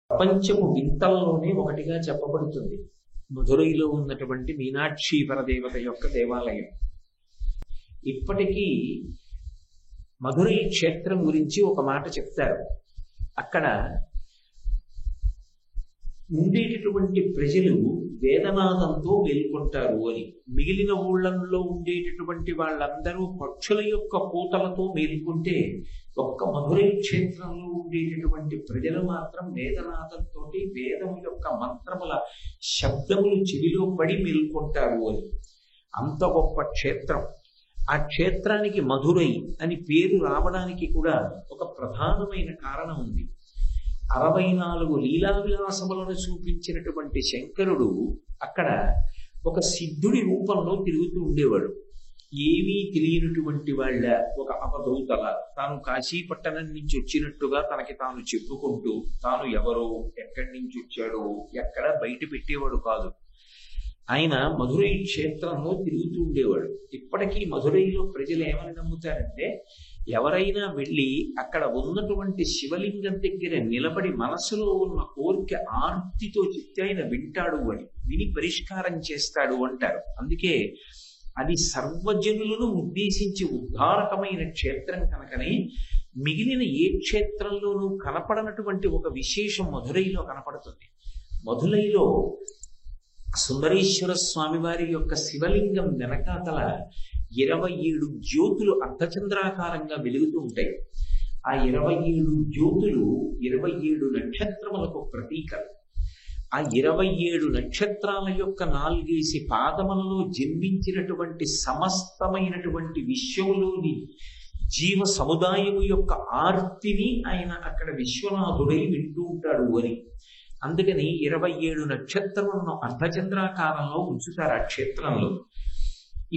ప్రపంచపు వింతల్లోనే ఒకటిగా చెప్పబడుతుంది మధురైలో ఉన్నటువంటి మీనాక్షి పరదేవత యొక్క దేవాలయం. ఇప్పటికీ మధురై క్షేత్రం గురించి ఒక మాట చెప్తారు. అక్కడ ఉండేటటువంటి ప్రజలు వేదనాదంతో మేల్కొంటారు అని. మిగిలిన ఊళ్ళల్లో ఉండేటటువంటి వాళ్ళందరూ పక్షుల యొక్క కూతలతో మేల్కొంటే ఒక్క మధురై క్షేత్రంలో ఉండేటటువంటి ప్రజలు మాత్రం వేదనాదంతో వేదం యొక్క మంత్రముల శబ్దములు చెవిలో పడి మేల్కొంటారు అని. అంత గొప్ప క్షేత్రం. ఆ క్షేత్రానికి మధురై అని పేరు రావడానికి కూడా ఒక ప్రధానమైన కారణం ఉంది. 64 లీలా విలాసములను చూపించినటువంటి శంకరుడు అక్కడ ఒక సిద్ధుడి రూపంలో తిరుగుతూ ఉండేవాడు. ఏమీ తెలియనటువంటి వాళ్ళ ఒక అవధూతల తాను కాశీపట్టణం నుంచి వచ్చినట్టుగా తనకి తాను చెప్పుకుంటూ తాను ఎవరో ఎక్కడి నుంచి వచ్చాడో ఎక్కడ బయట పెట్టేవాడు కాదు. ఆయన మధురై క్షేత్రంలో తిరుగుతూ ఉండేవాడు. ఇప్పటికీ మధురైలో ప్రజలు ఏమని నమ్ముతారంటే, ఎవరైనా వెళ్ళి అక్కడ ఉన్నటువంటి శివలింగం దగ్గర నిలబడి మనసులో ఉన్న కోరిక ఆర్తితో చెప్తే ఆయన వింటాడు అని, విని పరిష్కారం చేస్తాడు అంటారు. అందుకే అది సర్వజనులను ఉద్దేశించి ఉద్ధారకమైన క్షేత్రం కనుకనే మిగిలిన ఏ క్షేత్రంలోనూ కనపడనటువంటి ఒక విశేషం మధురైలో కనపడుతుంది. మధురైలో సుందరేశ్వర స్వామి వారి యొక్క శివలింగం వెనకాతల 27 జ్యోతులు అర్ధచంద్రాకారంగా వెలుగుతూ ఉంటాయి. ఆ 27 జ్యోతులు 27 నక్షత్రములకు ప్రతీకలు. ఆ 27 నక్షత్రాల యొక్క 4 పాదములలో జన్మించినటువంటి సమస్తమైనటువంటి విశ్వములోని జీవ సముదాయము యొక్క ఆర్తిని ఆయన అక్కడ విశ్వనాథుడై వింటూ ఉంటాడు అని. అందుకని 27 నక్షత్రములను అర్ధచంద్రాకారంలో ఉంచుతారు ఆ క్షేత్రంలో.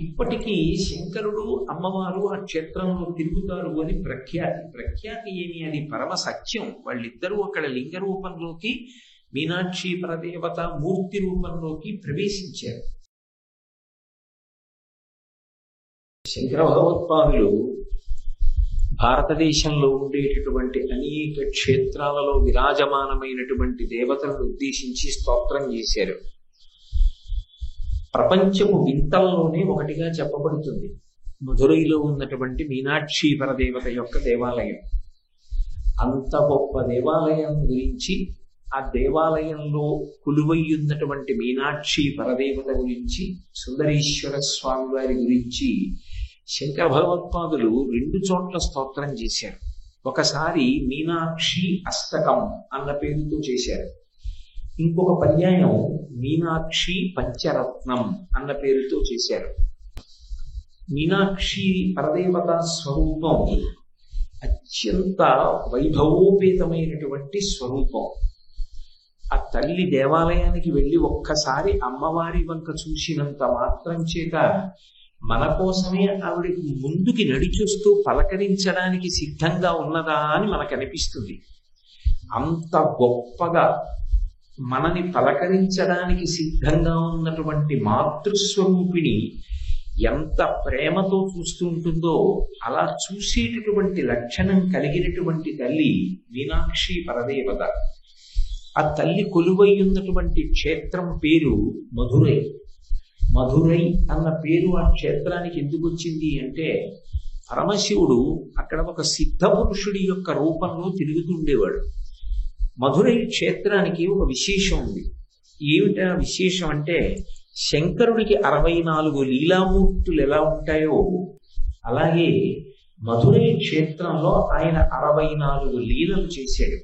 ఇప్పటికీ శంకరుడు అమ్మవారు ఆ క్షేత్రంలో తిరుగుతారు అని ప్రఖ్యాతి ఏమి, అది పరమ సత్యం. వాళ్ళిద్దరూ అక్కడ లింగ రూపంలోకి మీనాక్షి పరదేవత మూర్తి రూపంలోకి ప్రవేశించారు. శంకర భగవత్పాదులు భారతదేశంలో ఉండేటటువంటి అనేక క్షేత్రాలలో విరాజమానమైనటువంటి దేవతలను ఉద్దేశించి స్తోత్రం చేశారు. ప్రపంచపు వింతల్లోనే ఒకటిగా చెప్పబడుతుంది మధురైలో ఉన్నటువంటి మీనాక్షి పరదేవత యొక్క దేవాలయం. అంత గొప్ప దేవాలయం గురించి, ఆ దేవాలయంలో కొలువై ఉన్నటువంటి మీనాక్షి పరదేవత గురించి, సుందరేశ్వర స్వామి వారి గురించి శంకర భగవత్పాదులు 2 చోట్ల స్తోత్రం చేశారు. ఒకసారి మీనాక్షి అష్టకం అన్న పేరుతో చేశారు. ఇంకొక పర్యాయం మీనాక్షి పంచరత్నం అన్న పేరుతో చేశారు. మీనాక్షి పరదేవత స్వరూపం అత్యంత వైభవోపేతమైనటువంటి స్వరూపం. ఆ తల్లి దేవాలయానికి వెళ్ళి ఒక్కసారి అమ్మవారి వంక చూసినంత మాత్రం చేత మన కోసమే ఆవిడ ముందుకి నడిచొస్తూ పలకరించడానికి సిద్ధంగా ఉన్నదా అని మనకు అనిపిస్తుంది. అంత గొప్పగా మనని పలకరించడానికి సిద్ధంగా ఉన్నటువంటి మాతృస్వరూపిణి ఎంత ప్రేమతో చూస్తూ ఉంటుందో అలా చూసేటటువంటి లక్షణం కలిగినటువంటి తల్లి మీనాక్షి పరదేవత. ఆ తల్లి కొలువై ఉన్నటువంటి క్షేత్రం పేరు మధురై. మధురై అన్న పేరు ఆ క్షేత్రానికి ఎందుకు వచ్చింది అంటే, పరమశివుడు అక్కడ ఒక సిద్ధ పురుషుడి యొక్క రూపంలో తిరుగుతుండేవాడు. మధురై క్షేత్రానికి ఒక విశేషం ఉంది. ఏమిటా విశేషం అంటే, శంకరుడికి 64 లీలామూర్తులు ఎలా ఉంటాయో అలాగే మధురై క్షేత్రంలో ఆయన 64 లీలలు చేశాడు.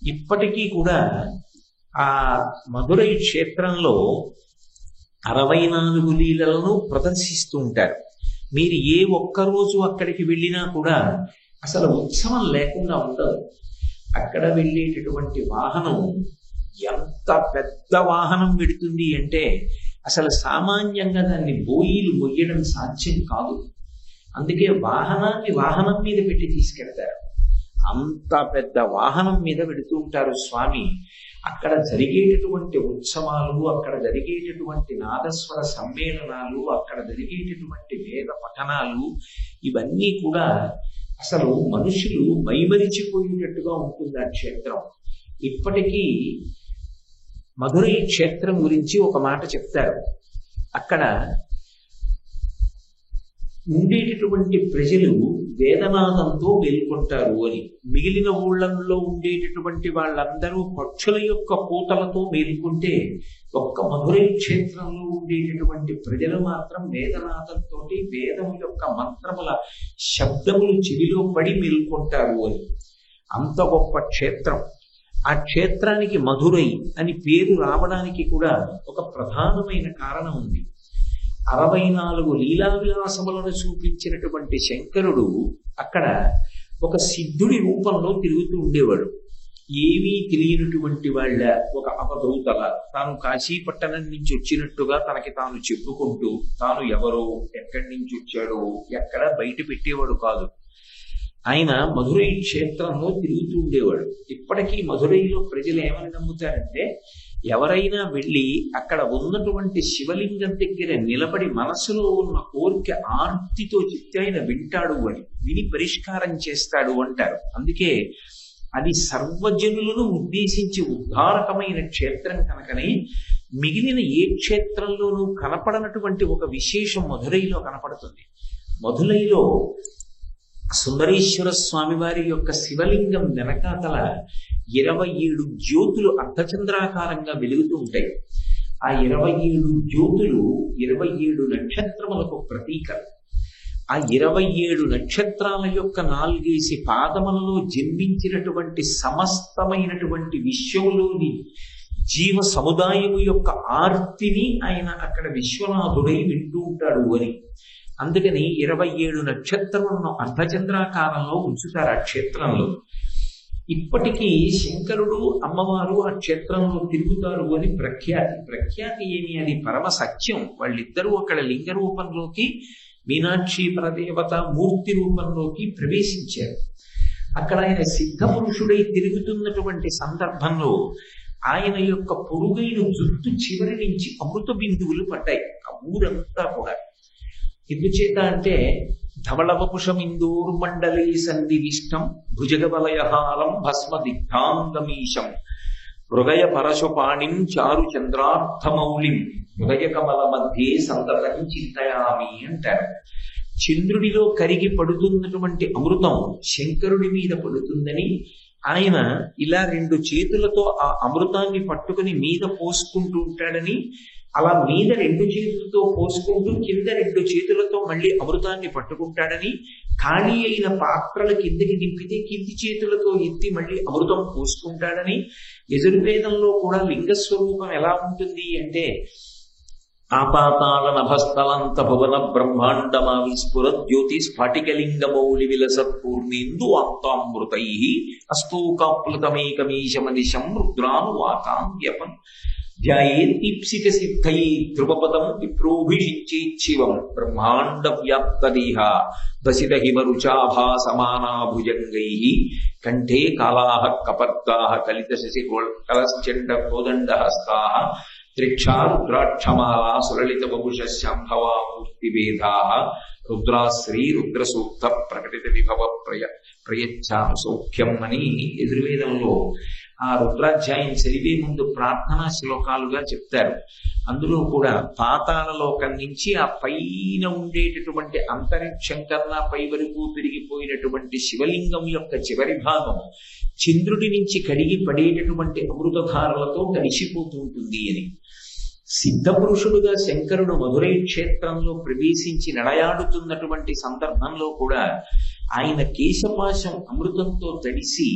ఇప్పటికీ కూడా ఆ మధురై క్షేత్రంలో 64 లీలలను ప్రదర్శిస్తూ ఉంటారు. మీరు ఏ ఒక్కరోజు అక్కడికి వెళ్ళినా కూడా అసలు ఉత్సవం లేకుండా ఉండదు. అక్కడ వెళ్ళేటటువంటి వాహనం ఎంత పెద్ద వాహనం పెడుతుంది అంటే అసలు సామాన్యంగా దాన్ని బోయిలు మొయ్యడం సాధ్యం కాదు. అందుకే వాహనాన్ని వాహనం మీద పెట్టి తీసుకెళ్తారు. అంత పెద్ద వాహనం మీద పెడుతూ ఉంటారు స్వామి. అక్కడ జరిగేటటువంటి ఉత్సవాలు, అక్కడ జరిగేటటువంటి నాదస్వర సమ్మేళనాలు, అక్కడ జరిగేటటువంటి వేద పఠనాలు, ఇవన్నీ కూడా అసలు మనుషులు మైమరిచిపోయేటట్టుగా ఉంటుంది ఆ క్షేత్రం. ఇప్పటికీ మధురై క్షేత్రం గురించి ఒక మాట చెప్తారు. అక్కడ ఉండేటటువంటి ప్రజలు వేదనాదంతో మేల్కొంటారు అని. మిగిలిన ఊళ్ళల్లో ఉండేటటువంటి వాళ్ళందరూ పక్షుల యొక్క కూతలతో మేల్కొంటే ఒక్క మధురై క్షేత్రంలో ఉండేటటువంటి ప్రజలు మాత్రం వేదనాదంతో వేదం యొక్క మంత్రముల శబ్దములు చెవిలో పడి మేల్కొంటారు అని. అంత గొప్ప క్షేత్రం. ఆ క్షేత్రానికి మధురై అని పేరు రావడానికి కూడా ఒక ప్రధానమైన కారణం ఉంది. 64 లీలా విలాసములను చూపించినటువంటి శంకరుడు అక్కడ ఒక సిద్ధుడి రూపంలో తిరుగుతూ ఉండేవాడు. ఏమీ తెలియనటువంటి వాళ్ళ ఒక అవధూతల తాను కాశీపట్టణం నుంచి వచ్చినట్టుగా తనకి తాను చెప్పుకుంటూ తాను ఎవరో ఎక్కడి నుంచి వచ్చాడో ఎక్కడ బయట పెట్టేవాడు కాదు. ఆయన మధురై క్షేత్రంలో తిరుగుతూ ఉండేవాడు. ఇప్పటికీ మధురైలో ప్రజలు ఏమని నమ్ముతారంటే, ఎవరైనా వెళ్ళి అక్కడ ఉన్నటువంటి శివలింగం దగ్గర నిలబడి మనసులో ఉన్న కోరిక ఆర్తితో చెప్తే ఆయన వింటాడు అని, విని పరిష్కారం చేస్తాడు అంటారు. అందుకే అది సర్వజనులను ఉద్దేశించి ఉద్ధారకమైన క్షేత్రం కనుకనే మిగిలిన ఏ క్షేత్రంలోనూ కనపడనటువంటి ఒక విశేషం మధురైలో కనపడుతుంది. మధురైలో సుందరేశ్వర స్వామి వారి యొక్క శివలింగం వెనకాతల 27 జ్యోతులు అర్ధచంద్రాకారంగా వెలుగుతూ ఉంటాయి. ఆ 27 జ్యోతులు 27 నక్షత్రములకు ప్రతీకలు. ఆ 27 నక్షత్రాల యొక్క 4 పాదములలో జన్మించినటువంటి సమస్తమైనటువంటి విశ్వములోని జీవ సముదాయము యొక్క ఆర్తిని ఆయన అక్కడ విశ్వనాథుడై వింటూ ఉంటాడు అని. అందుకని 27 నక్షత్రములను అర్ధచంద్రాకారంలో ఉంచుతారు ఆ క్షేత్రంలో. ఇప్పటికీ శంకరుడు అమ్మవారు ఆ క్షేత్రంలో తిరుగుతారు అని ప్రఖ్యాతి ఏమి, అది పరమ సత్యం. వాళ్ళిద్దరూ అక్కడ లింగ రూపంలోకి, మీనాక్షి పరదేవత మూర్తి రూపంలోకి ప్రవేశించారు. అక్కడ ఆయన సిద్ధ పురుషుడై తిరుగుతున్నటువంటి సందర్భంలో ఆయన యొక్క పొరుగైన జుట్టు చివరి నుంచి అమృత బిందువులు పడ్డాయి ఆ ఊరంతా కూడా. ఎందుచేత అంటే ధవళవపుషమిందూర్మండలే సందివిష్టం భుజగవలయహారం భస్మదిగ్ధాంగమీశం మృగయ పరశుపాణిం చారు చంద్రార్థమౌళిం హృదయ కమల మధ్యే సంతతం చింతయామి అంటారు. చంద్రుడిలో కరిగి పడుతున్నటువంటి అమృతం శంకరుడి మీద పడుతుందని ఆయన ఇలా 2 చేతులతో ఆ అమృతాన్ని పట్టుకుని మీద పోసుకుంటూ ఉంటాడని, అలా మీద 2 చేతులతో పోసుకుంటూ కింద 2 చేతులతో మళ్ళీ అమృతాన్ని పట్టుకుంటాడని, ఖాళీ అయిన పాత్రలు కిందకి దింపితే కింది చేతులతో ఎత్తి మళ్ళీ అమృతం పోసుకుంటాడని. యజుర్వేదంలో కూడా లింగస్వరూపం ఎలా ఉంటుంది అంటే, ఆపాతాళ నభస్థలంత భువన బ్రహ్మాండమా విస్ఫుర జ్యోతి స్ఫటికలింగమౌళి విలసత్పూర్ణేందు ఆప్తామృతై అస్తూకాప్లుతమేకమీశమనిశం రుద్రానువాకాంగ్యపన్ ధ్యాయేదీప్సిత సిద్ధై ధ్రువపదం విప్రోభిషించేచ్చివం బ్రహ్మాండ వ్యాప్తదేహ దశిత హిమరుచాభాసమానాభుజంగై కంఠే కాళాః కపర్దాః కలిత శశి కలశ్చండ కోదండహస్తాః త్రిక్షా రుద్రాక్షమాలా సులలిత వపుష శాంభవామూర్తివేదాః రుద్రాశ్రీ రుద్రసూక్త ప్రకటిత విభవ ప్రయచ్ఛాను సౌఖ్యం అని యజుర్వేదంలో ఆ రుద్రాధ్యాయం చదివే ముందు ప్రార్థనా శ్లోకాలుగా చెప్తారు. అందులో కూడా పాతాళ లోకం నుంచి ఆ పైన ఉండేటటువంటి అంతరిక్షం కన్నా పై వరకు పెరిగిపోయినటువంటి శివలింగం యొక్క చివరి భాగం చంద్రుడి నుంచి కడిగి పడేటటువంటి అమృతధారలతో కలిసిపోతూ ఉంటుంది అని. సిద్ధ పురుషుడుగా శంకరుడు మధురై క్షేత్రంలో ప్రవేశించి నడయాడుతున్నటువంటి సందర్భంలో కూడా ఆయన కేశపాశం అమృతంతో తడిసి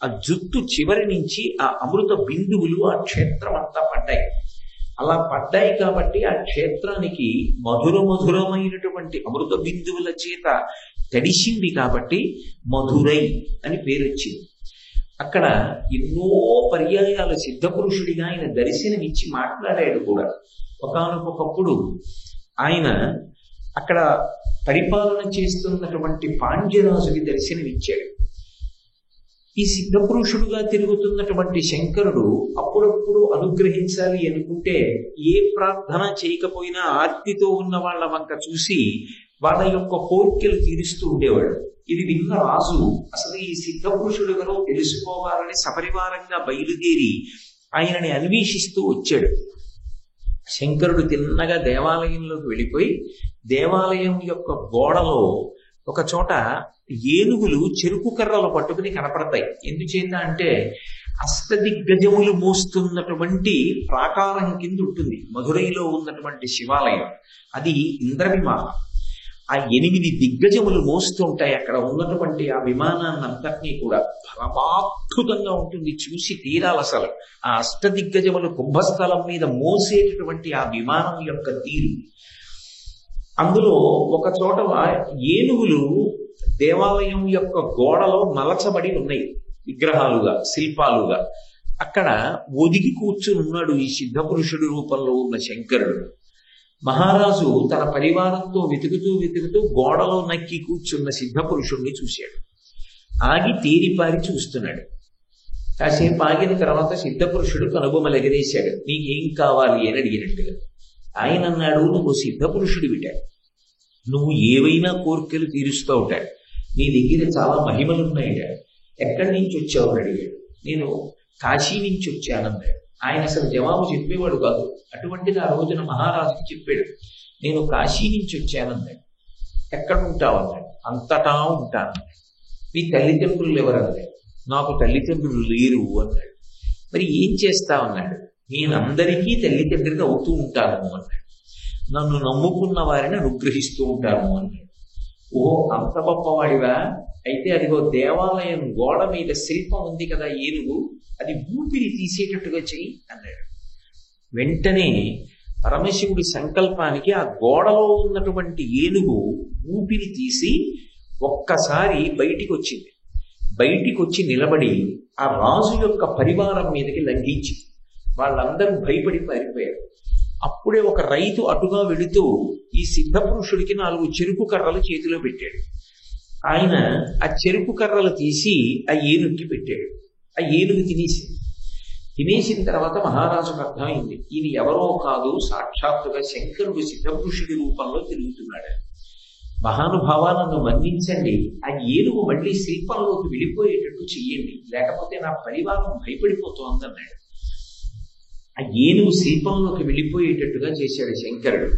ఆ జుట్టు చివరి నుంచి ఆ అమృత బిందువులు ఆ క్షేత్రం అంతా పడ్డాయి. అలా పడ్డాయి కాబట్టి ఆ క్షేత్రానికి మధురమైనటువంటి అమృత బిందువుల చేత తడిసింది కాబట్టి మధురై అని పేరు వచ్చింది. అక్కడ ఎన్నో పర్యాయాలు సిద్ధపురుషుడిగా ఆయన దర్శనమిచ్చి మాట్లాడాడు కూడా. ఒకానొకప్పుడు ఆయన అక్కడ పరిపాలన చేస్తున్నటువంటి పాండ్యరాజుకి దర్శనమిచ్చాడు. ఈ సిద్ధపురుషుడుగా తిరుగుతున్నటువంటి శంకరుడు అప్పుడప్పుడు అనుగ్రహించాలి అనుకుంటే ఏ ప్రార్థన చేయకపోయినా ఆర్తితో ఉన్న వాళ్ళ వంక చూసి వాళ్ళ యొక్క కోరికలు తీరుస్తూ ఉండేవాడు. ఇది విన్న రాజు అసలు ఈ సిద్ధ పురుషుడు ఎవరో తెలుసుకోవాలని సపరివారంగా బయలుదేరి ఆయనని అన్వేషిస్తూ వచ్చాడు. శంకరుడు తిన్నగా దేవాలయంలోకి వెళ్ళిపోయి దేవాలయం యొక్క గోడలో ఒక చోట ఏనుగులు చెరుకు కర్రలు పట్టుకుని కనపడతాయి. ఎందుచేత అంటే అష్టదిగ్గజములు మోస్తున్నటువంటి ప్రాకారం కింద ఉంటుంది మధురైలో ఉన్నటువంటి శివాలయం. అది ఇంద్రవిమానం. ఆ 8 దిగ్గజములు మోస్తుంటాయి. అక్కడ ఉన్నటువంటి ఆ విమానాన్ని అంతటినీ కూడా పరమాద్భుతంగా ఉంటుంది, చూసి తీరాలి. అసలు ఆ అష్టదిగ్గజములు కుంభస్థలం మీద మోసేటటువంటి ఆ విమానం యొక్క తీరు. అందులో ఒక చోట ఏనుగులు దేవాలయం యొక్క గోడలో మలచబడి ఉన్నాయి, విగ్రహాలుగా, శిల్పాలుగా. అక్కడ ఒదిగి కూర్చుని ఉన్నాడు ఈ సిద్ధ పురుషుడి రూపంలో ఉన్న శంకరుడు. మహారాజు తన పరివారంతో వెతుకుతూ గోడలో నక్కి కూర్చున్న సిద్ధ పురుషుణ్ణి చూశాడు. ఆగి తేరిపారి చూస్తున్నాడు. కాసేపు ఆగిన తర్వాత సిద్ధ పురుషుడు కనుబొమలు ఎగరేశాడు. నీకేం కావాలి అని అడిగినట్టుగా. ఆయన అన్నాడు, నువ్వు సిద్ధ పురుషుడి విటాడు, నువ్వు ఏవైనా కోరికలు తీరుస్తూ ఉంటాడు, నీ దగ్గర చాలా మహిమలున్నాయట. ఎక్కడి నుంచి వచ్చావు అని అడిగాడు. నేను కాశీ నుంచి వచ్చానన్నాడు. ఆయన అసలు జవాబు చెప్పేవాడు కాదు. అటువంటిది ఆ రోజున మహారాజుకి చెప్పాడు. నేను కాశీ నుంచి వచ్చానన్నాడు. ఎక్కడ ఉంటావు అన్నాడు. అంతటా ఉంటానన్నాడు. మీ తల్లిదండ్రులు ఎవరన్నాడు. నాకు తల్లిదండ్రులు లేరు అన్నాడు. మరి ఏం చేస్తావన్నాడు. నేనందరికీ తల్లిదండ్రులు అవుతూ ఉంటాను అన్నాడు. నన్ను నమ్ముకున్న వారిని అనుగ్రహిస్తూ ఉంటాను అన్నాడు. ఓ అంత గొప్పవాడివా? అయితే అదిగో దేవాలయం గోడ మీద శిల్పం ఉంది కదా ఏనుగు, అది ఊపిరి తీసేటట్టుగా చెయ్యి అన్నాడు. వెంటనే పరమశివుడి సంకల్పానికి ఆ గోడలో ఉన్నటువంటి ఏనుగు ఊపిరి తీసి ఒక్కసారి బయటికి వచ్చింది. బయటికి వచ్చి నిలబడి ఆ రాజు యొక్క పరివారం మీదకి లంఘించింది. వాళ్ళందరూ భయపడి పారిపోయారు. అప్పుడే ఒక రైతు అటుగా వెళుతూ ఈ సిద్ధ పురుషుడికి 4 చెరుకు కర్రలు చేతిలో పెట్టాడు. ఆయన ఆ చెరుకు కర్రలు తీసి ఆ ఏనుగుకి పెట్టాడు. ఆ ఏనుగు తినేసిన తర్వాత మహారాజుకు అర్థమైంది, ఇది ఎవరో కాదు, సాక్షాత్తుగా శంకరుడు సిద్ధపురుషుడి రూపంలో తిరుగుతున్నాడు. మహానుభావ, నన్ను మన్నించండి, ఆ ఏనుగు మళ్ళీ శిల్పంలోకి వెళ్ళిపోయేటట్టు చెయ్యండి, లేకపోతే నా పరివారం భయపడిపోతోందన్నాడు. ఆ ఏనుగు శిల్పంలోకి వెళ్ళిపోయేటట్టుగా చేశాడు శంకరుడు.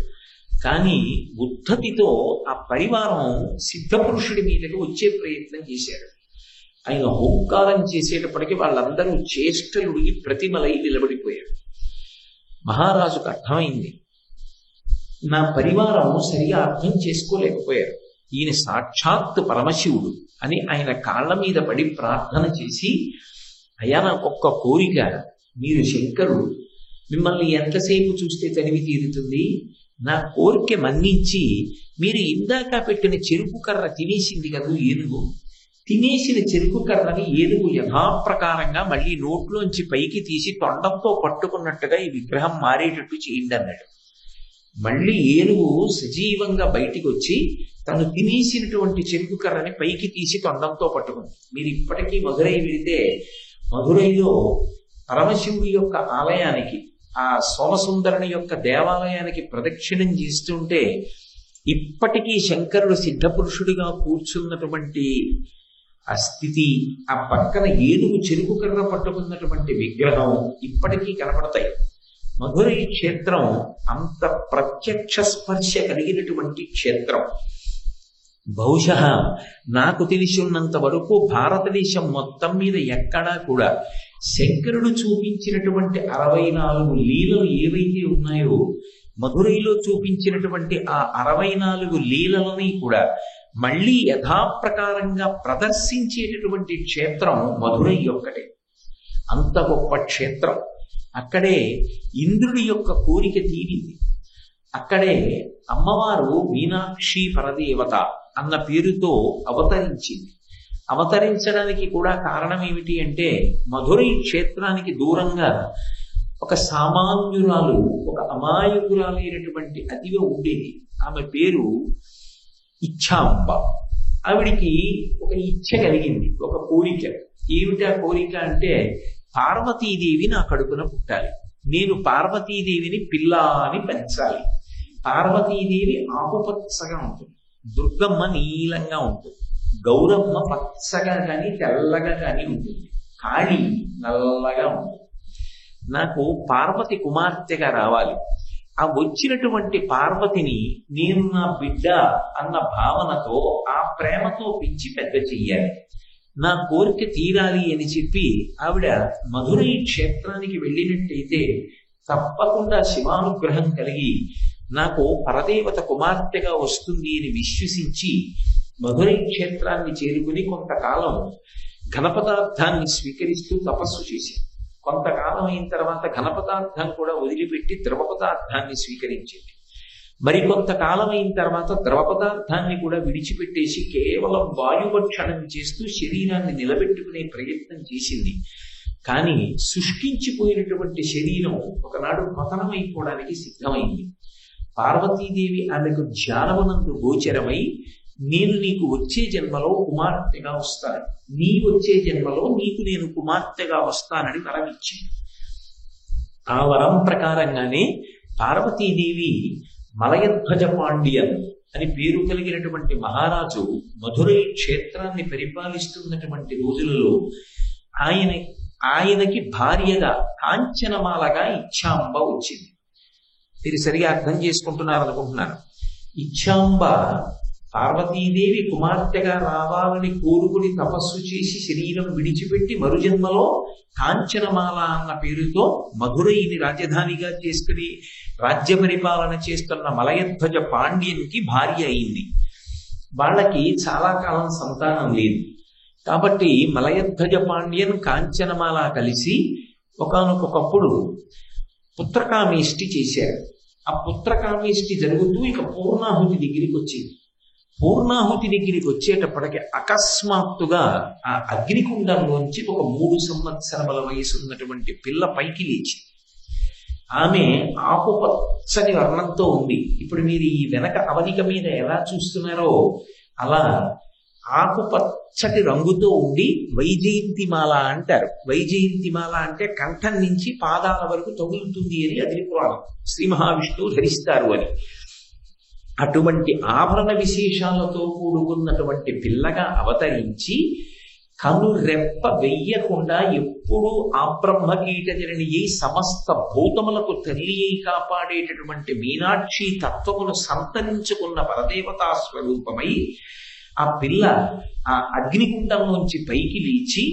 కానీ ఉద్ధతితో ఆ పరివారం సిద్ధపురుషుడి మీదకి వచ్చే ప్రయత్నం చేశాడు. ఆయన హోంకారం చేసేటప్పటికీ వాళ్ళందరూ చేష్టలుడికి ప్రతిమలై నిలబడిపోయారు. మహారాజుకు అర్థమైంది, నా పరివారం సరిగా అర్థం చేసుకోలేకపోయారు, ఈయన సాక్షాత్ పరమశివుడు అని ఆయన కాళ్ళ మీద పడి ప్రార్థన చేసి, అయ్యా నాకొక్క కోరిక, మీరు శంకరుడు, మిమ్మల్ని ఎంతసేపు చూస్తే తనివి తీరుతుంది, నా కోరిక మన్నించి మీరు ఇందాక పెట్టిన చెరుకు కర్ర తినేసింది కదా ఏనుగు, తినేసిన చెరుకు కర్రని ఏనుగు యథాప్రకారంగా మళ్ళీ నోట్లోంచి పైకి తీసి తొండంతో పట్టుకున్నట్టుగా ఈ విగ్రహం మారేటట్టు చేయండి అన్నాడు. మళ్ళీ ఏనుగు సజీవంగా బయటికి వచ్చి తను తినేసినటువంటి చెరుకు కర్రని పైకి తీసి తొండంతో పట్టుకుంది. మీరు ఇప్పటికీ మధురై వెళితే మధురైలో పరమశివుడి యొక్క ఆలయానికి, ఆ సోమసుందరుని యొక్క దేవాలయానికి ప్రదక్షిణం చేస్తుంటే ఇప్పటికీ శంకరుడు సిద్ధపురుషుడిగా కూర్చున్నటువంటి ఆ స్థితి, ఆ పక్కన ఏనుగు చెరుకు కర్ర పట్టుకున్నటువంటి విగ్రహం ఇప్పటికీ కనపడతాయి. మధురై క్షేత్రం అంత ప్రత్యక్ష స్పర్శ కలిగినటువంటి క్షేత్రం. బహుశా నాకు తెలిసి ఉన్నంత వరకు భారతదేశం మొత్తం మీద ఎక్కడా కూడా శంకరుడు చూపించినటువంటి 64 లీలలు ఏవైతే ఉన్నాయో, మధురైలో చూపించినటువంటి ఆ 64 లీలలని కూడా మళ్ళీ యథాప్రకారంగా ప్రదర్శించేటటువంటి క్షేత్రం మధురై ఒక్కటే. అంత గొప్ప క్షేత్రం. అక్కడే ఇంద్రుడి యొక్క కోరిక తీరింది. అక్కడే అమ్మవారు మీనాక్షి పరదేవత అన్న పేరుతో అవతరించింది. అవతరించడానికి కూడా కారణం ఏమిటి అంటే, మధురై క్షేత్రానికి దూరంగా ఒక సామాన్యురాలు, ఒక అమాయకురాలైనటువంటి అతివ ఉండేది. ఆమె పేరు ఇచ్ఛాంబ. ఆవిడికి ఒక ఇచ్ఛ కలిగింది, ఒక కోరిక. ఏమిటా కోరిక అంటే, పార్వతీదేవి నా కడుపున పుట్టాలి, నేను పార్వతీదేవిని పిల్ల అని పెంచాలి. పార్వతీదేవి ఆకుపచ్చగా ఉంటుంది, దుర్గమ్మ నీలంగా ఉంటుంది, గౌరమ్మ పచ్చగా కానీ తెల్లగా కానీ ఉంటుంది, కాళీ నల్లగా ఉంటుంది. నాకు పార్వతి కుమార్తెగా రావాలి. ఆ వచ్చినటువంటి పార్వతిని నేను నా బిడ్డ అన్న భావనతో, ఆ ప్రేమతో పెంచి పెద్ద చెయ్యాలి. నా కోరిక తీరాలి అని చెప్పి ఆవిడ మధురై క్షేత్రానికి వెళ్ళినట్టయితే తప్పకుండా శివానుగ్రహం కలిగి నాకు పరదేవత కుమార్తెగా వస్తుంది అని విశ్వసించి మధురై క్షేత్రాన్ని చేరుకుని కొంతకాలం ఘనపదార్థాన్ని స్వీకరిస్తూ తపస్సు చేశాను. కొంతకాలం అయిన తర్వాత ఘనపదార్థం కూడా వదిలిపెట్టి ద్రవ పదార్థాన్ని స్వీకరించింది. మరికొంతకాలం అయిన తర్వాత ద్రవ పదార్థాన్ని కూడా విడిచిపెట్టేసి కేవలం వాయుభక్షణం చేస్తూ శరీరాన్ని నిలబెట్టుకునే ప్రయత్నం చేసింది. కానీ శుష్కించిపోయినటువంటి శరీరం ఒకనాడు పతనమైపోవడానికి సిద్ధమైంది. పార్వతీదేవి ఆమెకు ధ్యానమునందు గోచరమై, నేను నీకు వచ్చే జన్మలో కుమార్తెగా వస్తాను, నీ వచ్చే జన్మలో నీకు నేను కుమార్తెగా వస్తానని వరం ఇచ్చింది. ఆ వరం ప్రకారంగానే పార్వతీదేవి మలయధ్వజ పాండ్యన్ అని పేరు కలిగినటువంటి మహారాజు మధురై క్షేత్రాన్ని పరిపాలిస్తున్నటువంటి రోజులలో ఆయనకి భార్యగా కాంచనమాలగా ఇచ్ఛాంబ వచ్చింది. మీరు సరిగా అర్థం చేసుకుంటున్నారనుకుంటున్నాను. ఇచ్ఛాంబ పార్వతీదేవి కుమార్తెగా రావాలని కోరుకుని తపస్సు చేసి శరీరం విడిచిపెట్టి మరుజన్మలో కాంచనమాల అన్న పేరుతో మధురైని రాజధానిగా చేసుకుని రాజ్య పరిపాలన చేస్తున్న మలయధ్వజ పాండ్యన్కి భార్య అయింది. వాళ్ళకి చాలా కాలం సంతానం లేదు. కాబట్టి మలయధ్వజ పాండ్యన్ కాంచనమాల కలిసి ఒకానొకప్పుడు పుత్రకామేష్టి చేశారు. ఆ పుత్రకామేష్టి జరుగుతూ ఇక పూర్ణాహుతి దగ్గరికి వచ్చింది. పూర్ణాహుతి దగ్గరికి వచ్చేటప్పటికి అకస్మాత్తుగా ఆ అగ్నికుండంలోంచి ఒక 3 సంవత్సరముల వయసు ఉన్నటువంటి పిల్ల పైకి లేచి, ఆమె ఆకుపచ్చని వర్ణంతో ఉంది. ఇప్పుడు మీరు ఈ వెనక అవనిక మీద ఎలా చూస్తున్నారో అలా ఆకుపచ్చటి రంగుతో ఉండి వైజయంతిమాల అంటారు. వైజయంతిమాల అంటే కంఠం నుంచి పాదాల వరకు తగులుతుంది అని అగ్ని పురాణం. శ్రీ మహావిష్ణువు ధరిస్తారు అని. అటువంటి ఆభరణ విశేషాలతో కూడుకున్నటువంటి పిల్లగా అవతరించి కనురెప్ప వెయ్యకుండా ఎప్పుడూ ఆ బ్రహ్మకీటజనని అయి సమస్త భూతములకు తల్లి అయి కాపాడేటటువంటి మీనాక్షి తత్వమును సంతరించుకున్న పరదేవతా స్వరూపమై ఆ పిల్ల ఆ అగ్నికుండంలోంచి పైకి లేచి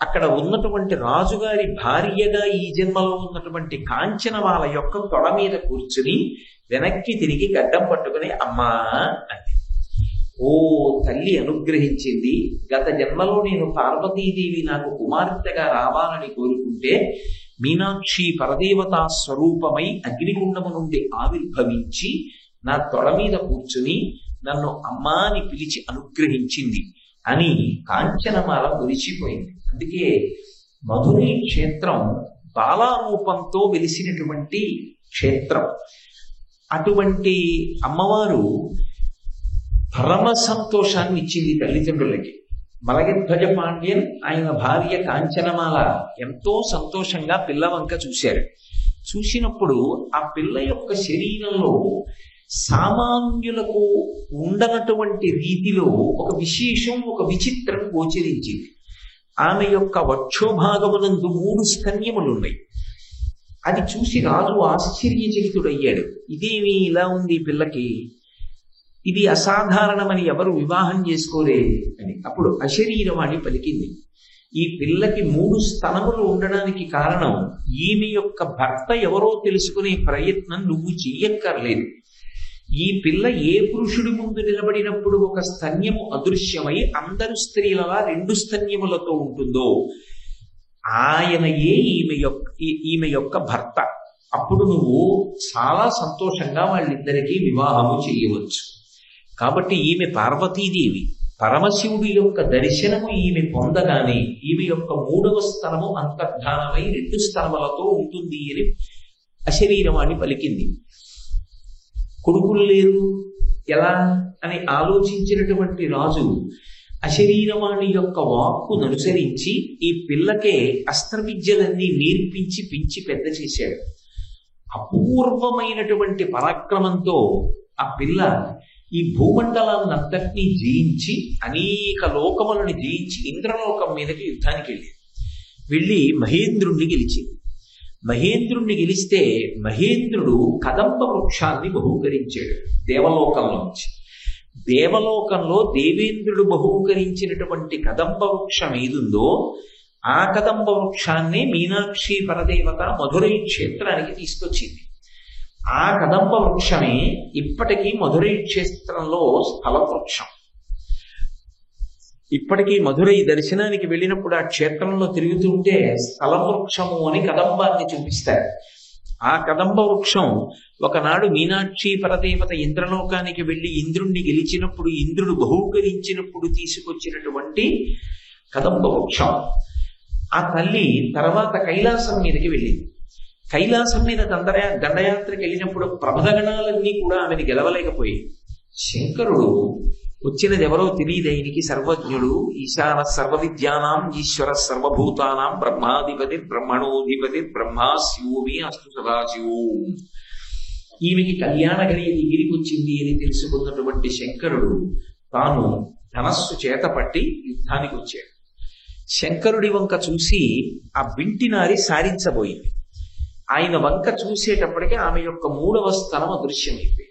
అక్కడ ఉన్నటువంటి రాజుగారి భార్యగా ఈ జన్మలో ఉన్నటువంటి కాంచనమాల యొక్క తొడ మీద కూర్చుని వెనక్కి తిరిగి గడ్డం పట్టుకుని అమ్మా అంది. ఓ తల్లి అనుగ్రహించింది. గత జన్మలో నేను పార్వతీదేవి నాకు కుమార్తెగా రావాలని కోరుకుంటే మీనాక్షి పరదేవతా స్వరూపమై అగ్నికుండము నుండి ఆవిర్భవించి నా తొడ మీద కూర్చుని నన్ను అమ్మా అని పిలిచి అనుగ్రహించింది అని కాంచనమాల మురిసిపోయింది. అందుకే మధురై క్షేత్రం బాలారూపంతో వెలిసినటువంటి క్షేత్రం. అటువంటి అమ్మవారు పరమ సంతోషాన్ని ఇచ్చింది తల్లిదండ్రులకి. మలయధ్వజ పాండ్యన్ ఆయన భార్య కాంచనమాల ఎంతో సంతోషంగా పిల్ల వంక చూశారు. చూసినప్పుడు ఆ పిల్ల యొక్క శరీరంలో సామాన్యులకు ఉండనటువంటి రీతిలో ఒక విశేషం, ఒక విచిత్రం గోచరించింది. ఆమె యొక్క వక్షోభాగమునందు 3 స్తన్యములున్నాయి. అది చూసి రాజు ఆశ్చర్యచకితుడయ్యాడు. ఇదేమి ఇలా ఉంది పిల్లకి, ఇది అసాధారణమని ఎవరు వివాహం చేసుకోరే అని. అప్పుడు అశరీరవాణి పలికింది, ఈ పిల్లకి 3 స్తనములు ఉండడానికి కారణం ఈమె యొక్క భర్త ఎవరో తెలుసుకునే ప్రయత్నం నువ్వు చెయ్యక్కర్లేదు. ఈ పిల్ల ఏ పురుషుడి ముందు నిలబడినప్పుడు ఒక స్తన్యము అదృశ్యమై అందరు స్త్రీలలా 2 స్తన్యములతో ఉంటుందో ఆయనయే ఈమె యొక్క భర్త. అప్పుడు నువ్వు చాలా సంతోషంగా వాళ్ళిద్దరికీ వివాహము చేయవచ్చు. కాబట్టి ఈమె పార్వతీదేవి. పరమశివుడి యొక్క దర్శనము ఈమె పొందగానే ఈమె యొక్క 3వ స్థలము అంతర్ధానమై 2 స్థలములతో ఉంటుంది అని అశరీరవాణి పలికింది. కొడుకులు లేరు ఎలా అని ఆలోచించినటువంటి రాజు అశరీరవాణి యొక్క వాక్కును అనుసరించి ఈ పిల్లకే అస్త్ర విద్యలన్నీ నేర్పించి పెంచి పెద్ద చేశాడు. అపూర్వమైనటువంటి పరాక్రమంతో ఆ పిల్ల ఈ భూమండలాన్ని అంతటినీ జయించి అనేక లోకములను జయించి ఇంద్రలోకం మీదకి యుద్ధానికి వెళ్ళి మహేంద్రుణ్ణి గెలిచింది. మహేంద్రుణ్ణి గెలిస్తే మహేంద్రుడు కదంబ వృక్షాన్ని బహూకరించాడు దేవలోకంలోంచి. దేవలోకంలో దేవేంద్రుడు బహూకరించినటువంటి కదంబ వృక్షం ఏదుందో ఆ కదంబ వృక్షాన్ని మీనాక్షి పరదేవత మధురై క్షేత్రానికి తీసుకొచ్చింది. ఆ కదంబ వృక్షమే ఇప్పటికీ మధురై క్షేత్రంలో స్థల వృక్షం. ఇప్పటికీ మధురై దర్శనానికి వెళ్ళినప్పుడు ఆ క్షేత్రంలో తిరుగుతుంటే స్థల వృక్షము అని కదంబాన్ని చూపిస్తారు. ఆ కదంబ వృక్షం ఒకనాడు మీనాక్షి పరదేవత ఇంద్రలోకానికి వెళ్ళి ఇంద్రుణ్ణి గెలిచినప్పుడు, ఇంద్రుడు బహూకరించినప్పుడు తీసుకొచ్చినటువంటి కదంబ వృక్షం. ఆ తల్లి తర్వాత కైలాసం మీదకి వెళ్ళింది. కైలాసం మీద దండయాత్రకి వెళ్ళినప్పుడు ప్రమదగణాలన్నీ కూడా ఆమెను గెలవలేకపోయాయి. శంకరుడు వచ్చినది ఎవరో తెలియదు, ఆయనకి సర్వజ్ఞుడు, ఈశాన సర్వ విద్యానాం ఈశ్వర సర్వభూతానాం బ్రహ్మాధిపతి బ్రహ్మణోధిపతి బ్రహ్మా శివోమి అస్తు సదాశివో. ఈమెకి కళ్యాణ గడియ దగ్గరికి వచ్చింది అని తెలుసుకున్నటువంటి శంకరుడు తాను ధనస్సు చేత పట్టి యుద్ధానికి వచ్చాడు. శంకరుడి వంక చూసి ఆ బింటినారి సారించబోయింది. ఆయన వంక చూసేటప్పటికీ ఆమె యొక్క 3వ స్థలం అదృశ్యమైపోయింది.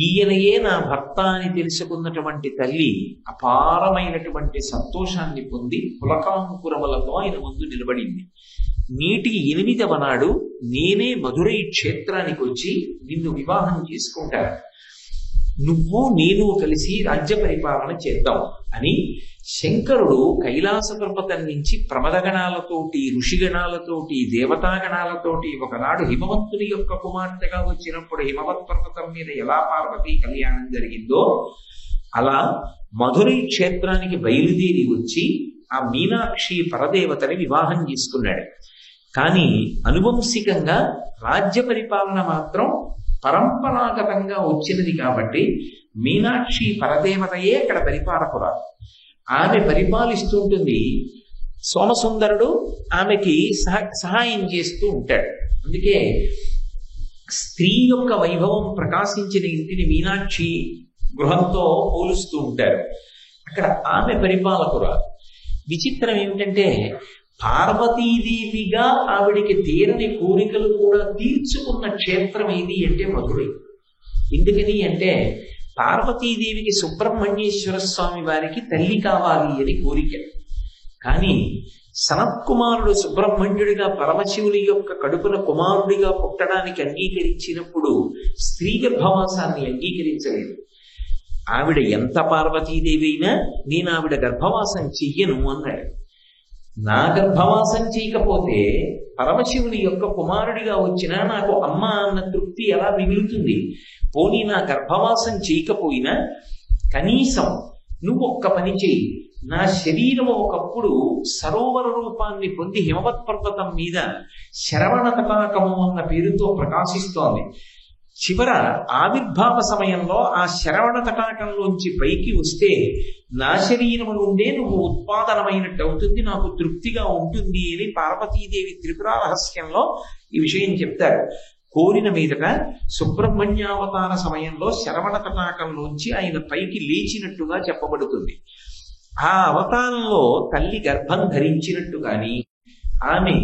ఈయనయే నా భర్త అని తెలుసుకున్నటువంటి తల్లి అపారమైనటువంటి సంతోషాన్ని పొంది పులకాంకురములతో ఆయన ముందు నిలబడింది. నీటికి 8వ నాడు నేనే మధురై క్షేత్రానికి వచ్చి నిన్ను వివాహం చేసుకుంటాను, నువ్వు నేను కలిసి రాజ్య పరిపాలన చేద్దాం అని శంకరుడు కైలాస పర్వతం నుంచి ప్రమదగణాలతోటి, ఋషిగణాలతోటి, దేవతాగణాలతోటి ఒకనాడు హిమవంతుని యొక్క కుమార్తెగా వచ్చినప్పుడు హిమవత్ పర్వతం మీద ఎలా పార్వతీ కళ్యాణం జరిగిందో అలా మధురై క్షేత్రానికి బయలుదేరి వచ్చి ఆ మీనాక్షి పరదేవతని వివాహం చేసుకున్నాడు. కానీ అనువంశికంగా రాజ్య పరిపాలన మాత్రం పరంపరాగతంగా వచ్చినది కాబట్టి మీనాక్షి పరదేవతయే అక్కడ పరిపాలకురాలు. ఆమె పరిపాలిస్తుంటుంది. సోమసుందరుడు ఆమెకి సహాయం చేస్తూ ఉంటాడు. అందుకే స్త్రీ యొక్క వైభవం ప్రకాశించిన ఇంటిని మీనాక్షి గృహంతో పోలుస్తూ ఉంటారు. అక్కడ ఆమె పరిపాలకురాలు. విచిత్రం ఏమిటంటే పార్వతీదేవిగా ఆవిడికి తీరని కోరికలు కూడా తీర్చుకున్న క్షేత్రం ఏది అంటే మధురై. ఎందుకని అంటే పార్వతీదేవికి సుబ్రహ్మణ్యేశ్వర స్వామి వారికి తల్లి కావాలి అని కోరిక. కానీ సనత్కుమారుడు సుబ్రహ్మణ్యుడిగా పరమశివుని యొక్క కడుపున కుమారుడిగా పుట్టడానికి అంగీకరించినప్పుడు స్త్రీ గర్భవాసాన్ని అంగీకరించలేదు. ఆవిడ ఎంత పార్వతీదేవి అయినా నేను ఆవిడ గర్భవాసం చెయ్యను అన్నాడు. నా గర్భవాసం చేయకపోతే పరమశివుని యొక్క కుమారుడిగా వచ్చినా నాకు అమ్మ అన్న తృప్తి ఎలా మిగులుతుంది? పోనీ నా గర్భవాసం చేయకపోయినా కనీసం నువ్వు ఒక్క పని చేయి, నా శరీరము ఒకప్పుడు సరోవర రూపాన్ని పొంది హిమవత్ పర్వతం మీద శరవణ తటాకము అన్న పేరుతో ప్రకాశిస్తోంది. చివర ఆవిర్భావ సమయంలో ఆ శరవణ తటాకంలోంచి పైకి వస్తే నా శరీరము నుండే నువ్వు ఉత్పాదనమైనట్టు అవుతుంది, నాకు తృప్తిగా ఉంటుంది అని పార్వతీదేవి త్రిపుర రహస్యంలో ఈ విషయం చెప్తారు. కోరిన మీదట సుబ్రహ్మణ్యావతార సమయంలో శరవణ తటాకంలోంచి ఆయన పైకి లేచినట్టుగా చెప్పబడుతుంది. ఆ అవతారంలో తల్లి గర్భం ధరించినట్టు కానీ, ఆమె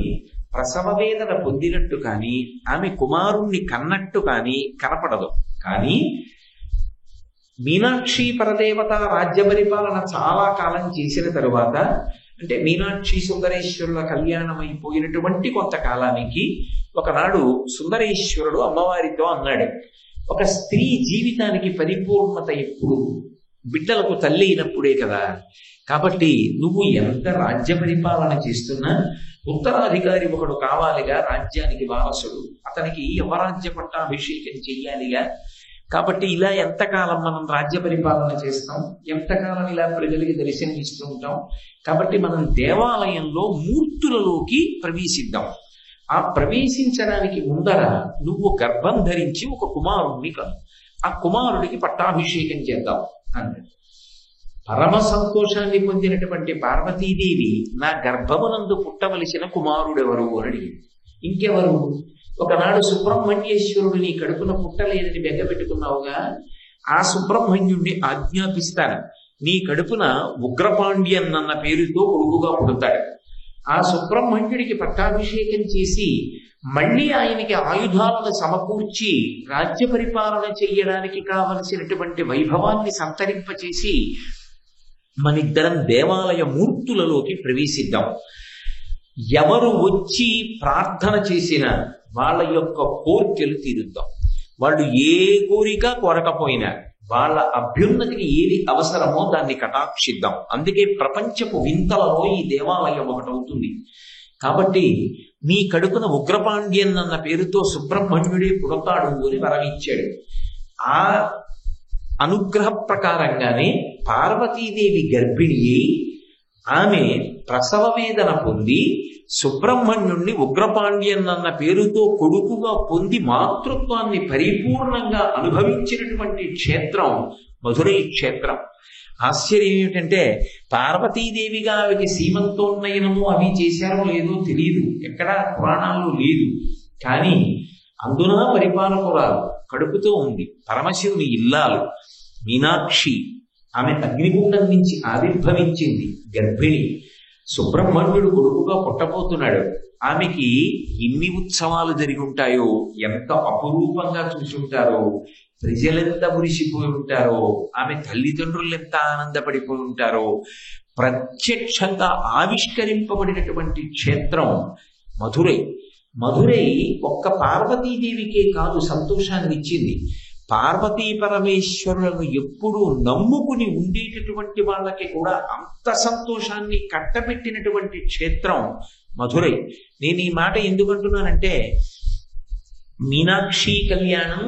ప్రసవ వేదన పొందినట్టు కానీ, ఆమె కుమారుణ్ణి కన్నట్టు కానీ కనపడదు. కానీ మీనాక్షి పరదేవత రాజ్య పరిపాలన చాలా కాలం చేసిన తరువాత, అంటే మీనాక్షి సుందరేశ్వరుల కళ్యాణం అయిపోయినటువంటి కొంతకాలానికి ఒకనాడు సుందరేశ్వరుడు అమ్మవారితో అన్నాడు, ఒక స్త్రీ జీవితానికి పరిపూర్ణత ఎప్పుడు బిడ్డలకు తల్లి అయినప్పుడే కదా. కాబట్టి నువ్వు ఎంత రాజ్య పరిపాలన చేస్తున్నా ఉత్తరాధికారి ఒకడు కావాలిగా, రాజ్యానికి వారసుడు, అతనికి యమరాజ్య పట్టాభిషేకం చెయ్యాలిగా. కాబట్టి ఇలా ఎంతకాలం మనం రాజ్య పరిపాలన చేస్తాం, ఎంతకాలం ఇలా ప్రజలకి దర్శనం ఇస్తూ ఉంటాం. కాబట్టి మనం దేవాలయంలో మూర్తులలోకి ప్రవేశిద్దాం. ఆ ప్రవేశించడానికి ముందర నువ్వు గర్భం ధరించి ఒక కుమారుణ్ణి కను, ఆ కుమారుడికి పట్టాభిషేకం చేద్దాం అన్నాడు. పరమ సంతోషాన్ని పొందినటువంటి పార్వతీదేవి నా గర్భమునందు పుట్టవలసిన కుమారుడెవరు అని అడిగింది. ఇంకెవరు? ఒకనాడు సుబ్రహ్మణ్యేశ్వరుడు నీ కడుపున పుట్టలేదని బెగ్గబెట్టుకున్నావుగా, ఆ సుబ్రహ్మణ్యుణ్ణి ఆజ్ఞాపిస్తాను, నీ కడుపున ఉగ్రపాండ్యన్ అన్న పేరుతో కొడుకుగా పుడతాడు. ఆ సుబ్రహ్మణ్యుడికి పట్టాభిషేకం చేసి మళ్ళీ ఆయనకి ఆయుధాలను సమకూర్చి రాజ్య పరిపాలన చెయ్యడానికి కావలసినటువంటి వైభవాన్ని సంతరింపచేసి మనిద్దరం దేవాలయ మూర్తులలోకి ప్రవేశిద్దాం. ఎవరు వచ్చి ప్రార్థన చేసినా వాళ్ళ యొక్క కోరికలు తీరుద్దాం. వాళ్ళు ఏ కోరిక కోరకపోయినా వాళ్ళ అభ్యున్నతికి ఏది అవసరమో దాన్ని కటాక్షిద్దాం. అందుకే ప్రపంచపు వింతలలో ఈ దేవాలయం ఒకటవుతుంది. కాబట్టి నీ కడుపున ఉగ్రపాండ్యన్ అన్న పేరుతో సుబ్రహ్మణ్యుడే పుడతాడు అని వరమిచ్చాడు. ఆ అనుగ్రహ ప్రకారంగానే పార్వతీదేవి గర్భిణి అయి ఆమె ప్రసవ వేదన పొంది సుబ్రహ్మణ్యుణ్ణి ఉగ్రపాండ్యన్ అన్న పేరుతో కొడుకుగా పొంది మాతృత్వాన్ని పరిపూర్ణంగా అనుభవించినటువంటి క్షేత్రం మధురై క్షేత్రం. ఆశ్చర్యం ఏమిటంటే పార్వతీదేవిగా ఆమెకి సీమంతోన్నయనము అవి చేశారో లేదో తెలియదు, ఎక్కడా పురాణాల్లో లేదు. కానీ అందున పరిపాలకురాలు కడుపుతో ఉంది, పరమశివుని ఇల్లాలు మీనాక్షి, ఆమె అగ్నిగుండం నుంచి ఆవిర్భవించింది, గర్భిణి. సుబ్రహ్మణ్యుడు కొడుకుగా పుట్టబోతున్నాడు. ఆమెకి ఎన్ని ఉత్సవాలు జరిగి ఉంటాయో, ఎంత అపురూపంగా చూసి ఉంటారో, ప్రజలెంత మురిసిపోయి ఉంటారో, ఆమె తల్లిదండ్రులు ఎంత ఆనందపడిపోయి ఉంటారో. ప్రత్యక్షంగా ఆవిష్కరింపబడినటువంటి క్షేత్రం మధురై. మధురై ఒక్క పార్వతీదేవికే కాదు సంతోషాన్ని ఇచ్చింది, పార్వతీ పరమేశ్వరులను ఎప్పుడూ నమ్ముకుని ఉండేటటువంటి వాళ్ళకి కూడా అంత సంతోషాన్ని కట్టబెట్టినటువంటి క్షేత్రం మధురై. నేను ఈ మాట ఎందుకంటున్నానంటే మీనాక్షి కళ్యాణం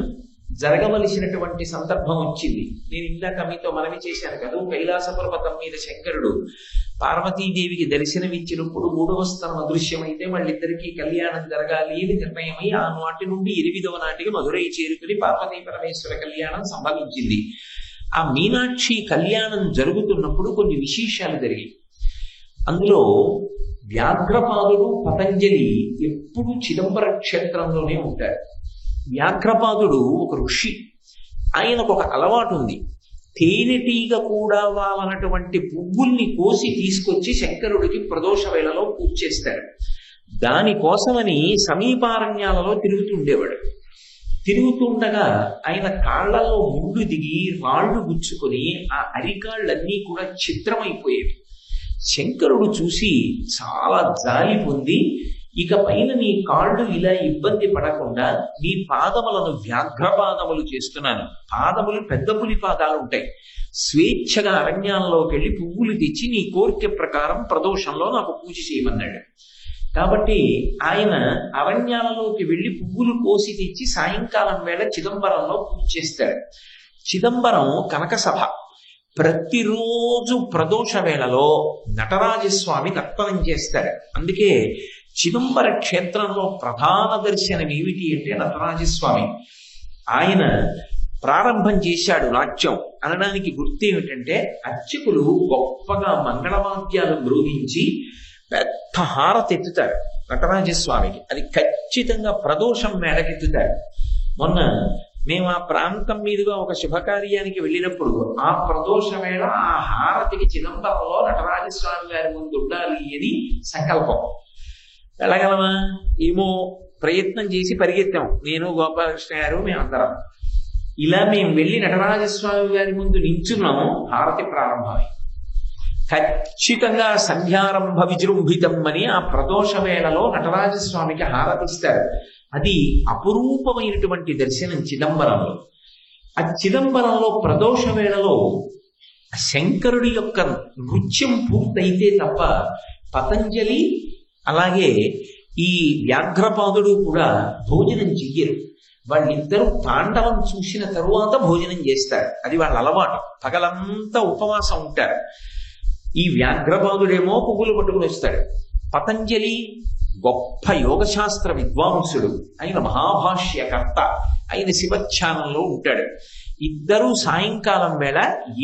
జరగవలసినటువంటి సందర్భం వచ్చింది. నేను ఇందాక మీతో మనవి చేశాను కదా, కైలాస పర్వతం మీద శంకరుడు పార్వతీదేవికి దర్శనమిచ్చినప్పుడు 3వ స్థలం అదృశ్యమైతే వాళ్ళిద్దరికీ కళ్యాణం జరగాలి అని నిర్ణయమై ఆ నాటి నుండి 8వ నాటికి మధురై చేరుకుని పార్వతీ పరమేశ్వర కళ్యాణం సంభవించింది. ఆ మీనాక్షి కళ్యాణం జరుగుతున్నప్పుడు కొన్ని విశేషాలు జరిగాయి. అందులో వ్యాఘ్రపాదుడు పతంజలి ఎప్పుడు చిదంబర క్షేత్రంలోనే ఉంటారు. వ్యాఘ్రపాదుడు ఒక ఋషి, ఆయనకు ఒక అలవాటు ఉంది. తేనెటీగ కూడా వాలనటువంటి పువ్వుల్ని కోసి తీసుకొచ్చి శంకరుడికి ప్రదోష వేళలో పూజ చేస్తాడు. దానికోసమని సమీపారణ్యాలలో తిరుగుతుండేవాడు. తిరుగుతుండగా ఆయన కాళ్లలో ముళ్ళు దిగి రాళ్లు గుచ్చుకొని ఆ అరికాళ్ళన్నీ కూడా చిత్రమైపోయేవి. శంకరుడు చూసి చాలా జాలి పొంది, ఇక పైన నీ కాళ్ళు ఇలా ఇబ్బంది పడకుండా నీ పాదములను వ్యాఘ్రపాదములు చేస్తున్నాను. పాదములు పెద్ద పులి పాదాలు ఉంటాయి. స్వేచ్ఛగా అరణ్యాల్లోకి వెళ్ళి పువ్వులు తెచ్చి నీ కోరిక ప్రకారం ప్రదోషంలో నాకు పూజ చేయమన్నాడు. కాబట్టి ఆయన అరణ్యాలలోకి వెళ్ళి పువ్వులు కోసి తెచ్చి సాయంకాలం వేళ చిదంబరంలో పూజ చేస్తాడు. చిదంబరం కనక సభ. ప్రతిరోజు ప్రదోష వేళలో నటరాజస్వామి నర్తనం చేస్తాడు. అందుకే చిదంబర క్షేత్రంలో ప్రధాన దర్శనం ఏమిటి అంటే నటరాజస్వామి. ఆయన ప్రారంభం చేశాడు నాట్యం అనడానికి గుర్తు ఏమిటంటే, అర్చకులు గొప్పగా మంగళవాద్యాలు మ్రోగించి పెద్ద హారతి ఎత్తుతారు నటరాజస్వామికి. అది ఖచ్చితంగా ప్రదోషం మేడకెత్తుతారు. మొన్న మేము ఆ ప్రాంతం మీదుగా ఒక శుభకార్యానికి వెళ్ళినప్పుడు ఆ ప్రదోష వేళ ఆ హారతికి చిదంబరంలో నటరాజస్వామి గారి ముందు ఉండాలి అని సంకల్పం. వెళ్ళగలమా ఏమో ప్రయత్నం చేసి పరిగెత్తాం, నేను గోపాలకృష్ణ గారు మేమందరం. ఇలా మేము వెళ్ళి నటరాజస్వామి గారి ముందు నించున్నాము. హారతి ప్రారంభమై ఖచ్చితంగా సంధ్యారంభ విజృంభితం అని ఆ ప్రదోష వేళలో నటరాజస్వామికి హారతిస్తారు. అది అపురూపమైనటువంటి దర్శనం చిదంబరంలో. ఆ చిదంబరంలో ప్రదోష వేళలో శంకరుడి యొక్క నృత్యం పూర్తయితే తప్ప పతంజలి అలాగే ఈ వ్యాఘ్రపాదుడు కూడా భోజనం చెయ్యరు. వాళ్ళిద్దరూ తాండవం చూసిన తరువాత భోజనం చేస్తారు. అది వాళ్ళ అలవాటు. పగలంతా ఉపవాసం ఉంటారు. ఈ వ్యాఘ్రపాదుడేమో పువ్వులు పట్టుకుని వస్తాడు. పతంజలి గొప్ప యోగశాస్త్ర విద్వాంసుడు, ఆయన మహాభాష్యకర్త, ఆయన శివధ్యానంలో ఉంటాడు. ఇద్దరూ సాయంకాలం వేళ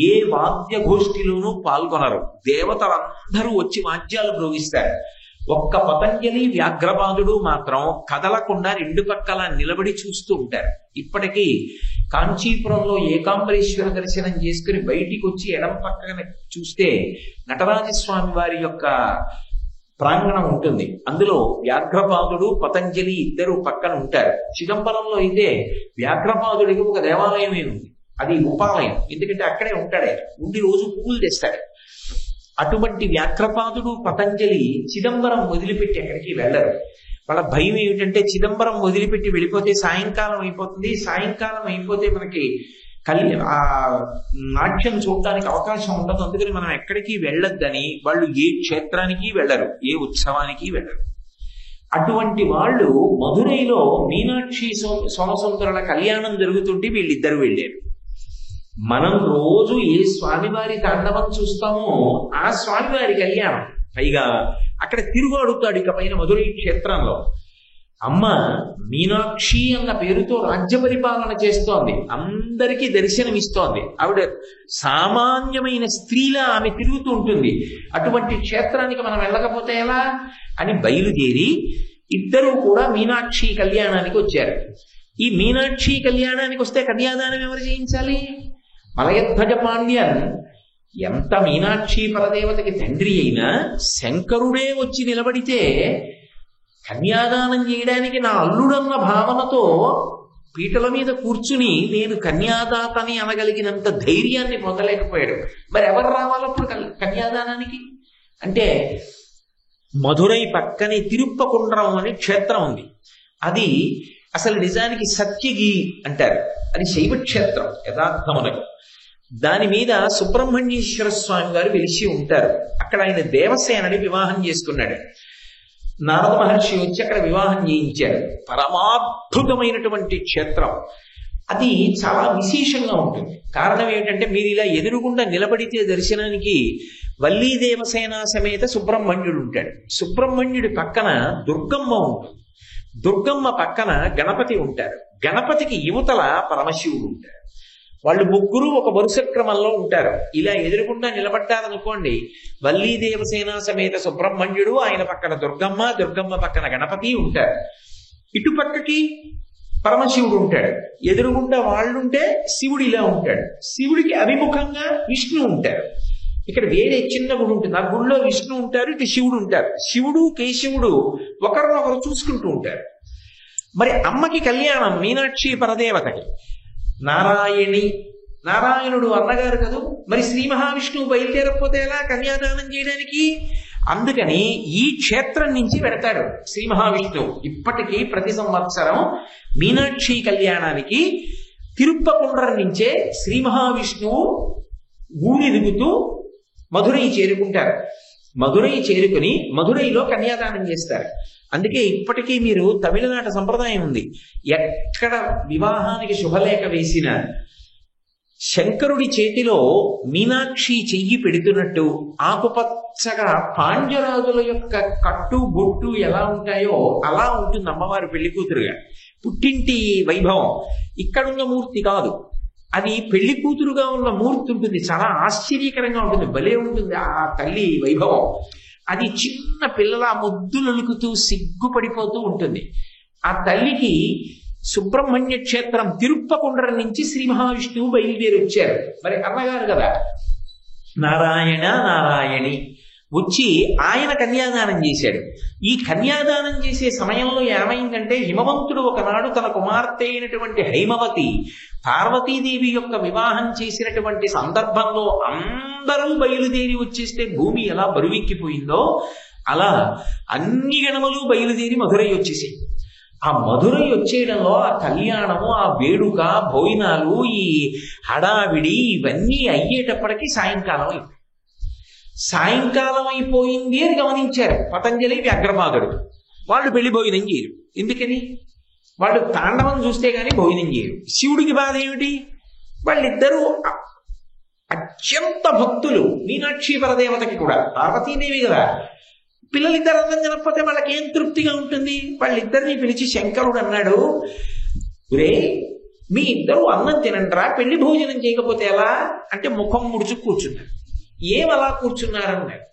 ఏ వాద్య గోష్ఠిలోనూ పాల్గొనరు. దేవతలందరూ వచ్చి వాద్యాలు మ్రోగిస్తారు. ఒక్క పతంజలి వ్యాఘ్రపాదుడు మాత్రం కదలకుండా రెండు పక్కల నిలబడి చూస్తూ ఉంటారు. ఇప్పటికీ కాంచీపురంలో ఏకాంబరేశ్వర దర్శనం చేసుకుని బయటికి వచ్చి ఎడం పక్కన చూస్తే నటరాజస్వామి వారి యొక్క ప్రాంగణం ఉంటుంది. అందులో వ్యాఘ్రపాదుడు పతంజలి ఇద్దరు పక్కన ఉంటారు. చిదంబరంలో అయితే వ్యాఘ్రపాదుడికి ఒక దేవాలయమే ఉంది, అది ఉపాలయం. ఎందుకంటే అక్కడే ఉంటాడే, ఉండి రోజు పువ్వులు తెస్తాడు. అటువంటి వ్యాఘ్రపాదుడు పతంజలి చిదంబరం వదిలిపెట్టి ఎక్కడికి వెళ్ళరు. వాళ్ళ భయం ఏమిటంటే చిదంబరం వదిలిపెట్టి వెళ్ళిపోతే సాయంకాలం అయిపోతుంది, సాయంకాలం అయిపోతే మనకి ఆ నాట్యం చూడడానికి అవకాశం ఉండదు, అందుకని మనం ఎక్కడికి వెళ్ళొద్దని వాళ్ళు ఏ క్షేత్రానికి వెళ్ళరు, ఏ ఉత్సవానికి వెళ్ళరు. అటువంటి వాళ్ళు మధురైలో మీనాక్షి సోమసుందరుల కళ్యాణం జరుగుతుంటే వీళ్ళిద్దరు వెళ్ళారు. మనం రోజు ఏ స్వామివారి తాండవం చూస్తామో ఆ స్వామివారి కళ్యాణం. పైగా అక్కడ తిరుగు అడుగుతాడు ఇక పైన మధురై క్షేత్రంలో. అమ్మ మీనాక్షి అన్న పేరుతో రాజ్య పరిపాలన చేస్తోంది, అందరికీ దర్శనమిస్తోంది. ఆవిడ సామాన్యమైన స్త్రీలా ఆమె తిరుగుతూ ఉంటుంది. అటువంటి క్షేత్రానికి మనం వెళ్ళకపోతే ఎలా అని బయలుదేరి ఇద్దరూ కూడా మీనాక్షి కళ్యాణానికి వచ్చారు. ఈ మీనాక్షి కళ్యాణానికి వస్తే కన్యాదానం ఎవరు చేయించాలి? మలయధ్వజ పాండ్యన్ ఎంత మీనాక్షి పరదేవతకి తండ్రి అయినా శంకరుడే వచ్చి నిలబడితే కన్యాదానం చేయడానికి నా అల్లుడన్న భావనతో పీటల మీద కూర్చుని నేను కన్యాదాతని అనగలిగినంత ధైర్యాన్ని పొందలేకపోయాడు. మరి ఎవరు రావాలప్పుడు కన్యాదానానికి? అంటే మధురై పక్కనే తిరుప్పకుండ్రం అనే క్షేత్రం ఉంది. అది అసలు నిజానికి సత్యగిరి అంటారు, అది శైవ క్షేత్రం యథార్థమునకు. దాని మీద సుబ్రహ్మణ్యేశ్వర స్వామి గారు వెలిసి ఉంటారు. అక్కడ ఆయన దేవసేనని వివాహం చేసుకున్నాడు. నారద మహర్షి వచ్చి అక్కడ వివాహం చేయించారు. పరమాద్భుతమైనటువంటి క్షేత్రం అది, చాలా విశేషంగా ఉంటుంది. కారణం ఏంటంటే మీరు ఇలా ఎదురుగుండా నిలబడితే దర్శనానికి వల్లీ దేవసేన సమేత సుబ్రహ్మణ్యుడు ఉంటాడు. సుబ్రహ్మణ్యుడి పక్కన దుర్గమ్మ ఉంటుంది, దుర్గమ్మ పక్కన గణపతి ఉంటారు, గణపతికి యువతల పరమశివుడు ఉంటారు. వాళ్ళు ముగ్గురు ఒక వరుస క్రమంలో ఉంటారు. ఇలా ఎదురుకుండా నిలబడ్డారనుకోండి, వల్లీ దేవసేన సమేత సుబ్రహ్మణ్యుడు, ఆయన పక్కన దుర్గమ్మ, దుర్గమ్మ పక్కన గణపతి ఉంటారు. ఇటు పక్కకి పరమశివుడు ఉంటాడు, ఎదురుగుండా వాళ్ళుంటే శివుడు ఇలా ఉంటాడు, శివుడికి అభిముఖంగా విష్ణు ఉంటారు. ఇక్కడ వేరే చిన్న గుడి ఉంటుంది, ఆ గుడిలో విష్ణు ఉంటారు, ఇటు శివుడు ఉంటారు. శివుడు కేశవుడు ఒకరినొకరు చూసుకుంటూ ఉంటారు. మరి అమ్మకి కళ్యాణం మీనాక్షి పరదేవతకి. నారాయణి, నారాయణుడు అన్నగారు కదూ, మరి శ్రీ మహావిష్ణువు బయలుదేరకపోతే ఎలా కన్యాదానం చేయడానికి? అందుకని ఈ క్షేత్రం నుంచి పెడతాడు శ్రీ మహావిష్ణువు. ఇప్పటికీ ప్రతి సంవత్సరం మీనాక్షి కళ్యాణానికి తిరుప్పకుండ్రం నుంచే శ్రీ మహావిష్ణువు ఊరిరుగుతూ మధురై చేరుకుంటారు. మధురై చేరుకుని మధురైలో కన్యాదానం చేస్తారు. అందుకే ఇప్పటికీ మీరు తమిళనాట సంప్రదాయం ఉంది, ఎక్కడ వివాహానికి శుభలేఖ వేసిన శంకరుడి చేతిలో మీనాక్షి చెయ్యి పెడుతున్నట్టు ఆకుపచ్చగా పాండ్యరాజుల యొక్క కట్టు బొట్టు ఎలా ఉంటాయో అలా ఉంటుంది అమ్మవారు పెళ్లి కూతురుగా. పుట్టింటి వైభవం ఇక్కడున్న మూర్తి కాదు, అది పెళ్లి కూతురుగా ఉన్న మూర్తి ఉంటుంది. చాలా ఆశ్చర్యకరంగా ఉంటుంది, భలే ఉంటుంది ఆ తల్లి వైభవం. అది చిన్న పిల్లల ముద్దులొలుకుతూ సిగ్గుపడిపోతూ ఉంటుంది. ఆ తల్లికి సుబ్రహ్మణ్య క్షేత్రం తిరుప్పకుండ్రం నుంచి శ్రీ మహావిష్ణువు బయలుదేరి వచ్చారు. మరి అన్నగారు కదా నారాయణ నారాయణి వచ్చి ఆయన కన్యాదానం చేశాడు. ఈ కన్యాదానం చేసే సమయంలో ఏమైందంటే, హిమవంతుడు ఒకనాడు తన కుమార్తె అయినటువంటి హైమవతి పార్వతీదేవి యొక్క వివాహం చేసినటువంటి సందర్భంలో అందరూ బయలుదేరి వచ్చేస్తే భూమి ఎలా బరువెక్కిపోయిందో అలా అన్ని గణములు బయలుదేరి మధురై వచ్చేసాయి. ఆ మధురై వచ్చేయడంలో ఆ కళ్యాణము, ఆ వేడుక, భోజనాలు, ఈ హడావిడి ఇవన్నీ అయ్యేటప్పటికీ సాయంకాలం అయిపోయింది. సాయంకాలం అయిపోయింది అని గమనించారు పతంజలి వ్యాఘ్రపాదుడు. వాళ్ళు పెళ్లి భోజనం చేయరు. ఎందుకని? వాళ్ళు తాండవం చూస్తే గానీ భోజనం చేయరు. శివుడికి బాధ ఏమిటి? వాళ్ళిద్దరూ అత్యంత భక్తులు మీనాక్షి పరదేవతకి కూడా. పార్వతీదేవి కదా, పిల్లలిద్దరు అన్నం తినకపోతే వాళ్ళకి ఏం తృప్తిగా ఉంటుంది? వాళ్ళిద్దరిని పిలిచి శంకరుడు అన్నాడు, రే మీ ఇద్దరు అన్నం తినండిరా, పెళ్లి భోజనం చేయకపోతే ఎలా అంటే ముఖం ముడుచు కూర్చున్నారు. ఏమలా కూర్చున్నారన్నాడు.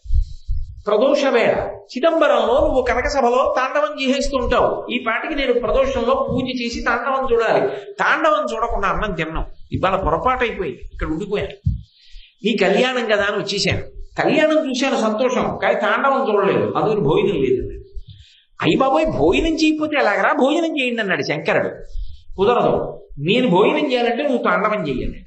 ప్రదోష వేళ చిదంబరంలో నువ్వు కనక సభలో తాండవం చేసేస్తూ ఉంటావు. ఈ పాటికి నేను ప్రదోషంలో పూజ చేసి తాండవం చూడాలి. తాండవం చూడకుండా అన్నం తిన్నాం. ఇవాళ పొరపాటు అయిపోయింది, ఇక్కడ ఉండిపోయాను. నీ కళ్యాణం కదా అని వచ్చేసాను. కళ్యాణం చూశాను, సంతోషం, కానీ తాండవం చూడలేదు. అందుకని భోజనం లేదు. అయ్యి బాబోయ్, భోజనం చేయకపోతే ఎలాగరా? భోజనం చేయండి అన్నాడు శంకరుడు. కుదరదు, నేను భోజనం చేయాలంటే నువ్వు తాండవం చెయ్యండి.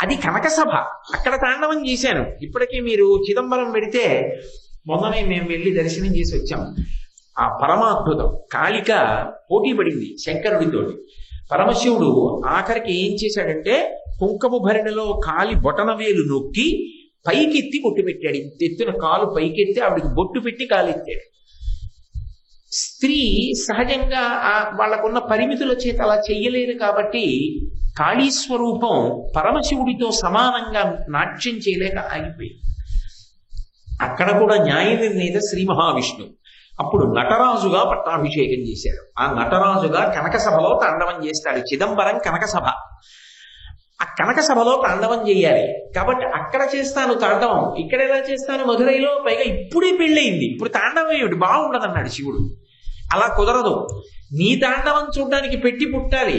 అది కనక సభ, అక్కడ తాండవం చేశాను. ఇప్పటికీ మీరు చిదంబరం పెడితే, మొన్ననే మేము వెళ్ళి దర్శనం చేసి వచ్చాం. ఆ పరమాద్భుతం. కాళిక పోటీ పడింది శంకరుడితో. పరమశివుడు ఆఖరికి ఏం చేశాడంటే, కుంకము భరిణిలో కాలి బొటన వేలు నొక్కి పైకెత్తి బొట్టు పెట్టాడు. ఇంతెత్తున కాలు పైకెత్తి ఆవిడికి బొట్టు పెట్టి కాలెత్తాడు. స్త్రీ సహజంగా వాళ్ళకున్న పరిమితుల చేత అలా చెయ్యలేరు కాబట్టి కాళీస్వరూపం పరమశివుడితో సమానంగా నాట్యం చేయలేక ఆగిపోయింది. అక్కడ కూడా న్యాయ నిర్ణేత శ్రీ మహావిష్ణువు. అప్పుడు నటరాజుగా పట్టాభిషేకం చేశారు. ఆ నటరాజుగా కనక సభలో తాండవం చేస్తాడు. చిదంబరం కనక సభ. ఆ కనక సభలో తాండవం చేయాలి కాబట్టి అక్కడ చేస్తాను తాండవం. ఇక్కడ ఎలా చేస్తాను? మధురైలో. పైగా ఇప్పుడే పెళ్ళయింది, ఇప్పుడు తాండవం ఏమిటి, బాగుండదన్నాడు శివుడు. అలా కుదరదు, నీ తాండవం చూడడానికి పెట్టి పుట్టాలి.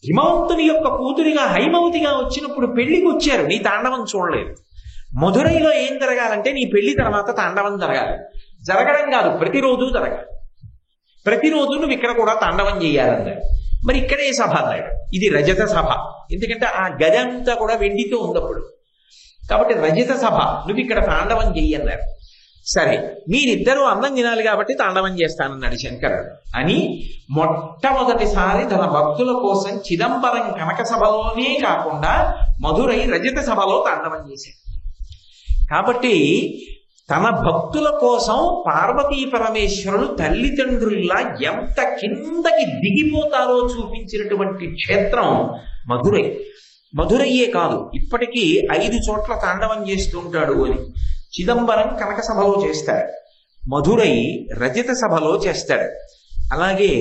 హిమవంతుని యొక్క కూతురిగా హైమవతిగా వచ్చినప్పుడు పెళ్లికి వచ్చారు, నీ తాండవం చూడలేదు. మధురైలో ఏం జరగాలంటే నీ పెళ్లి తర్వాత తాండవం జరగాలి. జరగడం కాదు, ప్రతిరోజు జరగాలి. ప్రతిరోజు నువ్వు ఇక్కడ కూడా తాండవం చేయాలన్నాడు. మరి ఇక్కడే సభ అన్నాడు. ఇది రజత సభ, ఎందుకంటే ఆ గది అంతా కూడా వెండితో ఉన్నప్పుడు. కాబట్టి రజత సభ, నువ్వు ఇక్కడ తాండవం చెయ్యన్నారు. సరే, మీరిద్దరూ అన్నం తినాలి కాబట్టి తాండవం చేస్తానన్నాడు శంకరుడు. అని మొట్టమొదటిసారి తన భక్తుల కోసం చిదంబరం కనక సభలోనే కాకుండా మధురై రజత సభలో తాండవం చేశాడు. కాబట్టి తన భక్తుల కోసం పార్వతీ పరమేశ్వరుడు తల్లిదండ్రుల్లా ఎంత కిందకి దిగిపోతారో చూపించినటువంటి క్షేత్రం మధురై. మధురైయే కాదు, ఇప్పటికీ 5 చోట్ల తాండవం చేస్తూ ఉంటాడు అని. చిదంబరం కనక సభలో చేస్తాడు, మధురై రజత సభలో చేస్తాడు. అలాగే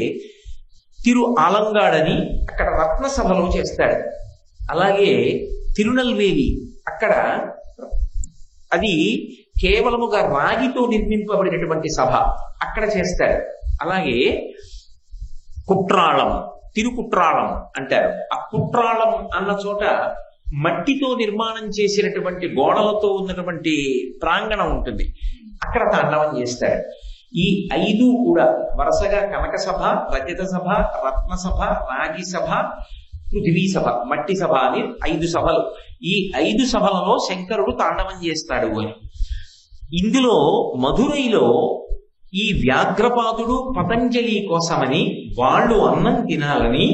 తిరు ఆలంగాడని అక్కడ రత్న సభలో చేస్తాడు. అలాగే తిరునల్వేలి, అక్కడ అది కేవలముగా రాగితో నిర్మింపబడినటువంటి సభ, అక్కడ చేస్తాడు. అలాగే కుట్రాళం, తిరుకుట్రాళం అంటారు. ఆ కుట్రాళం అన్న చోట మట్టితో నిర్మాణం చేసినటువంటి గోడలతో ఉన్నటువంటి ప్రాంగణం ఉంటుంది, అక్కడ తాండవం చేస్తాడు. ఈ 5 కూడా వరుసగా కనక సభ, రజత సభ, రత్న సభ, రాగి సభ, పృథివీ సభ, మట్టి సభ అని 5 సభలు. ఈ 5 సభలలో శంకరుడు తాండవం చేస్తాడు అని. ఇందులో మధురైలో ఈ వ్యాఘ్రపాదుడు పతంజలి కోసమని వాళ్ళు అన్నం తినాలని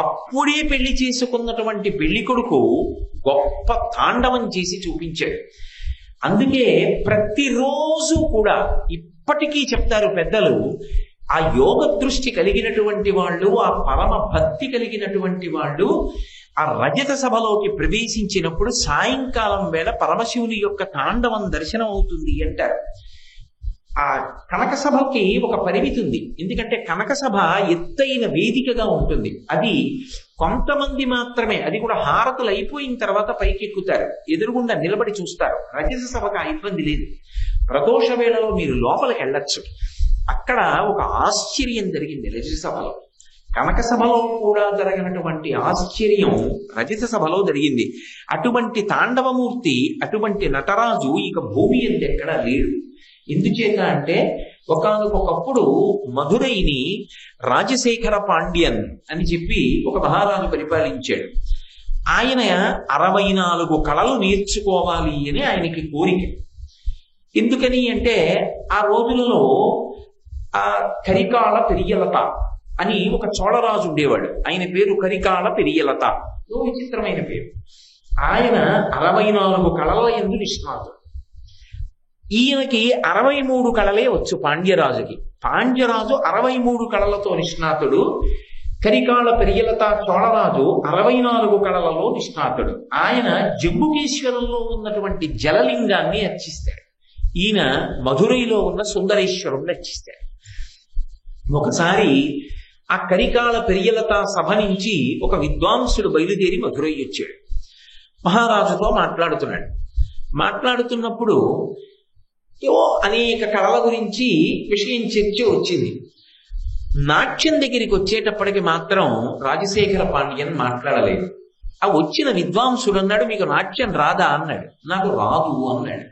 అప్పుడే పెళ్లి చేసుకున్నటువంటి పెళ్లి కొడుకు గొప్ప తాండవం చేసి చూపించాడు. అందుకే ప్రతిరోజు కూడా ఇప్పటికీ చెప్తారు పెద్దలు, ఆ యోగ దృష్టి కలిగినటువంటి వాళ్ళు, ఆ పరమ భక్తి కలిగినటువంటి వాళ్ళు ఆ రజత సభలోకి ప్రవేశించినప్పుడు సాయంకాలం వేళ పరమశివుని యొక్క తాండవం దర్శనం అవుతుంది అంటారు. ఆ కనక సభకి ఒక పరిమితి ఉంది, ఎందుకంటే కనక సభ ఎత్తైన వేదికగా ఉంటుంది. అది కొంతమంది మాత్రమే, అది కూడా హారతులు అయిపోయిన తర్వాత పైకి ఎక్కుతారు, ఎదురుగుండా నిలబడి చూస్తారు. రజత సభకు ఆ ఇబ్బంది లేదు. ప్రదోష వేళలో మీరు లోపలికి వెళ్ళొచ్చు. అక్కడ ఒక ఆశ్చర్యం జరిగింది రజత సభలో. కనక సభలో కూడా జరగినటువంటి ఆశ్చర్యం రజత సభలో జరిగింది. అటువంటి తాండవమూర్తి, అటువంటి నటరాజు ఇక భూమి అందు ఎక్కడా లేడు. ఎందుచేత అంటే ఒకానొకప్పుడు మధురైని రాజశేఖర పాండ్యన్ అని చెప్పి ఒక మహారాజు పరిపాలించాడు. ఆయన 64 కళలు నేర్చుకోవాలి అని ఆయనకి కోరిక. ఎందుకని అంటే ఆ రోజులలో ఆ కరికాల పెరియలత అని ఒక చోళరాజు ఉండేవాడు. ఆయన పేరు కరికాల పెరియలత, విచిత్రమైన పేరు. ఆయన 64 కళల యందు నిష్ణాతుడు. ఈయనకి 63 కళలే వచ్చు పాండ్యరాజుకి. పాండ్యరాజు 63 కళలతో నిష్ణాతుడు. కరికాల పెరియలత చోళరాజు 64 కళలలో నిష్ణాతుడు. ఆయన జంబుకేశ్వరంలో ఉన్నటువంటి జలలింగాన్ని అర్చిస్తాడు. ఈయన మధురైలో ఉన్న సుందరేశ్వరుణ్ణి అర్చిస్తాడు. ఒకసారి ఆ కరికాల పెరియలత సభ నుంచి ఒక విద్వాంసుడు బయలుదేరి మధురై వచ్చాడు. మహారాజుతో మాట్లాడుతున్నాడు. మాట్లాడుతున్నప్పుడు ఏవో అనేక కళల గురించి విషయం చర్చ వచ్చింది. నాట్యం దగ్గరికి వచ్చేటప్పటికి మాత్రం రాజశేఖర పాండ్యన్ మాట్లాడలేదు. ఆ వచ్చిన విద్వాంసుడు అన్నాడు, మీకు నాట్యం రాదా అన్నాడు. నాకు రాదు అన్నాడు.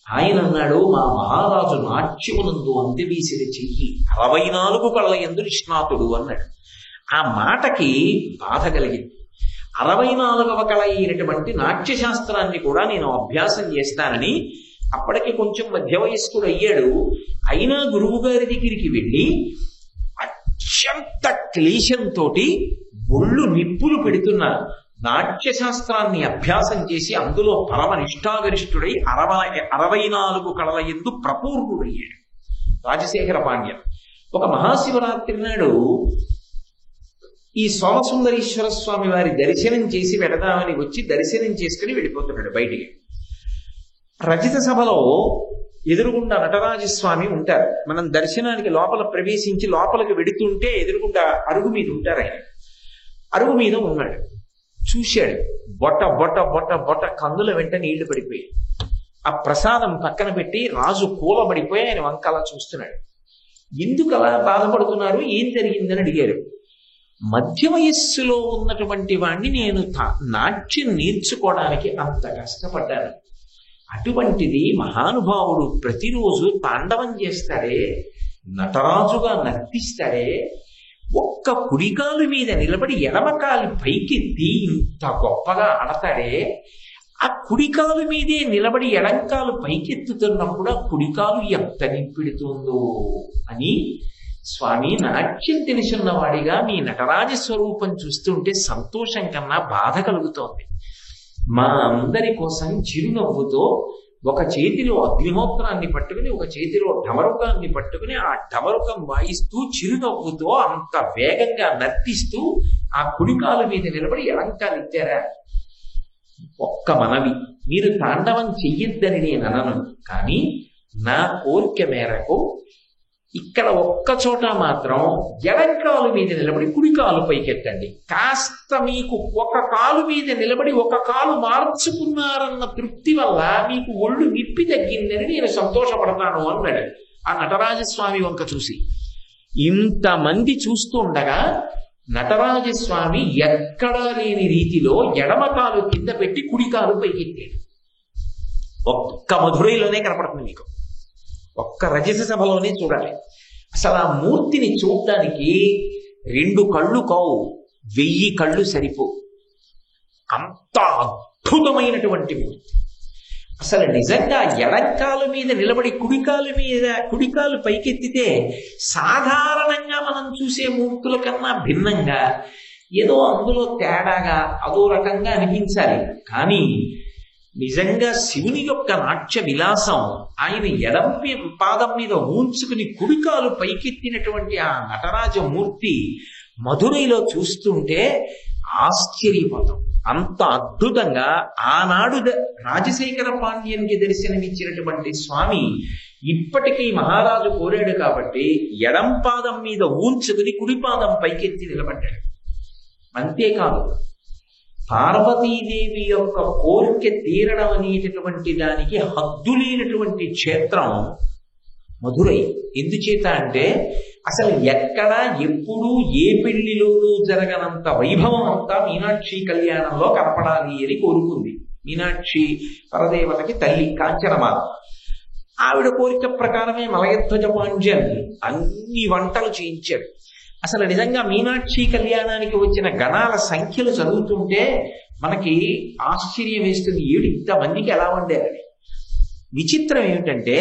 ఆయన అన్నాడు, మా మహారాజు నాట్యమునందు అంత్యవీసిన చెయ్యి 64 కళ్ళ యందు నిష్ణాతుడు అన్నాడు. ఆ మాటకి బాధ కలిగింది. 64వ కళ అయినటువంటి నాట్యశాస్త్రాన్ని కూడా నేను అభ్యాసం చేస్తానని అప్పటికి కొంచెం మధ్య వయస్కుడు అయ్యాడు. అయినా గురువు గారి దగ్గరికి వెళ్ళి అత్యంత క్లేశంతో ఒళ్ళు నిప్పులు పెడుతున్న నాట్యశాస్త్రాన్ని అభ్యాసం చేసి అందులో పరమ నిష్ఠాగరిష్ఠుడై 64 కళల యందు ప్రపూర్ణుడయ్యాడు రాజశేఖర పాండ్యన్. ఒక మహాశివరాత్రి నాడు ఈ సోమసుందరీశ్వర స్వామి వారి దర్శనం చేసి వెడదామని వచ్చి దర్శనం చేసుకుని వెళ్ళిపోతున్నాడు బయటికి. రజిత సభలో ఎదురుగుండా నటరాజస్వామి ఉంటారు. మనం దర్శనానికి లోపల ప్రవేశించి లోపలికి వెడుతుంటే ఎదురుగుండా అరుగు మీద ఉంటారు. ఆయన అరుగు మీద ఉన్నాడు. చూశాడు. బొట్ట బొట్ట బొట్ట బొట్ట కన్నుల వెంట నీళ్లు పడిపోయి ఆ ప్రసాదం పక్కన పెట్టి రాజు కూలబడిపోయి ఆయన వంకలా చూస్తున్నాడు. ఎందుకు అలా బాధపడుతున్నారు, ఏం జరిగిందని అడిగారు. మధ్య వయస్సులో ఉన్నటువంటి వాణ్ణి నేను నాట్యం నేర్చుకోవడానికి అంత కష్టపడ్డాను. అటువంటిది మహానుభావుడు ప్రతిరోజు తాండవం చేస్తాడే, నటరాజుగా నర్తిస్తాడే, ఒక్క కుడికాలు మీద నిలబడి ఎడమకాలు పైకెత్తి ఇంత గొప్పగా ఆడతాడే, ఆ కుడికాలు మీదే నిలబడి ఎడంకాలు పైకెత్తుతున్నప్పుడు ఆ కుడికాలు ఎంత నింపెడుతుందో అని, స్వామి నాట్యం తెలుసున్నవాడిగా మీ నటరాజ స్వరూపం చూస్తుంటే సంతోషం కన్నా బాధ కలుగుతోంది. మా అందరి కోసం చిరునవ్వుతో ఒక చేతిలో అగ్నిహోత్రాన్ని పట్టుకుని ఒక చేతిలో ఢమరుకాన్ని పట్టుకుని ఆ ఢమరుకం వాయిస్తూ చిరునవ్వుతో అంత వేగంగా నర్తిస్తూ ఆ కుడికాలు మీద నిలబడి ఎడంకాలు ఎత్తారా. ఒక్క మనవి, మీరు తాండవం చెయ్యొద్దని నేను అనను, కానీ నా కోరిక మేరకు ఇక్కడ ఒక్క చోట మాత్రం ఎడంకాలు మీద నిలబడి కుడికాలు పైకెత్తండి. కాస్త మీకు ఒక కాలు మీద నిలబడి ఒక కాలు మార్చుకున్నారన్న తృప్తి వల్ల మీకు ఒళ్ళు నిప్పి తగ్గిందని నేను సంతోషపడతాను అన్నాడు ఆ నటరాజస్వామి వంక చూసి. ఇంతమంది చూస్తూ ఉండగా నటరాజస్వామి ఎక్కడా లేని రీతిలో ఎడమకాలు కింద పెట్టి కుడికాలు పైకెత్తాడు. ఒక్క మధురైలోనే కనపడుతుంది మీకు, ఒక్క రజత సభలోనే చూడాలి. అసలు ఆ మూర్తిని చూడడానికి 2 కళ్ళు కావు, 1000 కళ్ళు సరిపో. అంత అద్భుతమైనటువంటి మూర్తి. అసలు నిజంగా ఎడంకాలు మీద నిలబడి కుడికాలు పైకెత్తితే సాధారణంగా మనం చూసే మూర్తుల కన్నా భిన్నంగా ఏదో అందులో తేడాగా అదో రకంగా అనిపించాలి. కానీ నిజంగా శివుని యొక్క నాట్య విలాసం, ఆయన ఎడం పాదం మీద ఉంచుకుని కుడికాలు పైకెత్తినటువంటి ఆ నటరాజమూర్తి మధురైలో చూస్తుంటే ఆశ్చర్యపోతాం. అంత అద్భుతంగా ఆనాడు రాజశేఖర పాండ్యన్కి దర్శనమిచ్చినటువంటి స్వామి ఇప్పటికీ మహారాజు కోరాడు కాబట్టి ఎడం పాదం మీద ఉంచుకుని కుడిపాదం పైకెత్తి నిలబడ్డాడు. అంతేకాదు, పార్వతీదేవి యొక్క కోరిక తీరడం అనేటటువంటి దానికి హద్దులేనటువంటి క్షేత్రం మధురై. ఎందుచేత అంటే అసలు ఎక్కడ ఎప్పుడు ఏ పెళ్లిలోనూ జరగనంత వైభవం అంతా మీనాక్షి కళ్యాణంలో కనపడాలి అని కోరుకుంది. మీనాక్షి పరదేవతకి తల్లి కాంచనమాల. ఆవిడ కోరిక ప్రకారమే మలయధ్వజ పాండ్యన్ అన్ని వంటలు చేయించాడు. అసలు నిజంగా మీనాక్షి కళ్యాణానికి వచ్చిన గణాల సంఖ్యలు చదువుతుంటే మనకి ఆశ్చర్యం వేస్తుంది. ఇంతమందికి ఎలా వండారని. విచిత్రం ఏమిటంటే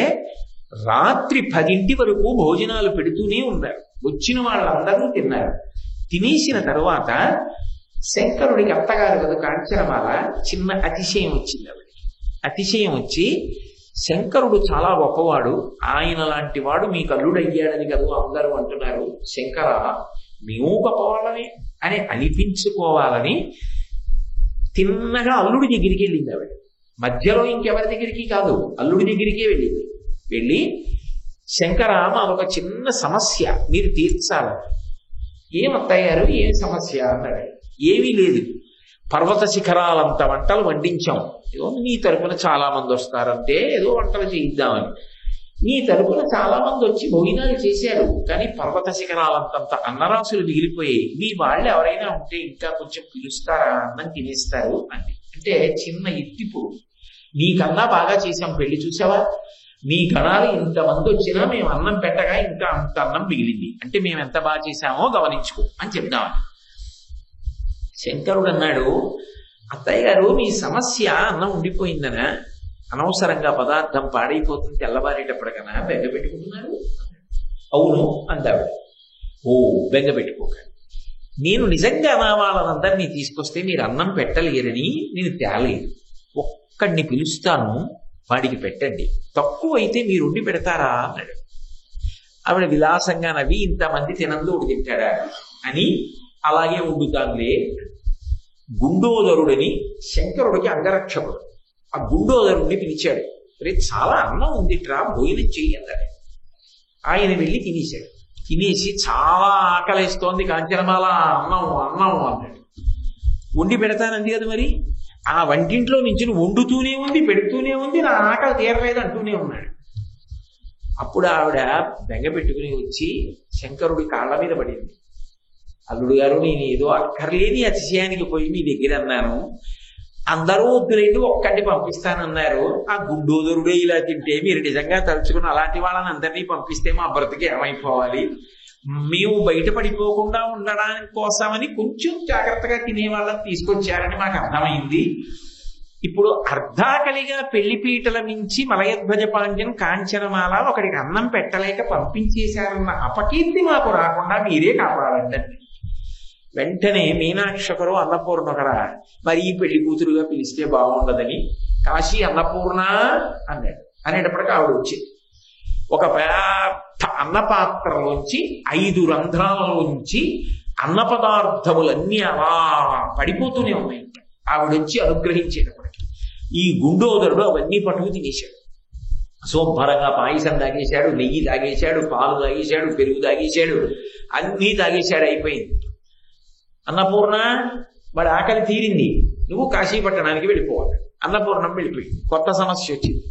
రాత్రి 10 వరకు భోజనాలు పెడుతూనే ఉన్నారు. వచ్చిన వాళ్ళందరూ తిన్నారు. తినేసిన తరువాత శంకరుడికి అత్తగారు కదా కాంచనమాల, చిన్న అతిశయం వచ్చింది ఆవిడకి. అతిశయం వచ్చి, శంకరుడు చాలా గొప్పవాడు, ఆయన లాంటి వాడు మీకు అల్లుడయ్యాడని కదా అందరూ అంటున్నారు, శంకర మేము గొప్పవాళ్ళని అని అనిపించుకోవాలని తిన్నగా అల్లుడి దగ్గరికి వెళ్ళింది ఆవిడ. మధ్యలో ఇంకెవరి దగ్గరికి కాదు, అల్లుడి దగ్గరికే వెళ్ళింది. వెళ్ళి, శంకర మాదొక చిన్న సమస్య మీరు తీర్చాలి. ఏమత్తయ్యారు, ఏం సమస్య అన్నాడు. ఏమీ లేదు, పర్వత శిఖరాలంత వంటలు వండించాం, ఏదో నీ తరపున చాలా మంది వస్తారంటే ఏదో వంటలు చేయిద్దామని. నీ తరపున చాలా మంది వచ్చి భోజనాలు చేశారు, కానీ పర్వత శిఖరాలంతంత అన్నరాశులు మిగిలిపోయాయి. మీ వాళ్ళు ఎవరైనా ఉంటే ఇంకా కొంచెం పిలుస్తారా, అన్నం తినేస్తారు అంది. అంటే చిన్న ఎత్తిపు, నీకన్నా బాగా చేశాం పెళ్లి, చూసావా, నీ గణాలు ఇంతమంది వచ్చినా మేము అన్నం పెట్టగా ఇంకా అంత అన్నం మిగిలింది, అంటే మేము ఎంత బాగా చేశామో గమనించుకో అని చెప్దామని. శంకరుడు అన్నాడు, అత్తయ్య గారు మీ సమస్య అన్నం ఉండిపోయిందనా, అనవసరంగా పదార్థం పాడైపోతుంది తెల్లవారేటప్పటికన్నా బెంగ పెట్టుకుంటున్నారు. అవును అందావిడ. ఓ బెంగ పెట్టుకోక, నేను నిజంగా నా వాళ్ళనందరినీ తీసుకొస్తే మీరు అన్నం పెట్టలేరని నేను తేలేదు. ఒక్కడిని పిలుస్తాను, వాడికి పెట్టండి, తక్కువైతే మీరు ఉండి పెడతారా అన్నాడు. ఆవిడ విలాసంగా నవ్వి, ఇంతమంది తినందు తింటాడా అని, అలాగే వండుతానులే. గుండోదరుడని శంకరుడికి అంగరక్షకుడు, ఆ గుండోదరుడిని పిలిచాడు. రేపు చాలా అన్నం ఉందిట్రా, భోజనం చెయ్యి అన్నాడు. ఆయన వెళ్ళి తినేశాడు. తినేసి చాలా ఆకలిస్తోంది కాంచనమాల, అన్నం అన్నం అన్నాడు. వండి పెడతానంది కదా మరి, ఆ వంటింట్లో నుంచి వండుతూనే ఉంది, పెడుతూనే ఉంది, నా ఆకలి తీరలేదు అంటూనే ఉన్నాడు. అప్పుడు ఆవిడ బెంగ పెట్టుకుని వచ్చి శంకరుడి కాళ్ళ మీద పడింది. అల్లుడు గారు, నేను ఏదో అక్కర్లేని అతిశయానికి పోయి మీ దగ్గర అన్నాను, అందరూ వద్దులేండి ఒక్కడిని పంపిస్తానన్నారు. ఆ గుండోదరుడే ఇలా తింటే మీరు నిజంగా తలుచుకుని అలాంటి వాళ్ళని అందరినీ పంపిస్తే మా బ్రతికి ఏమైపోవాలి, మేము బయటపడిపోకుండా ఉండడానికి కోసమని కొంచెం జాగ్రత్తగా తినే వాళ్ళని తీసుకొచ్చారని మాకు అర్థమైంది. ఇప్పుడు అర్ధాకలిగా పెళ్లిపీటల మించి మలయధ్వజ పాండ్యం కాంచనమాల ఒకడికి అన్నం పెట్టలేక పంపించేశారన్న అపకీర్తి మాకు రాకుండా మీరే కాపాడండి. వెంటనే మీనాక్షకరు అన్నపూర్ణకరా, మరి ఈ పెళ్లి కూతురుగా పిలిస్తే బాగుండదని కాశీ అన్నపూర్ణ అన్నాడు. అనేటప్పటికీ ఆవిడ వచ్చింది. ఒక పెద్ద అన్నపాత్రలోంచి 5 రంధ్రాలలోంచి అన్న పదార్థములన్నీ అలా పడిపోతూనే ఉన్నాయి. ఆవిడొచ్చి అనుగ్రహించేటప్పటికి ఈ గుండోదరుడు అవన్నీ పట్టుకు తినేశాడు. శుభ్రంగా పాయసం తాగేశాడు, నెయ్యి తాగేశాడు, పాలు తాగేశాడు, పెరుగు తాగేశాడు, అన్నీ తాగేశాడు. అయిపోయింది. అన్నపూర్ణ, వాడి ఆకలి తీరింది, నువ్వు కాశీపట్టణానికి వెళ్ళిపోవాలి. అన్నపూర్ణం వెళ్ళిపోయింది. కొత్త సమస్య వచ్చింది.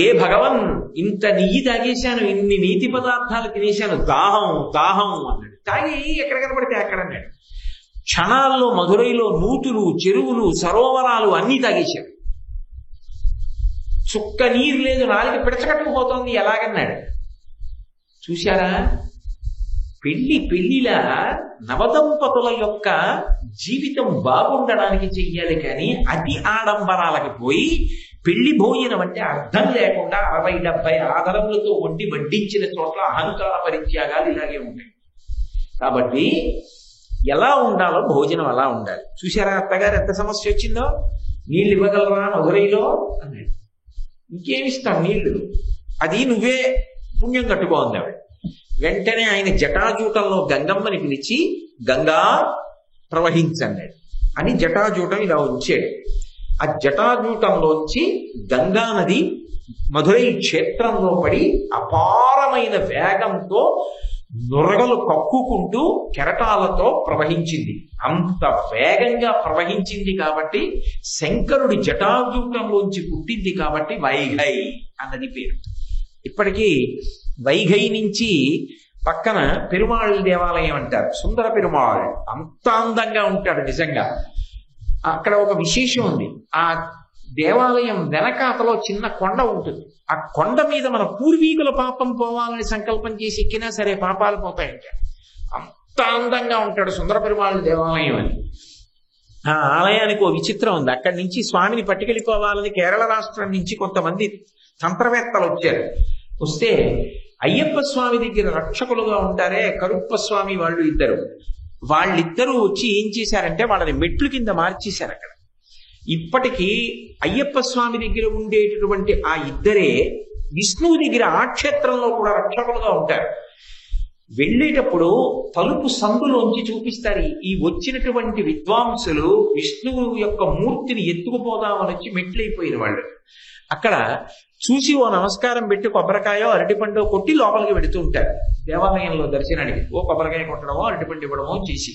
ఏ భగవన్, ఇంత నెయ్యి తాగేశాను, ఇన్ని నీతి పదార్థాలు తినేశాను, దాహం దాహం అన్నాడు. తాగి ఎక్కడ కనబడితే అక్కడ అన్నాడు. క్షణాల్లో మధురైలో నూతులు, చెరువులు, సరోవరాలు అన్నీ తాగేశాడు. చుక్క నీరు లేదు, నాలుగు పిడచకట్టుకుపోతోంది, ఎలాగన్నాడు. చూశారా, పెళ్లిలా నవదంపతుల యొక్క జీవితం బాగుండడానికి చెయ్యాలి, కానీ అతి ఆడంబరాలకి పోయి పెళ్లి భోజనం అంటే అర్థం లేకుండా 60-70 ఆధారములతో వండి వడ్డించిన చోట్ల అహంకార పరిత్యాగాలు ఇలాగే ఉంటాయి. కాబట్టి ఎలా ఉండాలో భోజనం అలా ఉండాలి. చూశారా అత్తగారు ఎంత సమస్య వచ్చిందో, నీళ్ళు ఇవ్వగలరా మధురైలో అన్నాడు. ఇంకేమిస్తాం నీళ్లు, అది నువ్వే పుణ్యం కట్టుకోంది ఆవిడ. వెంటనే ఆయన జటాజూటంలో గంగమ్మని పిలిచి, గంగా ప్రవహించన్నాడు. అని జటాజూటం ఇలా ఉంచాడు. ఆ జటాజూటంలోంచి గంగా నది మధురై క్షేత్రంలో పడి అపారమైన వేగంతో నురగలు కక్కుకుంటూ కెరటాలతో ప్రవహించింది. అంత వేగంగా ప్రవహించింది కాబట్టి శంకరుడి జటాజూటంలోంచి పుట్టింది కాబట్టి వైఘై అన్నది పేరు. ఇప్పటికీ వైఘై నుంచి పక్కన పెరుమాళ్ దేవాలయం అంటారు, సుందర పెరుమాళ్. అంత అందంగా ఉంటాడు నిజంగా. అక్కడ ఒక విశేషం ఉంది. ఆ దేవాలయం వెనకాతలో చిన్న కొండ ఉంటుంది. ఆ కొండ మీద మన పూర్వీకుల పాపం పోవాలని సంకల్పం చేసి ఎక్కినా సరే పాపాలు పోతాయంట. అంత అందంగా ఉంటాడు సుందర పెరుమాళ్ దేవాలయం అని. ఆ ఆలయానికి ఓ విచిత్రం ఉంది. అక్కడి నుంచి స్వామిని పట్టుకెళ్ళిపోవాలని కేరళ రాష్ట్రం నుంచి కొంతమంది తంత్రవేత్తలు వచ్చారు. వస్తే అయ్యప్ప స్వామి దగ్గర రక్షకులుగా ఉంటారే కరుప్ప స్వామి వాళ్ళిద్దరూ వచ్చి ఏం చేశారంటే వాళ్ళని మెట్లు కింద మార్చేశారు. అక్కడ ఇప్పటికీ అయ్యప్ప స్వామి దగ్గర ఉండేటటువంటి ఆ ఇద్దరే విష్ణువు దగ్గర ఆ క్షేత్రంలో కూడా రక్షకులుగా ఉంటారు. వెళ్ళేటప్పుడు తలుపు సందులోంచి చూపిస్తారు. ఈ వచ్చినటువంటి విద్వాంసులు విష్ణువు యొక్క మూర్తిని ఎత్తుకుపోదామని వచ్చి మెట్లయిపోయిన వాళ్ళు అక్కడ చూసి ఓ నమస్కారం పెట్టి కొబ్బరికాయో అరటిపండు కొట్టి లోపలికి వెడుతూ ఉంటారు. దేవాలయంలో దర్శనానికి ఓ కొబ్బరికాయ కొట్టడమో అరటిపండు ఇవ్వడమో చేసి.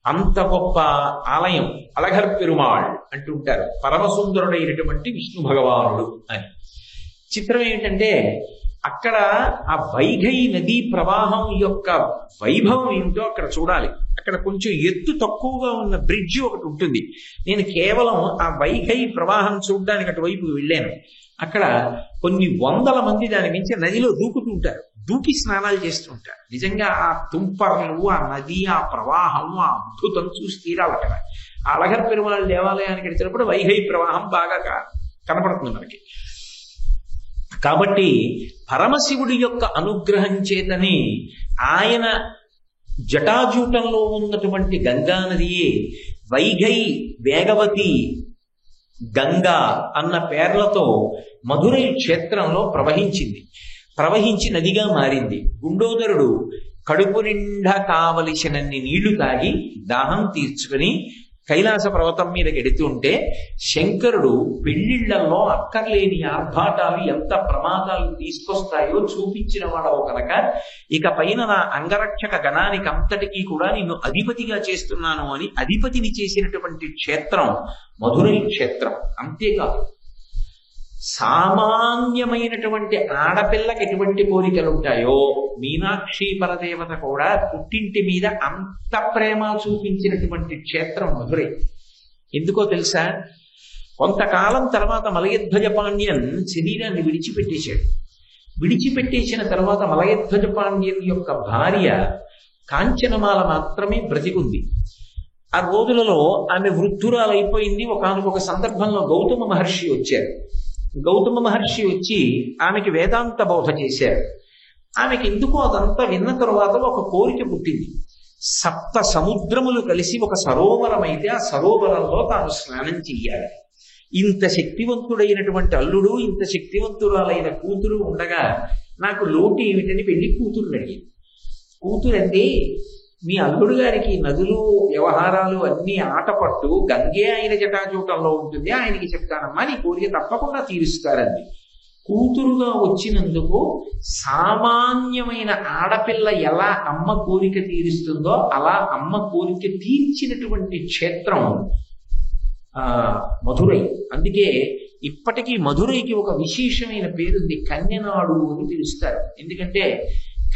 అంత గొప్ప ఆలయం అలఘర్ పెరుమాళ్ అంటుంటారు, పరమసుందరుడైనటువంటి విష్ణు భగవానుడు అని. చిత్రం ఏమిటంటే అక్కడ ఆ వైఘై నదీ ప్రవాహం యొక్క వైభవం ఏమిటో అక్కడ చూడాలి. అక్కడ కొంచెం ఎత్తు తక్కువగా ఉన్న బ్రిడ్జి ఒకటి ఉంటుంది. నేను కేవలం ఆ వైఘై ప్రవాహం చూడడానికి అటువైపు వెళ్ళాను. అక్కడ కొన్ని వందల మంది దాని మించి నదిలో దూకుతుంటారు, దూకి స్నానాలు చేస్తుంటారు. నిజంగా ఆ తుంపర్లు, ఆ నది, ఆ ప్రవాహం, ఆ అద్భుతం చూసి తీరాలి. అక్కడ అళగర్ పెరుమాళ్ దేవాలయానికి వెళ్తున్నప్పుడు వైఘై ప్రవాహం బాగా కనపడుతుంది మనకి. కాబట్టి పరమశివుడి యొక్క అనుగ్రహం చేతని ఆయన జటాజూటంలో ఉన్నటువంటి గంగా నదియే వైఘై, వేగవతి, గంగా అన్న పేర్లతో మధురై క్షేత్రంలో ప్రవహించి నదిగా మారింది. గుండోదరుడు కడుపు నిండా కావలసినన్ని నీళ్లు తాగి దాహం తీర్చుకుని కైలాస పర్వతం మీదకి ఎడుతుంటే శంకరుడు పెళ్లిళ్లలో అక్కర్లేని ఆర్భాటాలు ఎంత ప్రమాదాలు తీసుకొస్తాయో చూపించిన వాడవు కనుక ఇక పైన నా అంగరక్షక గణానికి అంతటికీ కూడా నిన్ను అధిపతిగా చేస్తున్నాను అని అధిపతిని చేసినటువంటి క్షేత్రం మధురై క్షేత్రం. అంతేకాదు, సామాన్యమైనటువంటి ఆడపిల్లకి ఎటువంటి కోరికలు ఉంటాయో మీనాక్షి పరదేవత కూడా పుట్టింటి మీద అంత ప్రేమ చూపించినటువంటి క్షేత్రం మధురై. ఎందుకో తెలుసా? కొంతకాలం తర్వాత మలయధ్వజ పాండ్యన్ శరీరాన్ని విడిచిపెట్టేసిన తర్వాత మలయధ్వజ పాండ్యన్ యొక్క భార్య కాంచనమాల మాత్రమే బ్రతికుంది. ఆ రోజులలో ఆమె వృద్ధురాలైపోయింది. ఒకానొక సందర్భంలో గౌతమ మహర్షి వచ్చారు. గౌతమ మహర్షి వచ్చి ఆమెకి వేదాంత బోధ చేశారు. ఆమెకి ఎందుకో అదంతా విన్న తరువాత ఒక కోరిక పుట్టింది. 7 సముద్రములు కలిసి ఒక సరోవరం అయితే ఆ సరోవరంలో తాను స్నానం చెయ్యాలి. ఇంత శక్తివంతుడైనటువంటి అల్లుడు, ఇంత శక్తివంతురాలైన కూతురు ఉండగా నాకు లోటు ఏమిటని వెళ్ళి కూతురు అడిగింది. కూతురండి, మీ అల్లుడు గారికి నదులు వ్యవహారాలు అన్ని ఆటపట్టు, గంగే ఆయన జటాజూటంలో ఉంటుంది, ఆయనకి చెప్తానమ్మా, నీ కోరిక తప్పకుండా తీరుస్తారండి. కూతురుగా వచ్చినందుకు సామాన్యమైన ఆడపిల్ల ఎలా అమ్మ కోరిక తీరుస్తుందో అలా అమ్మ కోరిక తీర్చినటువంటి క్షేత్రం మధురై. అందుకే ఇప్పటికీ మధురైకి ఒక విశేషమైన పేరుంది, కన్యనాడు అని పిలుస్తారు. ఎందుకంటే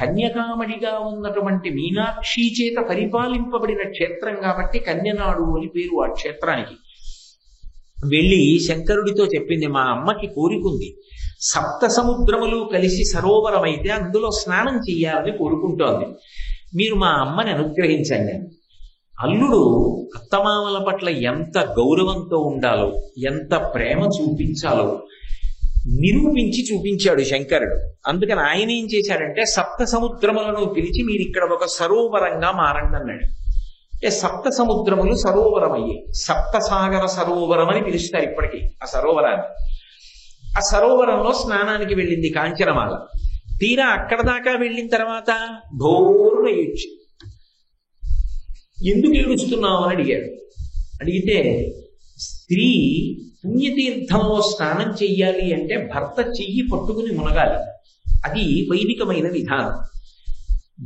కన్యకామణిగా ఉన్నటువంటి మీనాక్షి చేత పరిపాలింపబడిన క్షేత్రం కాబట్టి కన్యనాడు అని పేరు ఆ క్షేత్రానికి. వెళ్ళి శంకరుడితో చెప్పింది, మా అమ్మకి కోరికుంది, 7 సముద్రములు కలిసి సరోవరం అయితే అందులో స్నానం చెయ్యాలని కోరుకుంటోంది, మీరు మా అమ్మని అనుగ్రహించండి. అల్లుడు అత్తమామల పట్ల ఎంత గౌరవంతో ఉండాలో, ఎంత ప్రేమ చూపించాలో నిరూపించి చూపించాడు శంకరుడు. అందుకని ఆయన ఏం చేశాడంటే 7 సముద్రములను పిలిచి మీరు ఇక్కడ ఒక సరోవరంగా మారండి అన్నాడు. అంటే 7 సముద్రములు సరోవరం అయ్యాయి. సప్తసాగర సరోవరం అని పిలుస్తారు ఇప్పటికీ ఆ సరోవరాన్ని. ఆ సరోవరంలో స్నానానికి వెళ్ళింది కాంచనమాల. తీరా అక్కడ దాకా వెళ్ళిన తర్వాత ఘోరున ఏడ్చి, ఎందుకు ఏడుస్తున్నావు అని అడిగాడు. అడిగితే స్త్రీ పుణ్యతీర్థంలో స్నానం చెయ్యాలి అంటే భర్త చెయ్యి పట్టుకుని మునగాలి, అది వైదికమైన విధానం.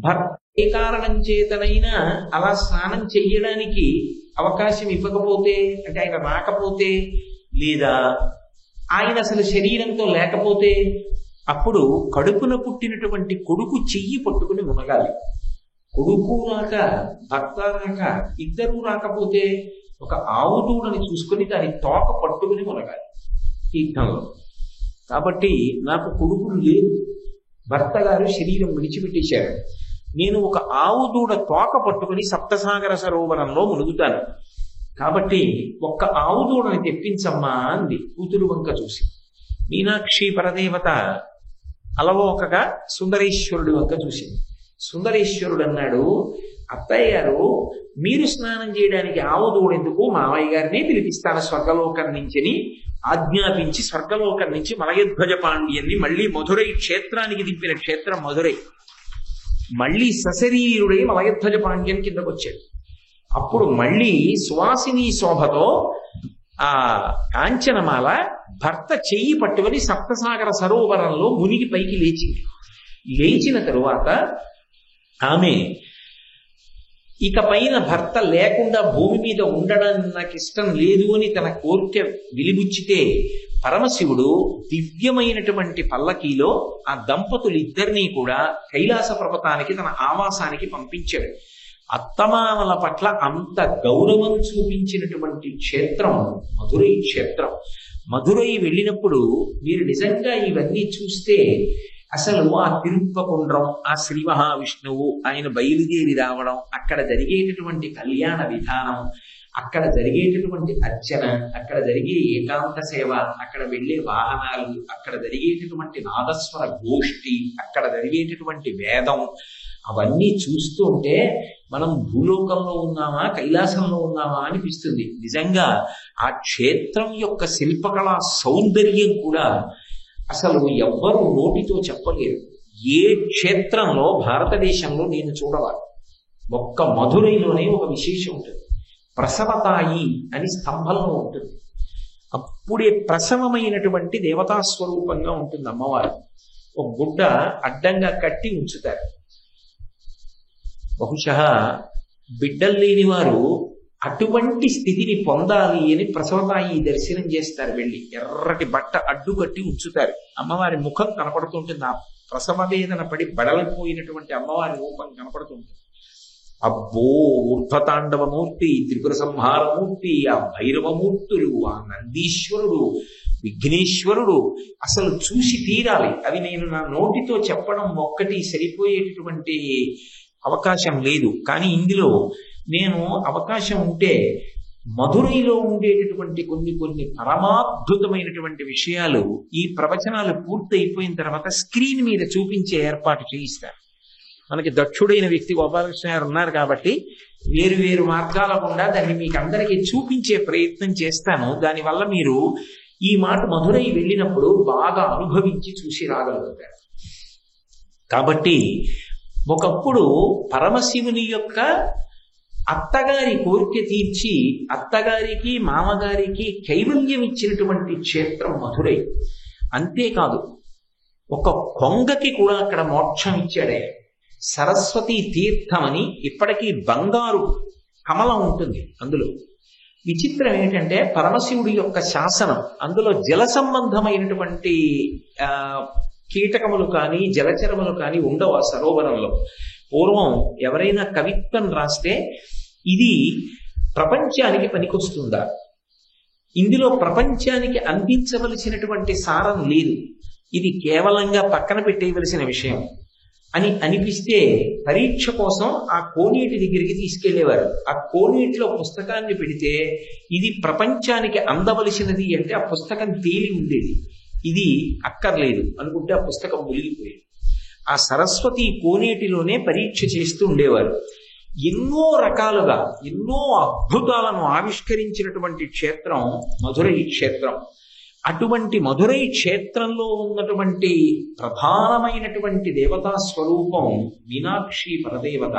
భర్త ఏ కారణం చేతనైనా అలా స్నానం చెయ్యడానికి అవకాశం ఇవ్వకపోతే, అంటే ఆయన రాకపోతే, లేదా ఆయన అసలు శరీరంతో లేకపోతే, అప్పుడు కడుపున పుట్టినటువంటి కొడుకు చెయ్యి పట్టుకుని మునగాలి. కొడుకు రాక, భర్త రాక, ఇద్దరూ రాకపోతే ఒక ఆవు దూడని చూసుకుని దాని తోక పట్టుకుని మునగాలి తీర్థంలో. కాబట్టి నాకు కొడుకులు లేదు, భర్త గారు శరీరం విడిచిపెట్టేశారు, నేను ఒక ఆవు దూడ తోక పట్టుకుని సప్తసాగర సరోవరంలో మునుగుతాను, కాబట్టి ఒక్క ఆవు దూడని తెప్పించమ్మా అంది కూతురు వంక చూసి. మీనాక్షి పరదేవత అలవోకగా సుందరేశ్వరుడి వంక చూసింది. సుందరేశ్వరుడు అన్నాడు, అత్తయ్య గారు, మీరు స్నానం చేయడానికి ఆవు దూడెందుకు, మావయ్య గారిని పిలిపిస్తాను స్వర్గలోకం నుంచిని ఆజ్ఞాపించి స్వర్గలోకం నుంచి మలయధ్వజ పాండ్యన్ని మళ్ళీ మధురై క్షేత్రానికి దింపిన క్షేత్రం మధురై. మళ్ళీ సశరీరుడై మలయధ్వజ పాండ్యం కిందకు వచ్చాడు. అప్పుడు మళ్ళీ సువాసిని శోభతో ఆ కాంచనమాల భర్త చెయ్యి పట్టుకుని సప్తసాగర సరోవరంలో మునిగి పైకి లేచింది. లేచిన తరువాత ఆమె ఇక పైన భర్త లేకుండా భూమి మీద ఉండడం నాకు ఇష్టం లేదు అని తన కోరిక విలిబుచ్చితే పరమశివుడు దివ్యమైనటువంటి పల్లకీలో ఆ దంపతులు ఇద్దరినీ కూడా కైలాస పర్వతానికి తన ఆవాసానికి పంపించాడు. అత్తమామల పట్ల అంత గౌరవం చూపించినటువంటి క్షేత్రం మధురై క్షేత్రం. మధురై వెళ్ళినప్పుడు మీరు నిజంగా ఇవన్నీ చూస్తే అసలు ఆ తిరుప్పకుండ్రం, ఆ శ్రీ మహావిష్ణువు ఆయన బయలుదేరి రావడం, అక్కడ జరిగేటటువంటి కళ్యాణ విధానం, అక్కడ జరిగేటటువంటి అర్చన, అక్కడ జరిగే ఏకాంత సేవ, అక్కడ వెళ్ళే వాహనాలు, అక్కడ జరిగేటటువంటి నాదస్వర గోష్ఠి, అక్కడ జరిగేటటువంటి వేదం, అవన్నీ చూస్తూ ఉంటే మనం భూలోకంలో ఉన్నామా కైలాసంలో ఉన్నామా అనిపిస్తుంది. నిజంగా ఆ క్షేత్రం యొక్క శిల్పకళా సౌందర్యం కూడా అసలు ఎవ్వరూ నోటితో చెప్పలేరు. ఏ క్షేత్రంలో భారతదేశంలో నేను చూడవాలి, ఒక్క మధురైలోనే ఒక విశేషం ఉంటుంది. ప్రసవతాయి అని స్తంభంలో ఉంటుంది. అప్పుడే ప్రసవమైనటువంటి దేవతా స్వరూపంగా ఉంటుంది అమ్మవారు. ఒక గుడ్డ అడ్డంగా కట్టి ఉంచుతారు. బహుశా బిడ్డలు లేని వారు అటువంటి స్థితిని పొందాలి అని ప్రసవతాయి దర్శనం చేస్తారు. వెళ్ళి ఎర్రటి బట్ట అడ్డు కట్టి ఉంచుతారు. అమ్మవారి ముఖం కనపడుతుంటుంది. ఆ ప్రసవ వేదన పడి బడలిపోయినటువంటి అమ్మవారి రూపం కనపడుతుంటుంది. అబ్బో, ఊర్ధ్వతాండవమూర్తి, త్రిపుర సంహారమూర్తి, ఆ భైరవమూర్తులు, ఆ నందీశ్వరుడు, విఘ్నేశ్వరుడు అసలు చూసి తీరాలి. అవి నేను నా నోటితో చెప్పడం ఒక్కటి సరిపోయేటటువంటి అవకాశం లేదు. కానీ ఇందులో నేను అవకాశం ఉంటే మధురైలో ఉండేటటువంటి కొన్ని పరమాద్భుతమైనటువంటి విషయాలు ఈ ప్రవచనాలు పూర్తయిపోయిన తర్వాత స్క్రీన్ మీద చూపించే ఏర్పాటు చేయిస్తారు. మనకి దక్షుడైన వ్యక్తి గోపాలకృష్ణ గారు ఉన్నారు కాబట్టి వేరు వేరు మార్గాల గుండా దాన్ని మీకు అందరికీ చూపించే ప్రయత్నం చేస్తాను. దానివల్ల మీరు ఈ మాట మధురై వెళ్ళినప్పుడు బాగా అనుభవించి చూసి రాగలుగుతారు. కాబట్టి ఒకప్పుడు పరమశివుని యొక్క అత్తగారి కోరిక తీర్చి అత్తగారికి మామగారికి కైవల్యం ఇచ్చినటువంటి క్షేత్రం మధురై. అంతేకాదు, ఒక కొంగకి కూడా అక్కడ మోక్షం ఇచ్చాడే. సరస్వతీ తీర్థం అని ఇప్పటికీ బంగారు కమలం ఉంటుంది అందులో. విచిత్రం ఏంటంటే పరమశివుడి యొక్క శాసనం, అందులో జల సంబంధమైనటువంటి కీటకములు కానీ జలచరములు కానీ ఉండవు ఆ సరోవరంలో. పూర్వం ఎవరైనా కవిత్వం రాస్తే ఇది ప్రపంచానికి పనికొస్తుందా, ఇందులో ప్రపంచానికి అందించవలసినటువంటి సారం లేదు, ఇది కేవలంగా పక్కన పెట్టేయవలసిన విషయం అని అనిపిస్తే పరీక్ష కోసం ఆ కోనేటి దగ్గరికి తీసుకెళ్లేవారు. ఆ కోనేటిలో పుస్తకాన్ని పెడితే ఇది ప్రపంచానికి అందవలసినది అంటే ఆ పుస్తకం తేలి ఉండేది. ఇది అక్కర్లేదు అనుకుంటే ఆ పుస్తకం మునిగిపోయేది. ఆ సరస్వతి కోనేటిలోనే పరీక్ష చేస్తూ ఉండేవారు. ఎన్నో రకాలుగా ఎన్నో అద్భుతాలను ఆవిష్కరించినటువంటి క్షేత్రం మధురై క్షేత్రం. అటువంటి మధురై క్షేత్రంలో ఉన్నటువంటి ప్రధానమైనటువంటి దేవతా స్వరూపం మీనాక్షి పరదేవత.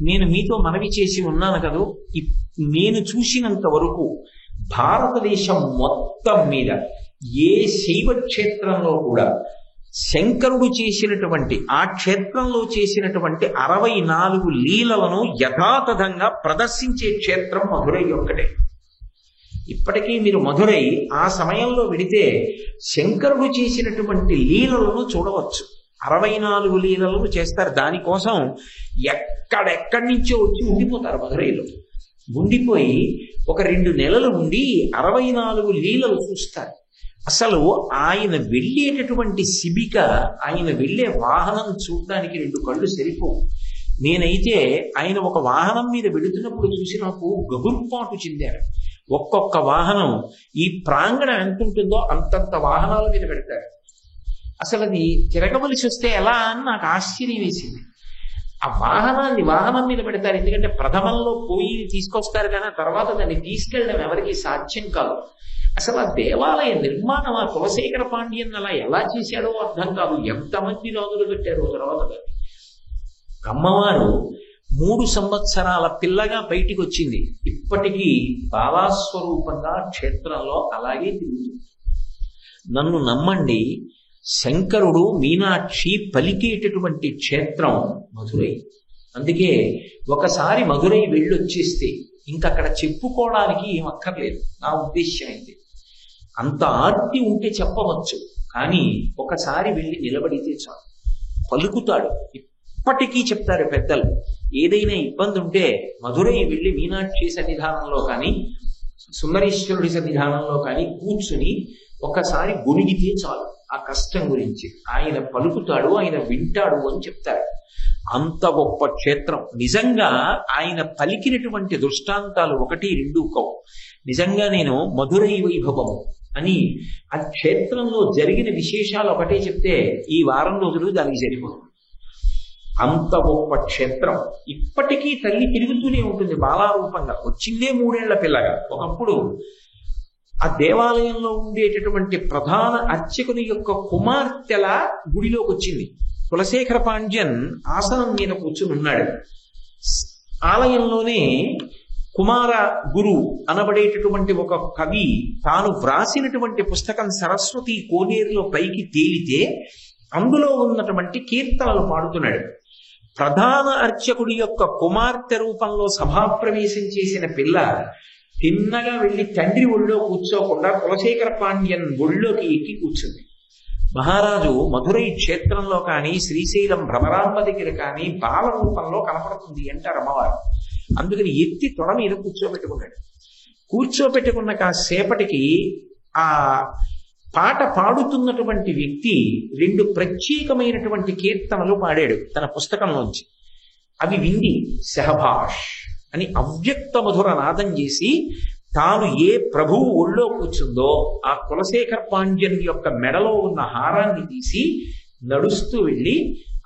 నేను మీతో మనవి చేసి ఉన్నాను కదా, నేను చూసినంత వరకు భారతదేశం మొత్తం మీద ఏ శైవ క్షేత్రంలో కూడా శంకరుడు చేసినటువంటి ఆ క్షేత్రంలో చేసినటువంటి 64 లీలలను యథాతథంగా ప్రదర్శించే క్షేత్రం మధురై ఒక్కటే. ఇప్పటికీ మీరు మధురై ఆ సమయంలో వెడితే శంకరుడు చేసినటువంటి లీలలను చూడవచ్చు. 64 లీలలను చేస్తారు. దానికోసం ఎక్కడెక్కడి నుంచో వచ్చి ఉండిపోతారు మధురైలో. ఉండిపోయి ఒక 2 నెలలు ఉండి 64 లీలలు చూస్తారు. అసలు ఆయన వెళ్ళేటటువంటి శిబిక, ఆయన వెళ్ళే వాహనం చూడడానికి 2 కళ్ళు సరిపోవు. నేనైతే ఆయన ఒక వాహనం మీద వెళుతున్నప్పుడు చూసి నాకు గగుర్పాటు చెందారు. ఒక్కొక్క వాహనం ఈ ప్రాంగణం ఎంత ఉంటుందో అంతంత వాహనాల మీద పెడతారు. అసలు అది తిరగవలసి వస్తే ఎలా అని నాకు ఆశ్చర్యం వేసింది. ఆ వాహనం మీద పెడతారు. ఎందుకంటే ప్రథమంలో పోయి తీసుకొస్తారు కానీ తర్వాత దాన్ని తీసుకెళ్ళడం ఎవరికి సాధ్యం కాదు. అసలు ఆ దేవాలయ నిర్మాణం ఆ కులశేఖర పాండ్యన్ అలా ఎలా చేశాడో అర్థం కాదు. ఎంతమంది రాజులు పెట్టారో తర్వాత అమ్మవారు 3 సంవత్సరాల పిల్లగా బయటికి వచ్చింది. ఇప్పటికీ బాలాస్వరూపంగా క్షేత్రంలో అలాగే తిరుగుతుంది. నన్ను నమ్మండి, శంకరుడు మీనాక్షి పలికేటటువంటి క్షేత్రం మధురై. అందుకే ఒకసారి మధురై వెళ్ళొచ్చేస్తే ఇంకక్కడ చెప్పుకోవడానికి ఏం అక్కర్లేదు. నా ఉద్దేశ్యం అయితే అంత ఆర్తి ఉంటే చెప్పవచ్చు, కానీ ఒకసారి వెళ్ళి నిలబడితే చాలు, పలుకుతాడు. ఇప్పటికీ చెప్తారు పెద్దలు, ఏదైనా ఇబ్బంది ఉంటే మధురై వెళ్ళి మీనాక్షి సన్నిధానంలో కానీ సుందరేశ్వరుడి సన్నిధానంలో కానీ కూర్చుని ఒకసారి గొనిగితే చాలు ఆ కష్టం గురించి. ఆయన పలుకుతాడు, ఆయన వింటాడు అని చెప్తారు. అంత గొప్ప క్షేత్రం. నిజంగా ఆయన పలికినటువంటి దృష్టాంతాలు 1, 2 కావు. నిజంగా నేను మధురై వైభవము అని ఆ క్షేత్రంలో జరిగిన విశేషాలు ఒకటే చెప్తే ఈ వారం రోజులు దానికి సరిపోదు. అంత గొప్ప క్షేత్రం. ఇప్పటికీ తల్లి తిరుగుతూనే ఉంటుంది బాలారూపంగా. వచ్చిందే 3 ఏళ్ల పిల్లగా. ఒకప్పుడు ఆ దేవాలయంలో ఉండేటటువంటి ప్రధాన అర్చకుని యొక్క కుమార్తెల గుడిలోకి వచ్చింది. కులశేఖర పాండ్యన్ ఆసనం మీద కూర్చుని ఉన్నాడు. ఆలయంలోనే కుమార గురు అనబడేటటువంటి ఒక కవి తాను వ్రాసినటువంటి పుస్తకం సరస్వతి కోనేరులో పైకి తేలితే అందులో ఉన్నటువంటి కీర్తనలు పాడుతున్నాడు. ప్రధాన అర్చకుడి యొక్క కుమార్తె రూపంలో సభాప్రవేశం చేసిన పిల్ల తిన్నగా వెళ్ళి తండ్రి ఒళ్ళో కూర్చోకుండా కులశేఖర పాండ్యన్ ఒళ్ళోకి ఎక్కి కూర్చుంది. మహారాజు మధురై క్షేత్రంలో కానీ శ్రీశైలం భ్రమరాంబ దగ్గర కానీ బాల రూపంలో కనపడుతుంది అంటారు అమ్మవారు. అందుకని ఎత్తి తొడ మీద కూర్చోబెట్టుకున్నాడు. కూర్చోబెట్టుకున్న కాసేపటికి ఆ పాట పాడుతున్నటువంటి వ్యక్తి 2 ప్రత్యేకమైనటువంటి కీర్తనలు పాడాడు తన పుస్తకంలోంచి. అవి వింది శహభాష్ అని అవ్యక్త మధుర నాదం చేసి తాను ఏ ప్రభువు ఒళ్ళో కూర్చుందో ఆ కులశేఖర పాండ్యన్ యొక్క మెడలో ఉన్న హారాన్ని తీసి నడుస్తూ వెళ్ళి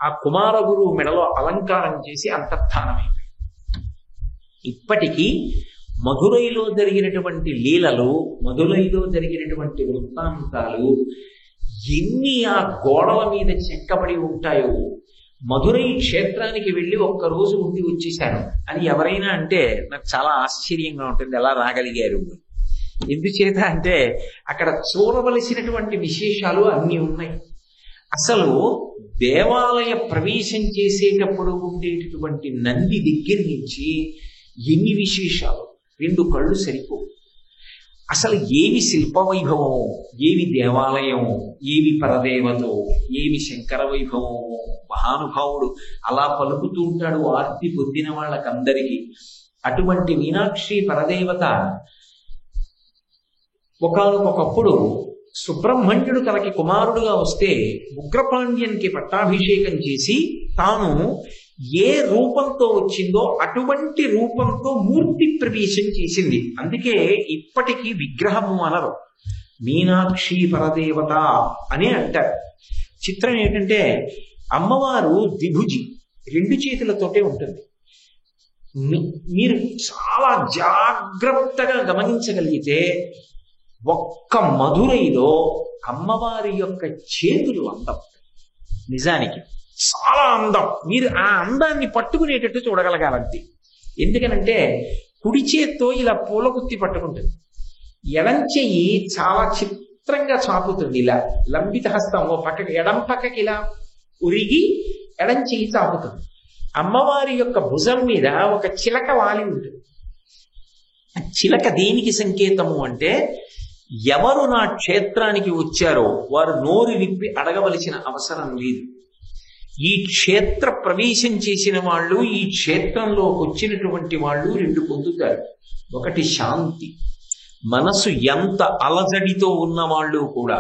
ఆ కుమారగురువు మెడలో అలంకారం చేసి అంతర్ధానమైపోయింది. ఇప్పటికీ మధురైలో జరిగినటువంటి లీలలు, మధురైలో జరిగినటువంటి వృత్తాంతాలు ఎన్ని ఆ గోడల మీద చెక్కబడి ఉంటాయో. మధురై క్షేత్రానికి వెళ్ళి ఒక్కరోజు ఉండి వచ్చేశాను అని ఎవరైనా అంటే నాకు చాలా ఆశ్చర్యంగా ఉంటుంది. ఎలా రాగలిగారు? ఎందుచేత అంటే అక్కడ చూడవలసినటువంటి విశేషాలు అన్నీ ఉన్నాయి. అసలు దేవాలయ ప్రవేశం చేసేటప్పుడు ఉండేటటువంటి నంది దగ్గర నుంచి ఎన్ని విశేషాలు, 2 కళ్ళు సరిపోవు. అసలు ఏమి శిల్ప వైభవమో, ఏమి దేవాలయమో, ఏమి పరదేవతో, ఏమి శంకర వైభవమో. మహానుభావుడు అలా పలుకుతూ ఉంటాడు ఆర్తి పొందిన వాళ్ళకందరికీ. అటువంటి మీనాక్షి పరదేవత ఒకానొకప్పుడు సుబ్రహ్మణ్యుడు తనకి కుమారుడుగా వస్తే ఉగ్రపాండ్యన్కి పట్టాభిషేకం చేసి తాను ఏ రూపంతో వచ్చిందో అటువంటి రూపంతో మూర్తి ప్రవేశం చేసింది. అందుకే ఇప్పటికీ విగ్రహము అనరు, మీనాక్షి పరదేవత అనే అంటారు. చిత్రం ఏంటంటే అమ్మవారు ద్విభుజి, 2 చేతులతోటే ఉంటుంది. మీరు చాలా జాగ్రత్తగా గమనించగలిగితే ఒక్క మధురైలో అమ్మవారి యొక్క చేతులు అందం, నిజానికి చాలా అందం. మీరు ఆ అందాన్ని పట్టుకునేటట్టు చూడగలగాలంతే. ఎందుకనంటే కుడి చేత్తో ఇలా పూలగుత్తి పట్టుకుంటుంది, ఎడం చెయ్యి చాలా చిత్రంగా చాపుతుంది. ఇలా లంబిత హస్తం ఓ పక్కకి, ఎడం పక్కకి ఇలా ఉరిగి ఎడం చెయ్యి చాపుతుంది. అమ్మవారి యొక్క భుజం మీద ఒక చిలక వాలి ఉంటుంది. ఆ చిలక దేనికి సంకేతము అంటే ఎవరు నా క్షేత్రానికి వచ్చారో వారు నోరు విప్పి అడగవలసిన అవసరం లేదు. ఈ క్షేత్ర ప్రవేశం చేసిన వాళ్ళు, ఈ క్షేత్రంలోకి వచ్చినటువంటి వాళ్ళు 2 పొందుతారు. ఒకటి శాంతి. మనసు ఎంత అలజడితో ఉన్న వాళ్ళు కూడా,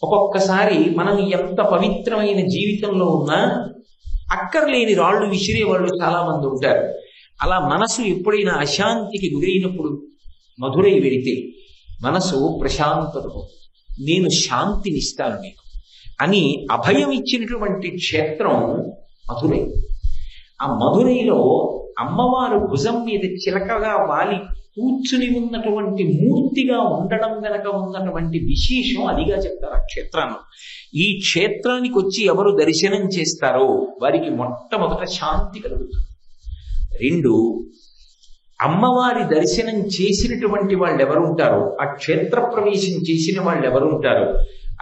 ఒక్కొక్కసారి మనం ఎంత పవిత్రమైన జీవితంలో ఉన్నా అక్కర్లేని రాళ్ళు విసిరే వాళ్ళు చాలా మంది ఉంటారు. అలా మనసు ఎప్పుడైనా అశాంతికి గురైనప్పుడు మధురై వెళితే మనసు ప్రశాంతత, నేను శాంతినిస్తాను నీకు అని అభయం ఇచ్చినటువంటి క్షేత్రం మధురై. ఆ మధురైలో అమ్మవారు భుజం మీద చిలకగా వాలి కూర్చుని ఉన్నటువంటి మూర్తిగా ఉండడం వెనక ఉన్నటువంటి విశేషం అదిగా చెప్తారు ఆ క్షేత్రాన్ని. ఈ క్షేత్రానికి వచ్చి ఎవరు దర్శనం చేస్తారో వారికి మొట్టమొదట శాంతి కలుగుతుంది. 2, అమ్మవారి దర్శనం చేసినటువంటి వాళ్ళు ఎవరు ఉంటారో, ఆ క్షేత్ర ప్రవేశం చేసిన వాళ్ళు ఎవరు ఉంటారో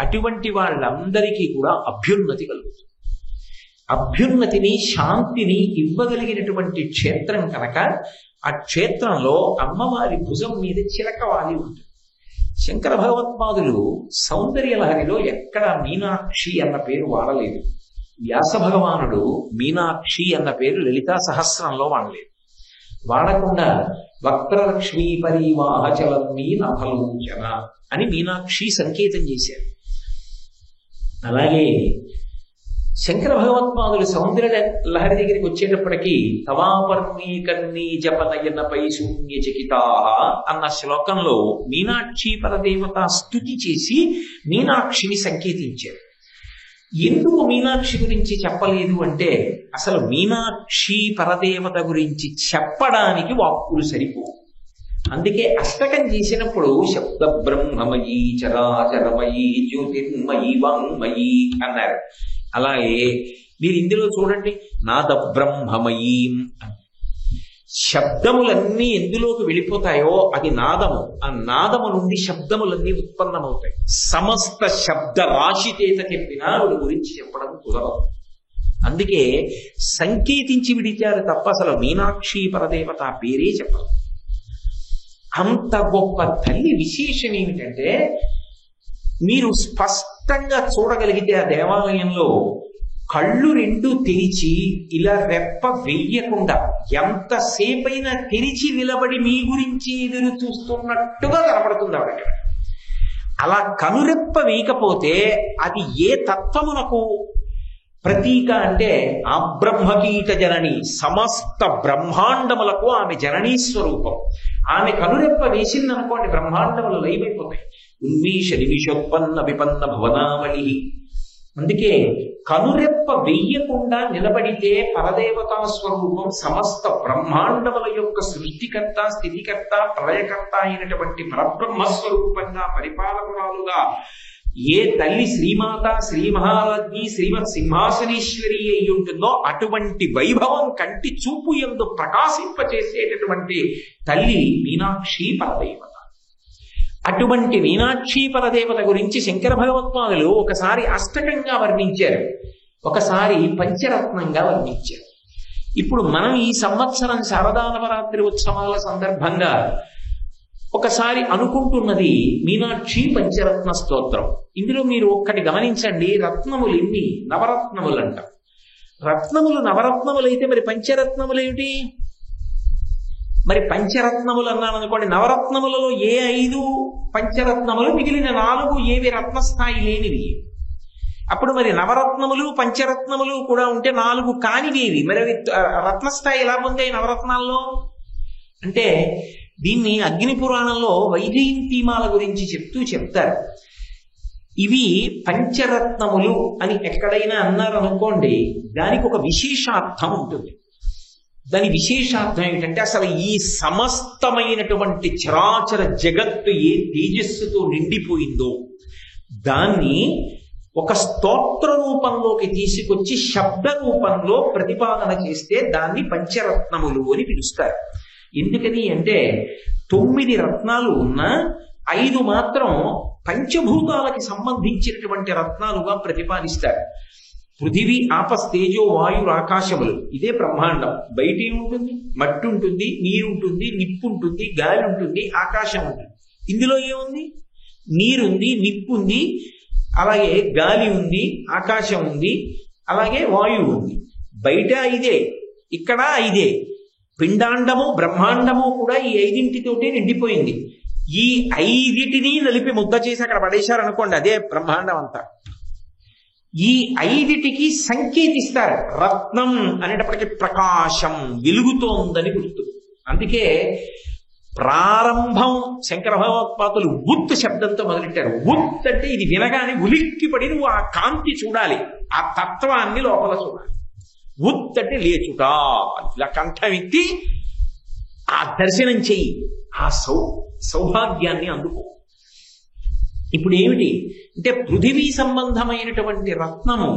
అటువంటి వాళ్ళందరికీ కూడా అభ్యున్నతి కలుగుతుంది. అభ్యున్నతిని శాంతిని ఇవ్వగలిగినటువంటి క్షేత్రం కనుక ఆ క్షేత్రంలో అమ్మవారి భుజం మీద చిలకవాలి ఉంటుంది. శంకర భగవత్పాదులు సౌందర్య లహరిలో ఎక్కడ మీనాక్షి అన్న పేరు వాడలేదు. వ్యాస భగవానుడు మీనాక్షి అన్న పేరు లలితా సహస్రంలో వాడలేదు. వాడకుండా వక్రలక్ష్మీ పరివాహచలన్మీ నభలోచన అని మీనాక్షి సంకేతం చేశారు. అలాగే శంకర భగవత్పాదులు సౌందర్య లహరి దగ్గరికి వచ్చేటప్పటికీ తవాపర్ణీకర్ణీ జపనయనపై శూన్యచకితా అన్న శ్లోకంలో మీనాక్షి పరదేవత స్తుతి చేసి మీనాక్షిని సంకేతించారు. ఎందుకు మీనాక్షి గురించి చెప్పలేదు అంటే అసలు మీనాక్షి పరదేవత గురించి చెప్పడానికి వాక్కులు సరిపోవు. అందుకే అష్టకం చేసినప్పుడు శబ్ద బ్రహ్మమయీ చరాచరమయీ జ్యోతిర్మయీ వాంగ్మయీ అన్నారు. అలాగే మీరు ఇందులో చూడండి నాద బ్రహ్మమయీం అని. శబ్దములన్నీ ఎందులోకి వెళ్ళిపోతాయో అది నాదము. ఆ నాదము నుండి శబ్దములన్నీ ఉత్పన్నమవుతాయి. సమస్త శబ్ద రాశి చేత చెప్పినా ఆవిడ గురించి చెప్పడం కుదరదు. అందుకే సంకేతించి విడిచారు తప్ప అసలు మీనాక్షి పరదేవత పేరే చెప్పరు. అంత గొప్ప తల్లి విశేషం ఏమిటంటే మీరు స్పష్టంగా చూడగలిగితే ఆ దేవాలయంలో కళ్ళు రెండు తెరిచి ఇలా రెప్ప వెయ్యకుండా ఎంతసేపైనా తెరిచి నిలబడి మీ గురించి ఎదురు చూస్తున్నట్టుగా కనపడుతుంది ఆవిడ. అలా కనురెప్ప వేయకపోతే అది ఏ తత్వమునకు ప్రతీక అంటే ఆ బ్రహ్మకీట జనని సమస్త బ్రహ్మాండములకు ఆమె జననీ స్వరూపం. ఆమె కనురెప్ప వేసిందనుకోండి బ్రహ్మాండములు లైవైపోతాయి. ఉన్మీష నిమిషోత్పన్న విపన్న భువనావళి. అందుకే కనురెప్ప వెయ్యకుండా నిలబడితే పరదేవతా స్వరూపం సమస్త బ్రహ్మాండముల యొక్క సృష్టికర్త స్థితికర్త ప్రళయకర్త అయినటువంటి పరబ్రహ్మస్వరూపంగా పరిపాలకురాలుగా ఏ తల్లి శ్రీమాత శ్రీ మహారాజ్ఞి శ్రీమత్ సింహాసనేశ్వరి అయి ఉంటుందో అటువంటి వైభవం కంటి చూపు యందు ప్రకాశింపచేసేటటువంటి తల్లి మీనాక్షి పరదేవత. అటువంటి మీనాక్షి పరదేవత గురించి శంకర భగవత్పాదులు ఒకసారి అష్టకంగా వర్ణించారు, ఒకసారి పంచరత్నంగా వర్ణించారు. ఇప్పుడు మనం ఈ సంవత్సరం శారదా నవరాత్రి ఉత్సవాల సందర్భంగా ఒకసారి అనుకుంటున్నది మీనాక్షి పంచరత్న స్తోత్రం. ఇందులో మీరు ఒక్కటి గమనించండి, రత్నములు ఎన్ని? నవరత్నములు అంటాం. రత్నములు నవరత్నములైతే మరి పంచరత్నములు ఏమిటి? మరి పంచరత్నములు అన్నాను అనుకోండి, నవరత్నములలో ఏ 5 పంచరత్నములు, మిగిలిన 4 ఏవి రత్నస్థాయి లేనివి. అప్పుడు మరి నవరత్నములు పంచరత్నములు కూడా ఉంటే 4 కానివేవి, మరి అవి రత్నస్థాయి ఎలా పొందాయి నవరత్నాల్లో అంటే? దీన్ని అగ్ని పురాణంలో వైజయంతిమాల గురించి చెప్తారు. ఇవి పంచరత్నములు అని ఎక్కడైనా అన్నారనుకోండి, దానికి ఒక విశేషార్థం ఉంటుంది. దాని విశేషార్థం ఏమిటంటే అసలు ఈ సమస్తమైనటువంటి చరాచర జగత్తు ఏ తేజస్సుతో నిండిపోయిందో దాన్ని ఒక స్తోత్ర రూపంలోకి తీసుకొచ్చి శబ్ద రూపంలో ప్రతిపాదన చేస్తే దాన్ని పంచరత్నములు అని పిలుస్తారు. ఎందుకని అంటే 9 రత్నాలు ఉన్నా 5 మాత్రం పంచభూతాలకి సంబంధించినటువంటి రత్నాలుగా ప్రతిపాదిస్తారు. పృథివీ ఆపస్తేజో వాయు ఆకాశములు, ఇదే బ్రహ్మాండం. బయట ఏముంటుంది? మట్టి ఉంటుంది, నీరు ఉంటుంది, నిప్పు ఉంటుంది, గాలి ఉంటుంది, ఆకాశం ఉంటుంది. ఇందులో ఏముంది? నీరుంది, నిప్పు ఉంది, అలాగే గాలి ఉంది, ఆకాశం ఉంది, అలాగే వాయువు ఉంది. బయట ఇదే, ఇక్కడ ఇదే. పిండాండము బ్రహ్మాండము కూడా ఈ 5 నిండిపోయింది. ఈ 5 నలిపి ముద్ద చేసి అక్కడ పడేశారనుకోండి, అదే బ్రహ్మాండం అంతా. ఈ 5 సంకేతిస్తారు. రత్నం అనేటప్పటికీ ప్రకాశం, వెలుగుతోందని గుర్తు. అందుకే ప్రారంభం శంకర భగవత్పాదులు ఉత్ శబ్దంతో మొదలెట్టారు. ఉత్ అంటే ఇది వినగానే ఉలిక్కిపడి నువ్వు ఆ కాంతి చూడాలి, ఆ తత్వాన్ని లోపల చూడాలి. ఉత్ అంటే లేచుట, ఇలా కంఠం ఎత్తి ఆ దర్శనం చెయ్యి, ఆ సౌభాగ్యాన్ని అందుకో. ఇప్పుడు ఏమిటి అంటే పృథివీ సంబంధమైనటువంటి రత్నము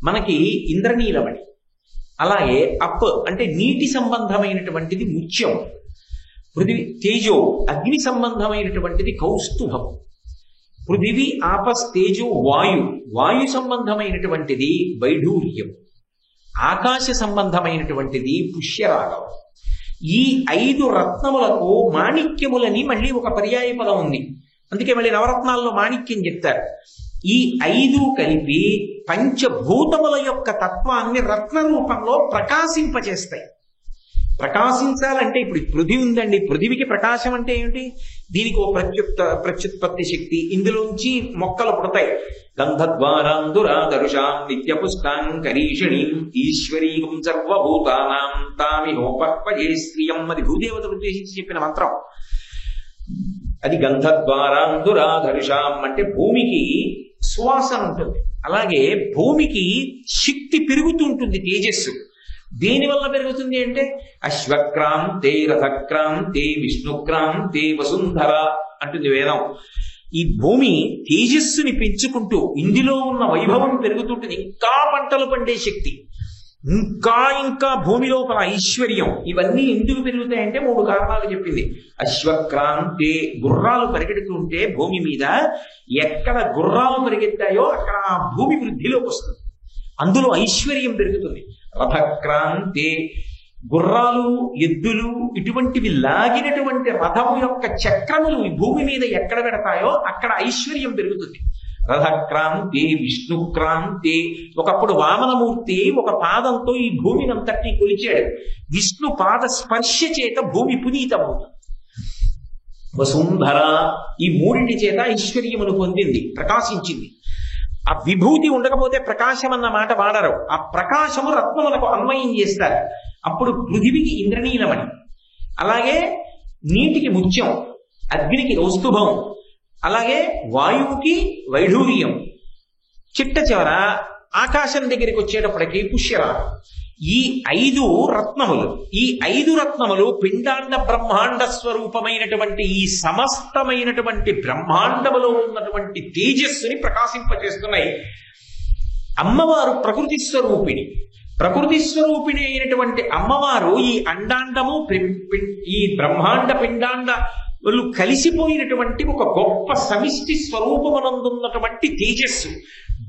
మనకి ఇంద్రనీలమణి, అలాగే అప్ అంటే నీటి సంబంధమైనటువంటిది ముత్యం, పృథివీ తేజో అగ్ని సంబంధమైనటువంటిది కౌస్తుభం, పృథివీ ఆపస్ తేజో వాయు సంబంధమైనటువంటిది వైఢూర్యం, ఆకాశ సంబంధమైనటువంటిది పుష్యరాగం. ఈ 5 రత్నములకు మాణిక్యములని మళ్ళీ ఒక పర్యాయ పదం ఉంది. అందుకే మళ్ళీ నవరత్నాల్లో మాణిక్యం చెప్తారు. ఈ 5 కలిపి పంచభూతముల యొక్క తత్వాన్ని రత్న రూపంలో ప్రకాశింపచేస్తాయి. ప్రకాశించాలంటే ఇప్పుడు పృథివీ ఉందండి, పృథివికి ప్రకాశం అంటే ఏమిటి? దీనికి ఓ ప్రత్యుత్పత్తి శక్తి, ఇందులోంచి మొక్కలు పుడతాయి. గంధద్వారాంధురాదరుషాం నిత్యపుష్టాం కరీషిణీం ఈశ్వరీం సర్వభూతానాం తామిహోపహ్వయే శ్రియం. అది భూదేవతను ఉద్దేశించి చెప్పిన మంత్రం. అది గంధద్వారాంధురాదరుషాం అంటే భూమికి సువాసన ఉంటుంది. అలాగే భూమికి శక్తి పెరుగుతూ ఉంటుంది, తేజస్సు. దేనివల్ల పెరుగుతుంది అంటే అశ్వక్రాంతే రథక్రాంతే విష్ణుక్రాంతే వసుంధర అంటుంది వేదం. ఈ భూమి తేజస్సుని పెంచుకుంటూ ఇందులో ఉన్న వైభవం పెరుగుతుంటుంది. ఇంకా పంటలు పండే శక్తి, ఇంకా ఇంకా భూమి లోపల ఐశ్వర్యం, ఇవన్నీ ఎందుకు పెరుగుతాయంటే 3 కారణాలు చెప్పింది. అశ్వక్రాంతే గుర్రాలు పరిగెడుతుంటే భూమి మీద ఎక్కడ గుర్రాలు పరిగెత్తాయో అక్కడ ఆ భూమి వృద్ధిలోకి వస్తుంది, అందులో ఐశ్వర్యం పెరుగుతుంది. రథక్రాంతే గుర్రాలు ఎద్దులు ఇటువంటివి లాగినటువంటి రథము యొక్క చక్రములు ఈ భూమి మీద ఎక్కడ పెడతాయో అక్కడ ఐశ్వర్యం పెరుగుతుంది. రథక్రాంతే విష్ణుక్రాంతే. ఒకప్పుడు వామనమూర్తి ఒక పాదంతో ఈ భూమిని అంతటినీ కొలిచాడు. విష్ణు పాద స్పర్శ చేత భూమి పునీతమవుతుంది. వసుంధర ఈ 3 చేత ఐశ్వర్యమును పొందింది, ప్రకాశించింది. ఆ విభూతి ఉండకపోతే ప్రకాశం అన్న మాట వాడరు. ఆ ప్రకాశము రత్నములకు అన్వయం చేస్తారు. అప్పుడు పృథివికి ఇంద్రనీలమణి, అలాగే నీటికి ముత్యం, అగ్నికి కౌస్తుభం, అలాగే వాయువుకి వైఢూర్యం, చిట్ట చివర ఆకాశం దగ్గరికి వచ్చేటప్పటికి పుష్యరాగం. ఈ 5 రత్నములు, ఈ 5 రత్నములు పిండాండ బ్రహ్మాండ స్వరూపమైనటువంటి ఈ సమస్తమైనటువంటి బ్రహ్మాండములో ఉన్నటువంటి తేజస్సుని ప్రకాశింపచేస్తున్నాయి. అమ్మవారు ప్రకృతి స్వరూపిణి. ప్రకృతి స్వరూపిణి అయినటువంటి అమ్మవారు ఈ అండాండము ఈ బ్రహ్మాండ పిండాండ కలిసిపోయినటువంటి ఒక గొప్ప సమిష్టి స్వరూపమునందున్నటువంటి తేజస్సు.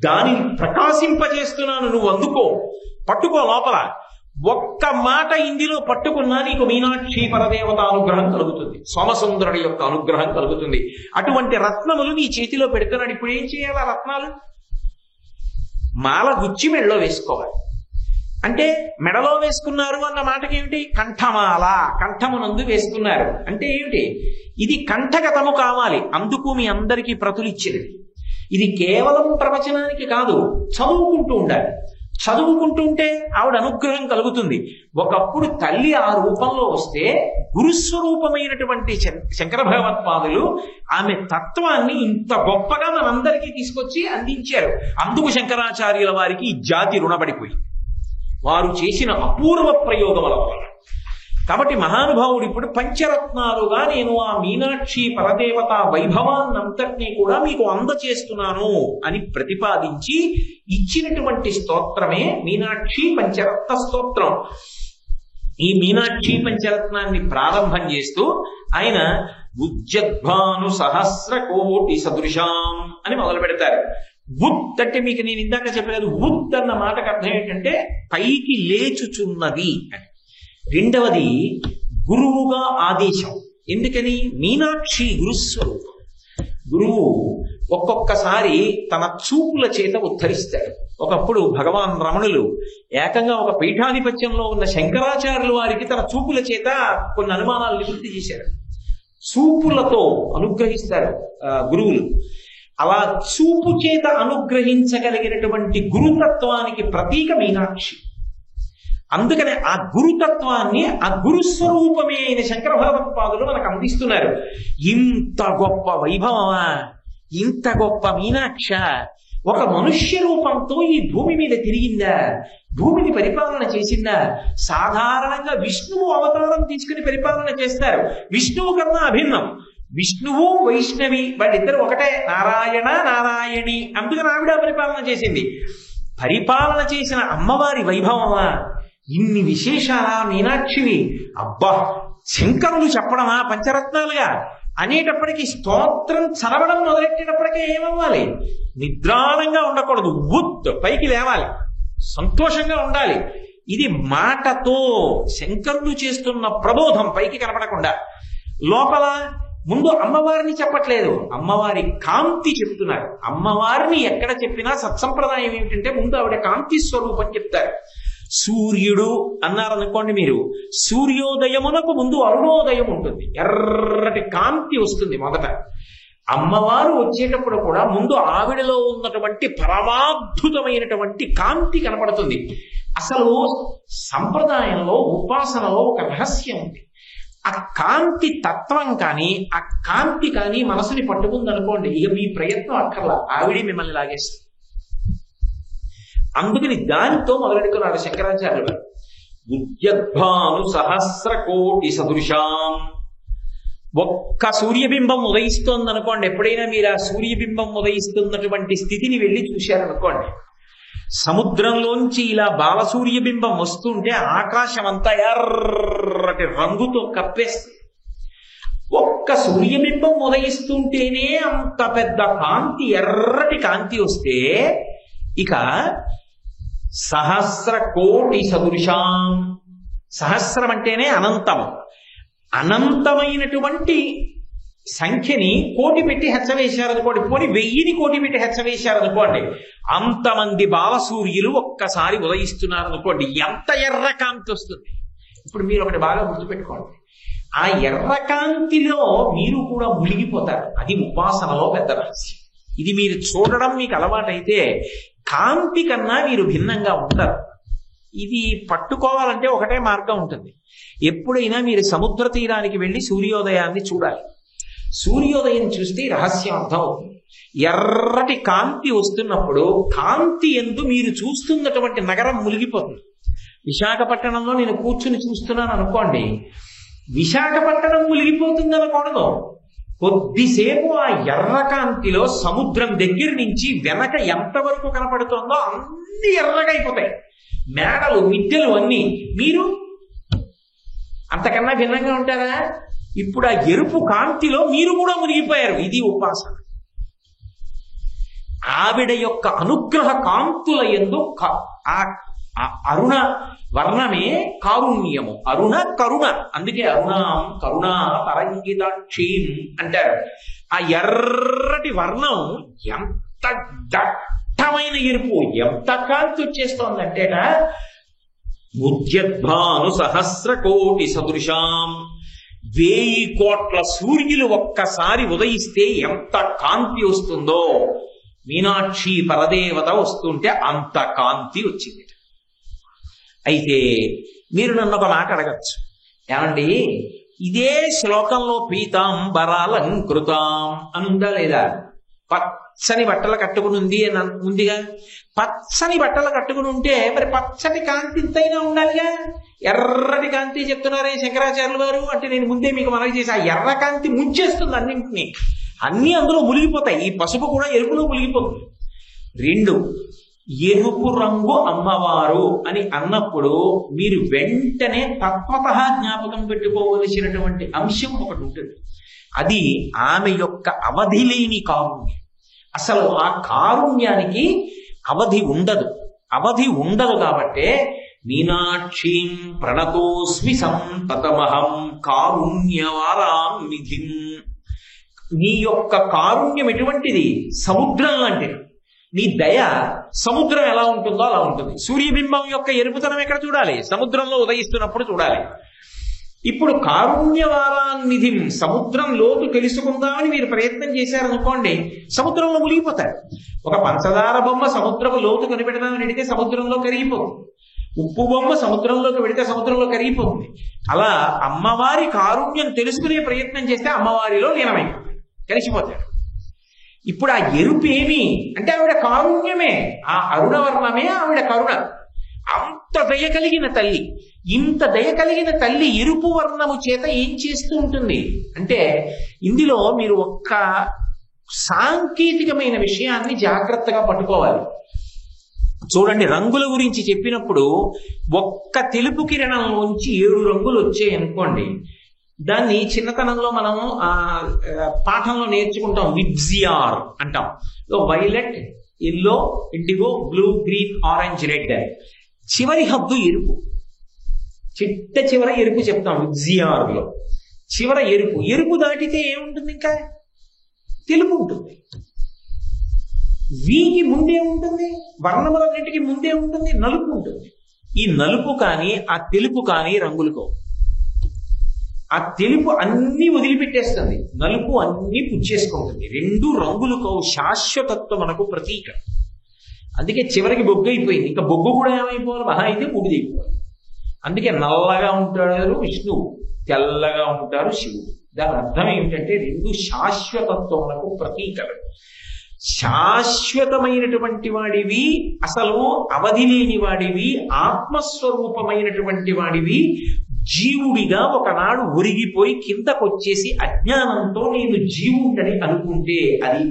దానిని ప్రకాశింపజేస్తున్నాను, నువ్వు అందుకో, పట్టుకో లోపల. ఒక్క మాట ఇందులో పట్టుకున్నా నీకు మీనాక్షి పరదేవత అనుగ్రహం కలుగుతుంది, సోమసుందరుడి యొక్క అనుగ్రహం కలుగుతుంది. అటువంటి రత్నములు నీ చేతిలో పెడుతున్నాడు. ఇప్పుడు ఏం చేయాలి? ఆ రత్నాలు మాల గుచ్చి మెడలో వేసుకోవాలి. అంటే మెడలో వేసుకున్నారు అన్న మాటకేమిటి? కంఠమాల, కంఠమునందు వేసుకున్నారు అంటే ఏమిటి? ఇది కంఠగతము కావాలి. అందుకు మీ అందరికీ ప్రతులు ఇచ్చినది. ఇది కేవలం ప్రవచనానికి కాదు, చదువుకుంటూ ఉండాలి. చదువుకుంటూ ఉంటే ఆవిడ అనుగ్రహం కలుగుతుంది. ఒకప్పుడు తల్లి ఆ రూపంలో వస్తే గురుస్వరూపమైనటువంటి శంకర భగవత్పాదులు ఆమె తత్వాన్ని ఇంత గొప్పగా మనందరికీ తీసుకొచ్చి అందించారు. అందుకు శంకరాచార్యుల వారికి ఈ జాతి రుణపడిపోయింది, వారు చేసిన అపూర్వ ప్రయోగముల వల్ల. కాబట్టి మహానుభావుడు ఇప్పుడు పంచరత్నాలుగా నేను ఆ మీనాక్షి పరదేవత వైభవాన్నంతటినీ కూడా మీకు అందచేస్తున్నాను అని ప్రతిపాదించి ఇచ్చినటువంటి స్తోత్రమే మీనాక్షి పంచరత్న స్తోత్రం. ఈ మీనాక్షి పంచరత్నాన్ని ప్రారంభం చేస్తూ ఆయన ఉజ్జద్భాను సహస్ర కోటి సదృశాం అని మొదలు పెడతారు. ఉత్ అంటే మీకు నేను ఇందాక చెప్పలేదు, ఉత్ అన్న మాటకు అర్థం ఏంటంటే పైకి లేచుచున్నది అని. రెండవది గురువుగా ఆదేశం. ఎందుకని? మీనాక్షి గురుస్వరూపం. గురువు ఒక్కొక్కసారి తన చూపుల చేత ఉద్ధరిస్తాడు. ఒకప్పుడు భగవాన్ రమణులు ఏకంగా ఒక పీఠాధిపత్యంలో ఉన్న శంకరాచార్యుల వారికి తన చూపుల చేత కొన్ని అనుమానాలు నివృత్తి చేశారు. చూపులతో అనుగ్రహిస్తారు గురువులు. అలా చూపు చేత అనుగ్రహించగలిగినటువంటి గురుతత్వానికి ప్రతీక మీనాక్షి. అందుకనే ఆ గురుతత్వాన్ని ఆ గురుస్వరూపమే అయిన శంకర భగవత్పాదులు మనకు అందిస్తున్నారు. ఇంత గొప్ప వైభవమా, ఇంత గొప్ప మీనాక్ష ఒక మనుష్య రూపంతో ఈ భూమి మీద తిరిగిందా, భూమిని పరిపాలన చేసిందా? సాధారణంగా విష్ణువు అవతారం తీసుకుని పరిపాలన చేస్తారు. విష్ణువు కన్నా అభిన్నం. విష్ణువు వైష్ణవి వాళ్ళిద్దరు ఒకటే, నారాయణ నారాయణి. అందుకని ఆవిడ పరిపాలన చేసింది. పరిపాలన చేసిన అమ్మవారి వైభవమా, ఇన్ని విశేషాలా మీనాక్షివి, అబ్బా శంకరులు చెప్పడమా పంచరత్నాలుగా అనేటప్పటికీ స్తోత్రం చదవడం మొదలెట్టేటప్పటికే ఏమవ్వాలి? నిద్రాణంగా ఉండకూడదు, ఉత్ పైకి లేవాలి. సంతోషంగా ఉండాలి. ఇది మాటతో శంకరుడు చేస్తున్న ప్రబోధం పైకి కనపడకుండా. లోపల ముందు అమ్మవారిని చెప్పట్లేదు, అమ్మవారి కాంతి చెప్తున్నారు. అమ్మవారిని ఎక్కడ చెప్పినా సత్సంప్రదాయం ఏమిటంటే ముందు ఆవిడ కాంతి స్వరూపం చెప్తారు. సూర్యుడు అన్నారనుకోండి, మీరు సూర్యోదయమునకు ముందు అరుణోదయం ఉంటుంది, ఎర్రటి కాంతి వస్తుంది మొదట. అమ్మవారు వచ్చేటప్పుడు కూడా ముందు ఆవిడలో ఉన్నటువంటి పరమాద్భుతమైనటువంటి కాంతి కనపడుతుంది. అసలు సంప్రదాయంలో ఉపాసనలో ఒక రహస్యం ఉంది. ఆ కాంతి తత్వం కానీ ఆ కాంతి కానీ మనసుని పట్టుకుందనుకోండి, ఇక మీ ప్రయత్నం అక్కర్లా, ఆవిడే మిమ్మల్ని లాగేస్తుంది. అందుకని దానితో మొదలెడుకున్నాడు శంకరాచార్యులు గారు. ఉద్యద్భాను సహస్ర కోటి సదృశాం. ఒక్క సూర్యబింబం ఉదయిస్తోందనుకోండి, ఎప్పుడైనా మీరు ఆ సూర్యబింబం ఉదయిస్తున్నటువంటి స్థితిని వెళ్ళి చూశారనుకోండి, సముద్రంలోంచి ఇలా బాలసూర్యబింబం వస్తుంటే ఆకాశం అంతా ఎర్రటి రంగుతో కప్పేస్తుంది. ఒక్క సూర్యబింబం ఉదయిస్తుంటేనే అంత పెద్ద కాంతి, ఎర్రటి కాంతి వస్తే ఇక సహస్ర కోటి సదృశాం. సహస్రం అంటేనే అనంతం. అనంతమైనటువంటి సంఖ్యని కోటి పెట్టి హెచ్చవేశారనుకోండి, పోనీ 1000ని కోటి పెట్టి హెచ్చవేశారనుకోండి, అంతమంది బాలసూర్యులు ఒక్కసారి ఉదయిస్తున్నారనుకోండి, ఎంత ఎర్రకాంతి వస్తుంది. ఇప్పుడు మీరు ఒకటి బాగా గుర్తుపెట్టుకోండి, ఆ ఎర్రకాంతిలో మీరు కూడా మునిగిపోతారు. అది ఉపాసనలో పెద్ద రహస్యం. ఇది మీరు చూడడం మీకు అలవాటైతే కాంతి కన్నా మీరు భిన్నంగా ఉంటారు. ఇది పట్టుకోవాలంటే ఒకటే మార్గం ఉంటుంది. ఎప్పుడైనా మీరు సముద్ర తీరానికి వెళ్ళి సూర్యోదయాన్ని చూడాలి. సూర్యోదయం చూస్తే రహస్యం అర్థం అవుతుంది. ఎర్రటి కాంతి వస్తున్నప్పుడు కాంతి ఎందు మీరు చూస్తున్నటువంటి నగరం మునిగిపోతుంది. విశాఖపట్నంలో నేను కూర్చుని చూస్తున్నాను అనుకోండి, విశాఖపట్నం మునిగిపోతుంది అనకూడదు. కొద్దిసేపు ఆ ఎర్రకాంతిలో సముద్రం దగ్గర నుంచి వెనక ఎంతవరకు కనపడుతుందో అన్ని ఎర్రగా అయిపోతాయి, మేడలు మిద్దెలు అన్ని. మీరు అంతకన్నా భిన్నంగా ఉంటారా? ఇప్పుడు ఆ ఎరుపు కాంతిలో మీరు కూడా మునిగిపోయారు. ఇది ఉపాసన. ఆవిడ యొక్క అనుగ్రహ కాంతుల యందు అరుణ వర్ణమే కారుణ్యము, అరుణ కరుణ. అందుకే అరుణాం కరుణా తరంగితాక్షీం అంటారు. ఆ ఎర్రటి వర్ణం ఎంత దట్టమైన ఎరుపు, ఎంత కాంతి వచ్చేస్తోందంటేట, ఉద్యద్భాను సహస్ర కోటి సదృశాం. 1000 కోట్ల సూర్యులు ఒక్కసారి ఉదయిస్తే ఎంత కాంతి వస్తుందో, మీనాక్షి పరదేవత వస్తుంటే అంత కాంతి వచ్చింది. అయితే మీరు నన్ను ఒక మాట అడగచ్చు, ఏమండి ఇదే శ్లోకంలో పీతాంబరాలంకృతాం అని ఉందా లేదా? పచ్చని బట్టలు కట్టుకుని ఉంది అని ఉందిగా. పచ్చని బట్టలు కట్టుకుని ఉంటే మరి పచ్చని కాంతి ఇంతైనా ఉండాలిగా. ఎర్రటి కాంతి చెప్తున్నారే శంకరాచార్యులు గారు అంటే నేను ముందే మీకు మనవి చేసి, ఆ ఎర్ర కాంతి ముంచేస్తుంది అన్నింటినీ, అన్ని అందులో మునిగిపోతాయి. ఈ పసుపు కూడా ఎరుపులో మునిగిపోతుంది. 2, ఎరుపు రంగు అమ్మవారు అని అన్నప్పుడు మీరు వెంటనే తత్వత జ్ఞాపకం పెట్టుకోవలసినటువంటి అంశం ఒకటి ఉంటుంది. అది ఆమె యొక్క అవధి లేని కారుణ్యం. అసలు ఆ కారుణ్యానికి అవధి ఉండదు. అవధి ఉండదు కాబట్టే మీనాక్షీం ప్రణతోస్మి సంతతమహం కారుణ్యవారాం నిధిం. నీ యొక్క కారుణ్యం ఎటువంటిది? సముద్రం లాంటిది. నీ దయ సముద్రం ఎలా ఉంటుందో అలా ఉంటుంది. సూర్యబింబం యొక్క ఎరుపుతనం ఎక్కడ చూడాలి? సముద్రంలో ఉదయిస్తున్నప్పుడు చూడాలి. ఇప్పుడు కారుణ్యవారాన్నిధిం, సముద్రం లోతు తెలుసుకుందామని మీరు ప్రయత్నం చేశారనుకోండి, సముద్రంలో మునిగిపోతారు. ఒక పంచదార బొమ్మ సముద్రపు లోతు కనిపెడదామని అడిగితే సముద్రంలో కరిగిపోతుంది. ఉప్పు బొమ్మ సముద్రంలోకి వెళితే సముద్రంలో కరిగిపోతుంది. అలా అమ్మవారి కారుణ్యం తెలుసుకునే ప్రయత్నం చేస్తే అమ్మవారిలో లీనమైపోతారు, కలిసిపోతారు. ఇప్పుడు ఆ ఎరుపు ఏమి అంటే ఆవిడ కారుణ్యమే, ఆ అరుణవర్ణమే ఆవిడ కరుణ. అంత దయ కలిగిన తల్లి, ఇంత దయ కలిగిన తల్లి ఎరుపు వర్ణము చేత ఏం చేస్తూ ఉంటుంది అంటే, ఇందులో మీరు ఒక్క సాంకేతికమైన విషయాన్ని జాగ్రత్తగా పట్టుకోవాలి. చూడండి, రంగుల గురించి చెప్పినప్పుడు ఒక్క తెలుపు కిరణంలోంచి 7 రంగులు వచ్చాయి అనుకోండి, దాన్ని చిన్నతనంలో మనం పాఠంలో నేర్చుకుంటాం, విబ్జిఆర్ అంటాం. Violet, yellow, IndiGo, blue, green, orange, red. చివరి హద్దు ఎరుపు. చిట్ట చివర ఎరుపు చెప్తాం విజిఆర్లో. చివర ఎరుపు. ఎరుపు దాటితే ఏముంటుంది? ఇంకా తెలుపు ఉంటుంది. వీకి ముందే ఉంటుంది, వర్ణములన్నింటికి ముందే ఉంటుంది, నలుపు ఉంటుంది. ఈ నలుపు కానీ ఆ తెలుపు కానీ రంగులుకో. ఆ తెలుపు అన్ని వదిలిపెట్టేస్తుంది, నలుపు అన్ని పుచ్చేసుకుంటుంది. రెండు రంగులుకో. శాశ్వతత్వం మనకు ప్రతీక. అందుకే చివరికి బొగ్గు అయిపోయింది. ఇంకా బొగ్గు కూడా ఏమైపోవాలి? మహా అయితే బూడిదైపోవాలి. అందుకే నల్లగా ఉంటాడు విష్ణువు, తెల్లగా ఉంటారు శివుడు. దాని అర్థం ఏమిటంటే రెండు శాశ్వతత్వములకు ప్రతీకలు. శాశ్వతమైనటువంటి వాడివి, అసలు అవధి లేని వాడివి, ఆత్మస్వరూపమైనటువంటి వాడివి జీవుడిగా ఒకనాడు ఒరిగిపోయి కిందకొచ్చేసి అజ్ఞానంతో నేను జీవుడని అనుకుంటే అది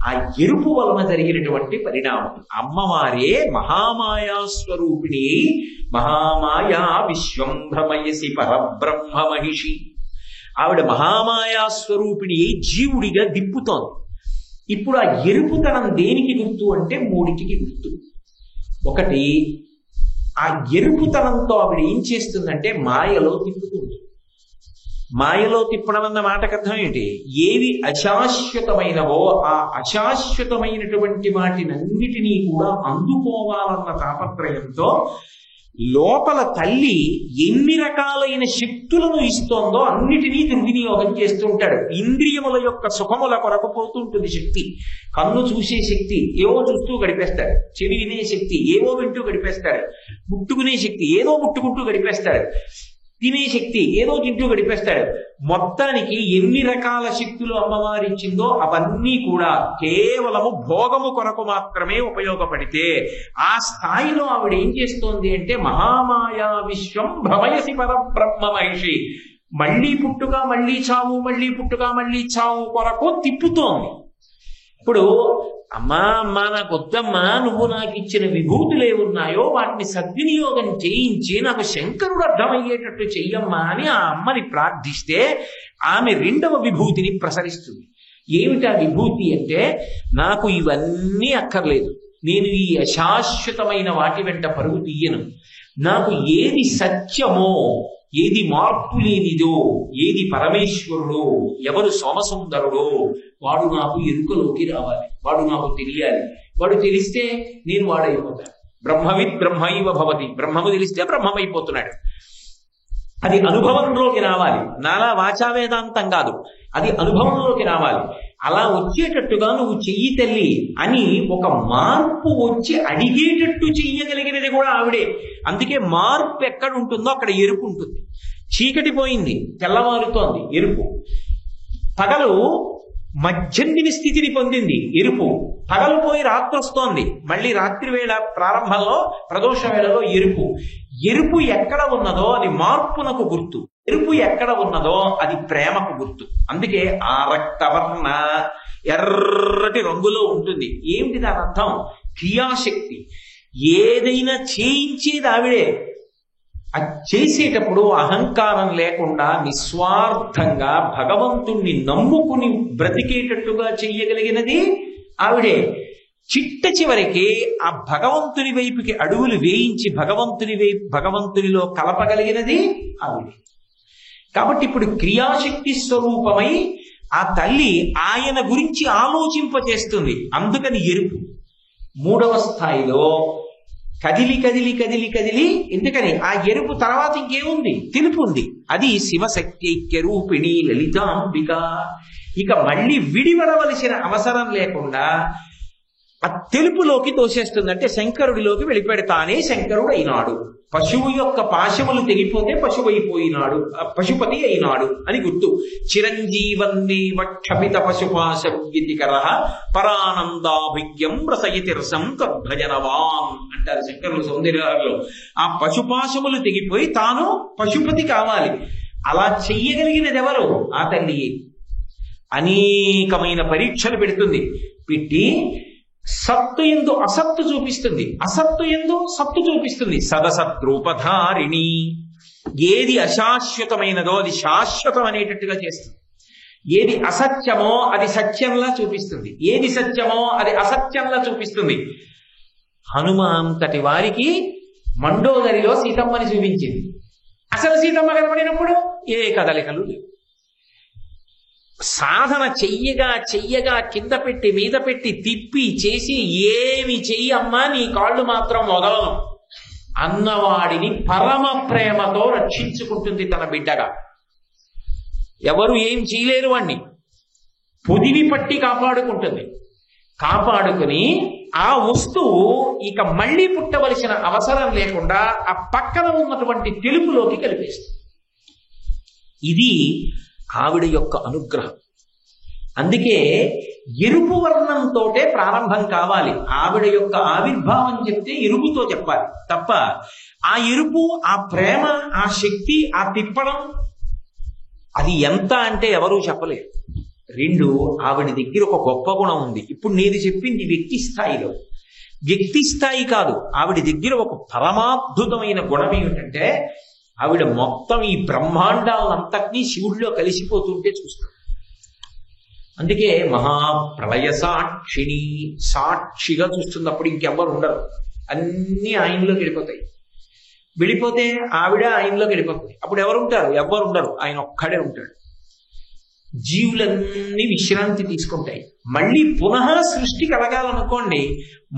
ఆ ఎరుపు వలన జరిగినటువంటి పరిణామం. అమ్మవారే మహామాయా స్వరూపిణి, మహామాయా విశ్వం భ్రమయసి పరబ్రహ్మ మహిషి. ఆవిడ మహామాయా స్వరూపిణి జీవుడిగా దిప్పుతోంది. ఇప్పుడు ఆ ఎరుపుతనం దేనికి గుర్తు అంటే మూడిటికి గుర్తు. ఒకటి, ఆ ఎరుపుతనంతో ఆవిడ ఏం చేస్తుందంటే మాయలో తిప్పుతుంది. మాయలో తిప్పడం అన్న మాటకు అర్థం ఏంటి? ఏవి అశాశ్వతమైనవో ఆ అశాశ్వతమైనటువంటి వాటినన్నిటినీ కూడా అందుకోవాలన్న తాపత్రయంతో లోపల తల్లి ఎన్ని రకాలైన శక్తులను ఇస్తోందో అన్నిటినీ దుర్వినియోగం చేస్తుంటాడు. ఇంద్రియముల యొక్క సుఖముల కొరకు పోతుంటుంది శక్తి. కన్ను చూసే శక్తి ఏవో చూస్తూ గడిపేస్తాడు, చెవి వినే శక్తి ఏవో వింటూ గడిపేస్తాడు, ముట్టుకునే శక్తి ఏదో ముట్టుకుంటూ గడిపేస్తాడు, తినే శక్తి ఏదో తింటూ గడిపేస్తాడు. మొత్తానికి ఎన్ని రకాల శక్తులు అమ్మవారి ఇచ్చిందో అవన్నీ కూడా కేవలము భోగము కొరకు మాత్రమే ఉపయోగపడితే ఆ స్థాయిలో ఆవిడ ఏం చేస్తోంది అంటే మహామాయా విశ్వం భ్రమయసి పరబ్రహ్మ మహిషి. మళ్ళీ పుట్టుక మళ్ళీ చావు, మళ్ళీ పుట్టుక మళ్ళీ చావు కొరకు తిప్పుతోంది. ఇప్పుడు అమ్మా అమ్మా నాకు వద్దమ్మా, నువ్వు నాకు ఇచ్చిన విభూతులు ఏమున్నాయో వాటిని సద్వినియోగం చేయించి నాకు శంకరుడు అర్థమయ్యేటట్టు చెయ్యమ్మా అని ఆ అమ్మని ప్రార్థిస్తే ఆమె రెండవ విభూతిని ప్రసరిస్తుంది. ఏమిటా విభూతి అంటే, నాకు ఇవన్నీ అక్కర్లేదు, నేను ఈ అశాశ్వతమైన వాటి వెంట పరుగు తీయను. నాకు ఏది సత్యమో, ఏది మార్పు లేనిదో, ఏది పరమేశ్వరుడో, ఎవరు సోమసుందరుడో వాడు నాకు ఎరుకలోకి రావాలి, వాడు నాకు తెలియాలి. వాడు తెలిస్తే నేను వాడైపోతాను. బ్రహ్మవిత్ బ్రహ్మైవ భవతి. బ్రహ్మము తెలిస్తే బ్రహ్మమైపోతున్నాడు. అది అనుభవంలోకి రావాలి. నాలా వాచా వేదాంతం కాదు, అది అనుభవంలోకి రావాలి. అలా వచ్చేటట్టుగా నువ్వు చెయ్యి తల్లి అని ఒక మార్పు వచ్చి అడిగేటట్టు చెయ్యగలిగినది కూడా ఆవిడే. అందుకే మార్పు ఎక్కడ ఉంటుందో అక్కడ ఎరుపు ఉంటుంది. చీకటి పోయింది, తెల్లవారుతోంది, ఎరుపు. పగలు మధ్యందిని స్థితిని పొందింది, ఎరుపు. పగలు పోయి రాత్రి వస్తోంది, మళ్ళీ రాత్రి వేళ ప్రారంభంలో ప్రదోష వేళలో ఎరుపు. ఎరుపు ఎక్కడ ఉన్నదో అది మార్పునకు గుర్తు, ఎరుపు ఎక్కడ ఉన్నదో అది ప్రేమకు గుర్తు. అందుకే ఆ రక్తవర్ణ ఎర్రటి రంగులో ఉంటుంది. ఏమిటి దాని అర్థం? క్రియాశక్తి. ఏదైనా చేయించేది ఆవిడే. అది చేసేటప్పుడు అహంకారం లేకుండా నిస్వార్థంగా భగవంతుణ్ణి నమ్ముకుని బ్రతికేటట్టుగా చెయ్యగలిగినది ఆవిడే. చిట్ట చివరికి ఆ భగవంతుని వైపుకి అడుగులు వేయించి భగవంతునిలో కలపగలిగినది ఆవిడే. కాబట్టి ఇప్పుడు క్రియాశక్తి స్వరూపమై ఆ తల్లి ఆయన గురించి ఆలోచింపచేస్తుంది. అందుకని ఎరుపు. మూడవ స్థాయిలో కదిలి కదిలి కదిలి కదిలి, ఎందుకని ఆ ఎరుపు తర్వాత ఇంకేముంది? తెలుపు ఉంది. అది శివశక్తి రూపిణి లలితాంబిక. ఇక మళ్ళీ విడివడవలసిన అవసరం లేకుండా ఆ తెలుపులోకి తోసేస్తుంది. అంటే శంకరుడిలోకి వెళ్ళిపెడతానే శంకరుడు అయినాడు. పశువు యొక్క పాశములు తెగిపోతే పశువు అయిపోయినాడు, పశుపతి అయినాడు అని గుర్తు. చిరంజీవన్నేవ క్షపిత పశుపాశ విదికర పరానందాభిజ్ఞం రసయతిర్సం తద్భజనవాన్ అంటారు శంకరులు సౌందర్యాలలో. ఆ పశుపాశములు తెగిపోయి తాను పశుపతి కావాలి. అలా చెయ్యగలిగినది ఎవరు? ఆ తల్లి. అనేకమైన పరీక్షలు పెడుతుంది. పెట్టి సత్తు ఎందు అసత్తు చూపిస్తుంది, అసత్తు ఎందు సత్తు చూపిస్తుంది. సదసద్రూపధారిణి. ఏది అశాశ్వతమైనదో అది శాశ్వతం అనేటట్టుగా చేస్తుంది. ఏది అసత్యమో అది సత్యంలా చూపిస్తుంది, ఏది సత్యమో అది అసత్యంలా చూపిస్తుంది. హనుమంతటి వారికి మండోదరిలో సీతమ్మని చూపించింది. అసలు సీతమ్మ కనబడినప్పుడు ఏ కదలికలు లేవు. సాధన చెయ్యగా కింద పెట్టి మీద పెట్టి తిప్పి చేసి ఏమి చెయ్యమ్మా నీ కాళ్ళు మాత్రం వదలను అన్నవాడిని పరమ ప్రేమతో రక్షించుకుంటుంది తన బిడ్డగా. ఎవరు ఏం చేయలేరు వాణ్ణి పొదివి పట్టి కాపాడుకుంటుంది. కాపాడుకుని ఆ వస్తువు ఇక మళ్ళీ పుట్టవలసిన అవసరం లేకుండా ఆ పక్కన ఉన్నటువంటి తెలుపులోకి కలిపేస్తుంది. ఇది ఆవిడ యొక్క అనుగ్రహం. అందుకే ఎరుపు వర్ణంతోటే ప్రారంభం కావాలి. ఆవిడ యొక్క ఆవిర్భావం చెప్తే ఎరుపుతో చెప్పాలి తప్ప ఆ ఎరుపు, ఆ ప్రేమ, ఆ శక్తి, ఆ తిప్పడం అది ఎంత అంటే ఎవరూ చెప్పలేరు. రెండు, ఆవిడ దగ్గర ఒక గొప్ప గుణం ఉంది. ఇప్పుడు నేను చెప్పింది వ్యక్తి స్థాయిలో, వ్యక్తి స్థాయి కాదు. ఆవిడ దగ్గర ఒక పరమాద్భుతమైన గుణం ఏమిటంటే ఆవిడ మొత్తం ఈ బ్రహ్మాండాలంతటినీ శివుడిలో కలిసిపోతుంటే చూస్తాం. అందుకే మహాప్రళయ సాక్షిని, సాక్షిగా చూస్తున్నప్పుడు ఇంకెవ్వరు ఉండరు, అన్నీ ఆయనలోకి వెళ్ళిపోతాయి. వెళ్ళిపోతే ఆవిడ ఆయనలోకి వెళ్ళిపోతుంది. అప్పుడు ఎవరు ఉంటారు? ఎవ్వరు ఉండరు, ఆయన ఒక్కడే ఉంటాడు. జీవులన్నీ విశ్రాంతి తీసుకుంటాయి. మళ్ళీ పునః సృష్టి కలగాలనుకోండి,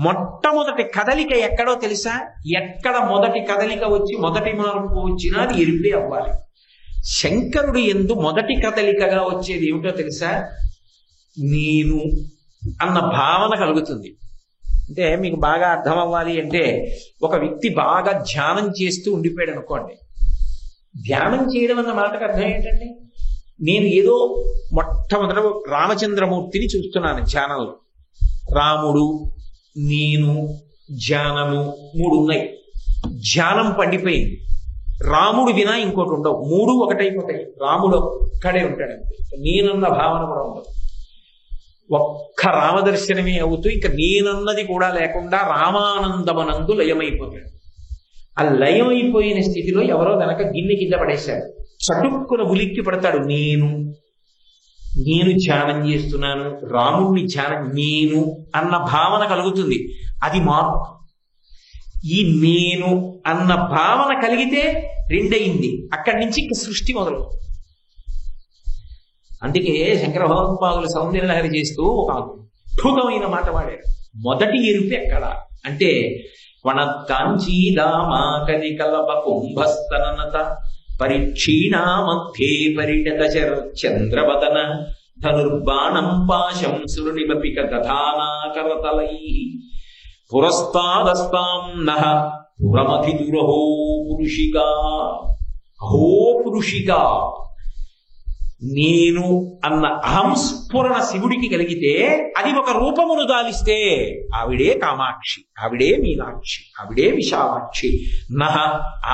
మొట్టమొదటి కదలిక ఎక్కడో తెలుసా? ఎక్కడ మొదటి కదలిక వచ్చి మొదటి మార్పు వచ్చినా అది ఎరుపే అవ్వాలి. శంకరుడు యందు మొదటి కదలికగా వచ్చేది ఏమిటో తెలుసా? నేను అన్న భావన కలుగుతుంది. అంటే మీకు బాగా అర్థం అవ్వాలి అంటే, ఒక వ్యక్తి బాగా ధ్యానం చేస్తూ ఉండిపోయాడు అనుకోండి. ధ్యానం చేయడం అన్న మాటకు అర్థం ఏంటండి? నేను ఏదో మొట్టమొదట రామచంద్రమూర్తిని చూస్తున్నాను ధ్యానంలో. రాముడు, నేను, ధ్యానము మూడు ఉన్నాయి. ధ్యానం పండిపోయింది. రాముడు వినా ఇంకోటి ఉండవు, మూడు ఒకటైపోతాయి. రాముడు ఒక్కడే ఉంటాడు అంతే. నేనన్న భావన కూడా ఉండదు. ఒక్క రామదర్శనమే అవుతూ ఇంకా నేనన్నది కూడా లేకుండా రామానందమనందు లయమైపోతాడు. ఆ లయమైపోయిన స్థితిలో ఎవరో వెనక గిన్నె కింద పడేశాడు. చటుక్కున ఉలిక్కి పడతాడు. నేను ధ్యానం చేస్తున్నాను, రాముడిని ధ్యానం, నేను అన్న భావన కలుగుతుంది. అది మార్పు. ఈ నేను అన్న భావన కలిగితే రెండయింది. అక్కడి నుంచి ఇంక సృష్టి మొదలు. అందుకే శంకర భగవత్పాదులు సౌందర్యలహరి చేస్తూ ఒక అద్భుతమైన మాట వాడారు. మొదటి ఎరుపు ఎక్కడ అంటే వనత్కాంచీదామాకరి కలప కుంభస్తననత పరిక్షీణా మధ్యే పరిణత చంద్రవదన ధనుర్బాణం పాశం సురునిమపిక దధానాకరతలై పురస్తాదస్తాం నః పురమధిదురహో పురుషిగా. అహో పురుషిగా. నేను అన్న అహంస్ఫురణ శివుడికి కలిగితే అది ఒక రూపమును దాలిస్తే ఆవిడే కామాక్షి, ఆవిడే మీనాక్షి, ఆవిడే విశాలాక్షి. నహ,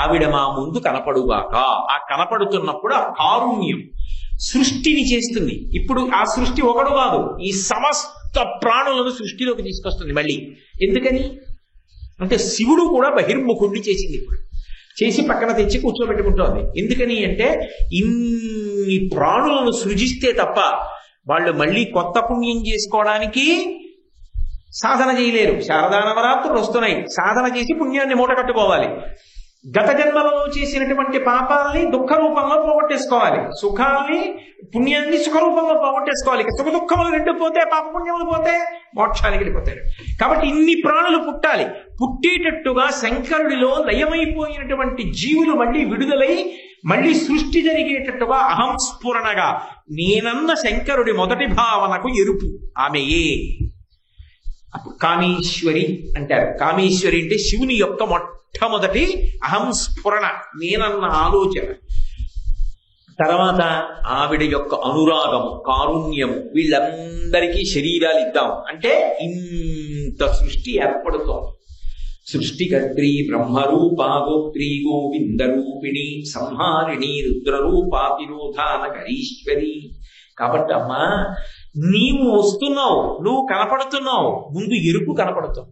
ఆవిడ మా ముందు కనపడుగాక. ఆ కనపడుతున్నప్పుడు ఆ కారుణ్యం సృష్టిని చేస్తుంది. ఇప్పుడు ఆ సృష్టి ఒకడు కాదు, ఈ సమస్త ప్రాణులను సృష్టిలోకి తీసుకొస్తుంది మళ్ళీ. ఎందుకని అంటే శివుడు కూడా బహిర్ముఖుణ్ణి చేసింది. ఇప్పుడు చేసి పక్కన తెచ్చి కూర్చోబెట్టుకుంటోంది. ఎందుకని అంటే ఇన్ని ప్రాణులను సృజిస్తే తప్ప వాళ్ళు మళ్ళీ కొత్త పుణ్యం చేసుకోవడానికి సాధన చేయలేరు. శారదా నవరాత్రులు వస్తున్నాయి, సాధన చేసి పుణ్యాన్ని మూట కట్టుకోవాలి. గత జన్మలలో చేసినటువంటి పాపాలని దుఃఖ రూపంలో పోగొట్టేసుకోవాలి, సుఖాన్ని పుణ్యాన్ని సుఖ రూపంలో పోగొట్టేసుకోవాలి. సుఖ దుఃఖములు రెండు పోతే, పాప పుణ్యములు పోతే మోక్షానికి వెళ్ళిపోతాడు. కాబట్టి ఇన్ని ప్రాణులు పుట్టాలి. పుట్టేటట్టుగా శంకరుడిలో లయమైపోయినటువంటి జీవులు మళ్ళీ విడుదలై మళ్ళీ సృష్టి జరిగేటట్టుగా అహంస్ఫురణగా నేనన్న శంకరుడి మొదటి భావనకు ఎరుపు ఆమెయే. కామేశ్వరి అంటారు. కామేశ్వరి అంటే శివుని యొక్క మొట్టమొదటి అహంస్ఫురణ, నేనన్న ఆలోచన. తర్వాత ఆవిడ యొక్క అనురాగము, కారుణ్యము. వీళ్ళందరికీ శరీరాలు ఇద్దాం అంటే ఇంత సృష్టి ఏర్పడుతోంది. సృష్టికర్త్రి బ్రహ్మరూపా గోత్రీ గోవింద రూపిణి సంహారిణి రుద్రరూపాతిరోధానకరీశ్వరి. కాబట్టి అమ్మా, నీవు వస్తున్నావు, నువ్వు కనపడుతున్నావు, ముందు ఎరుపు కనపడుతావు.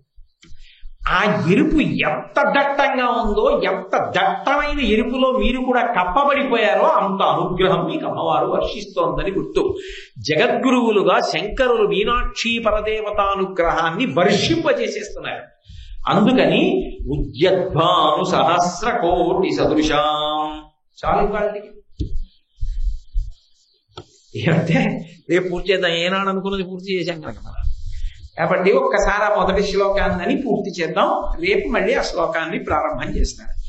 ఆ ఎరుపు ఎంత దట్టంగా ఉందో, ఎంత దట్టమైన ఎరుపులో మీరు కూడా కప్పబడిపోయారో అంత అనుగ్రహం మీకు అమ్మవారు వర్షిస్తోందని గుర్తు. జగద్గురువులుగా శంకరులు మీనాక్షి పరదేవతానుగ్రహాన్ని వర్షింపజేసేస్తున్నారు. అందుకని ఉద్యద్భాను సహస్ర కోటి సదృశాం. చాలు వాళ్ళకి ఏమంటే రేపు పూర్తి చేద్దాం, ఏనాడు అనుకున్నది పూర్తి చేశాం కనుక మనం. కాబట్టి ఒక్కసారి ఆ మొదటి శ్లోకాన్ని పూర్తి చేద్దాం. రేపు మళ్ళీ ఆ శ్లోకాన్ని ప్రారంభం చేస్తారు.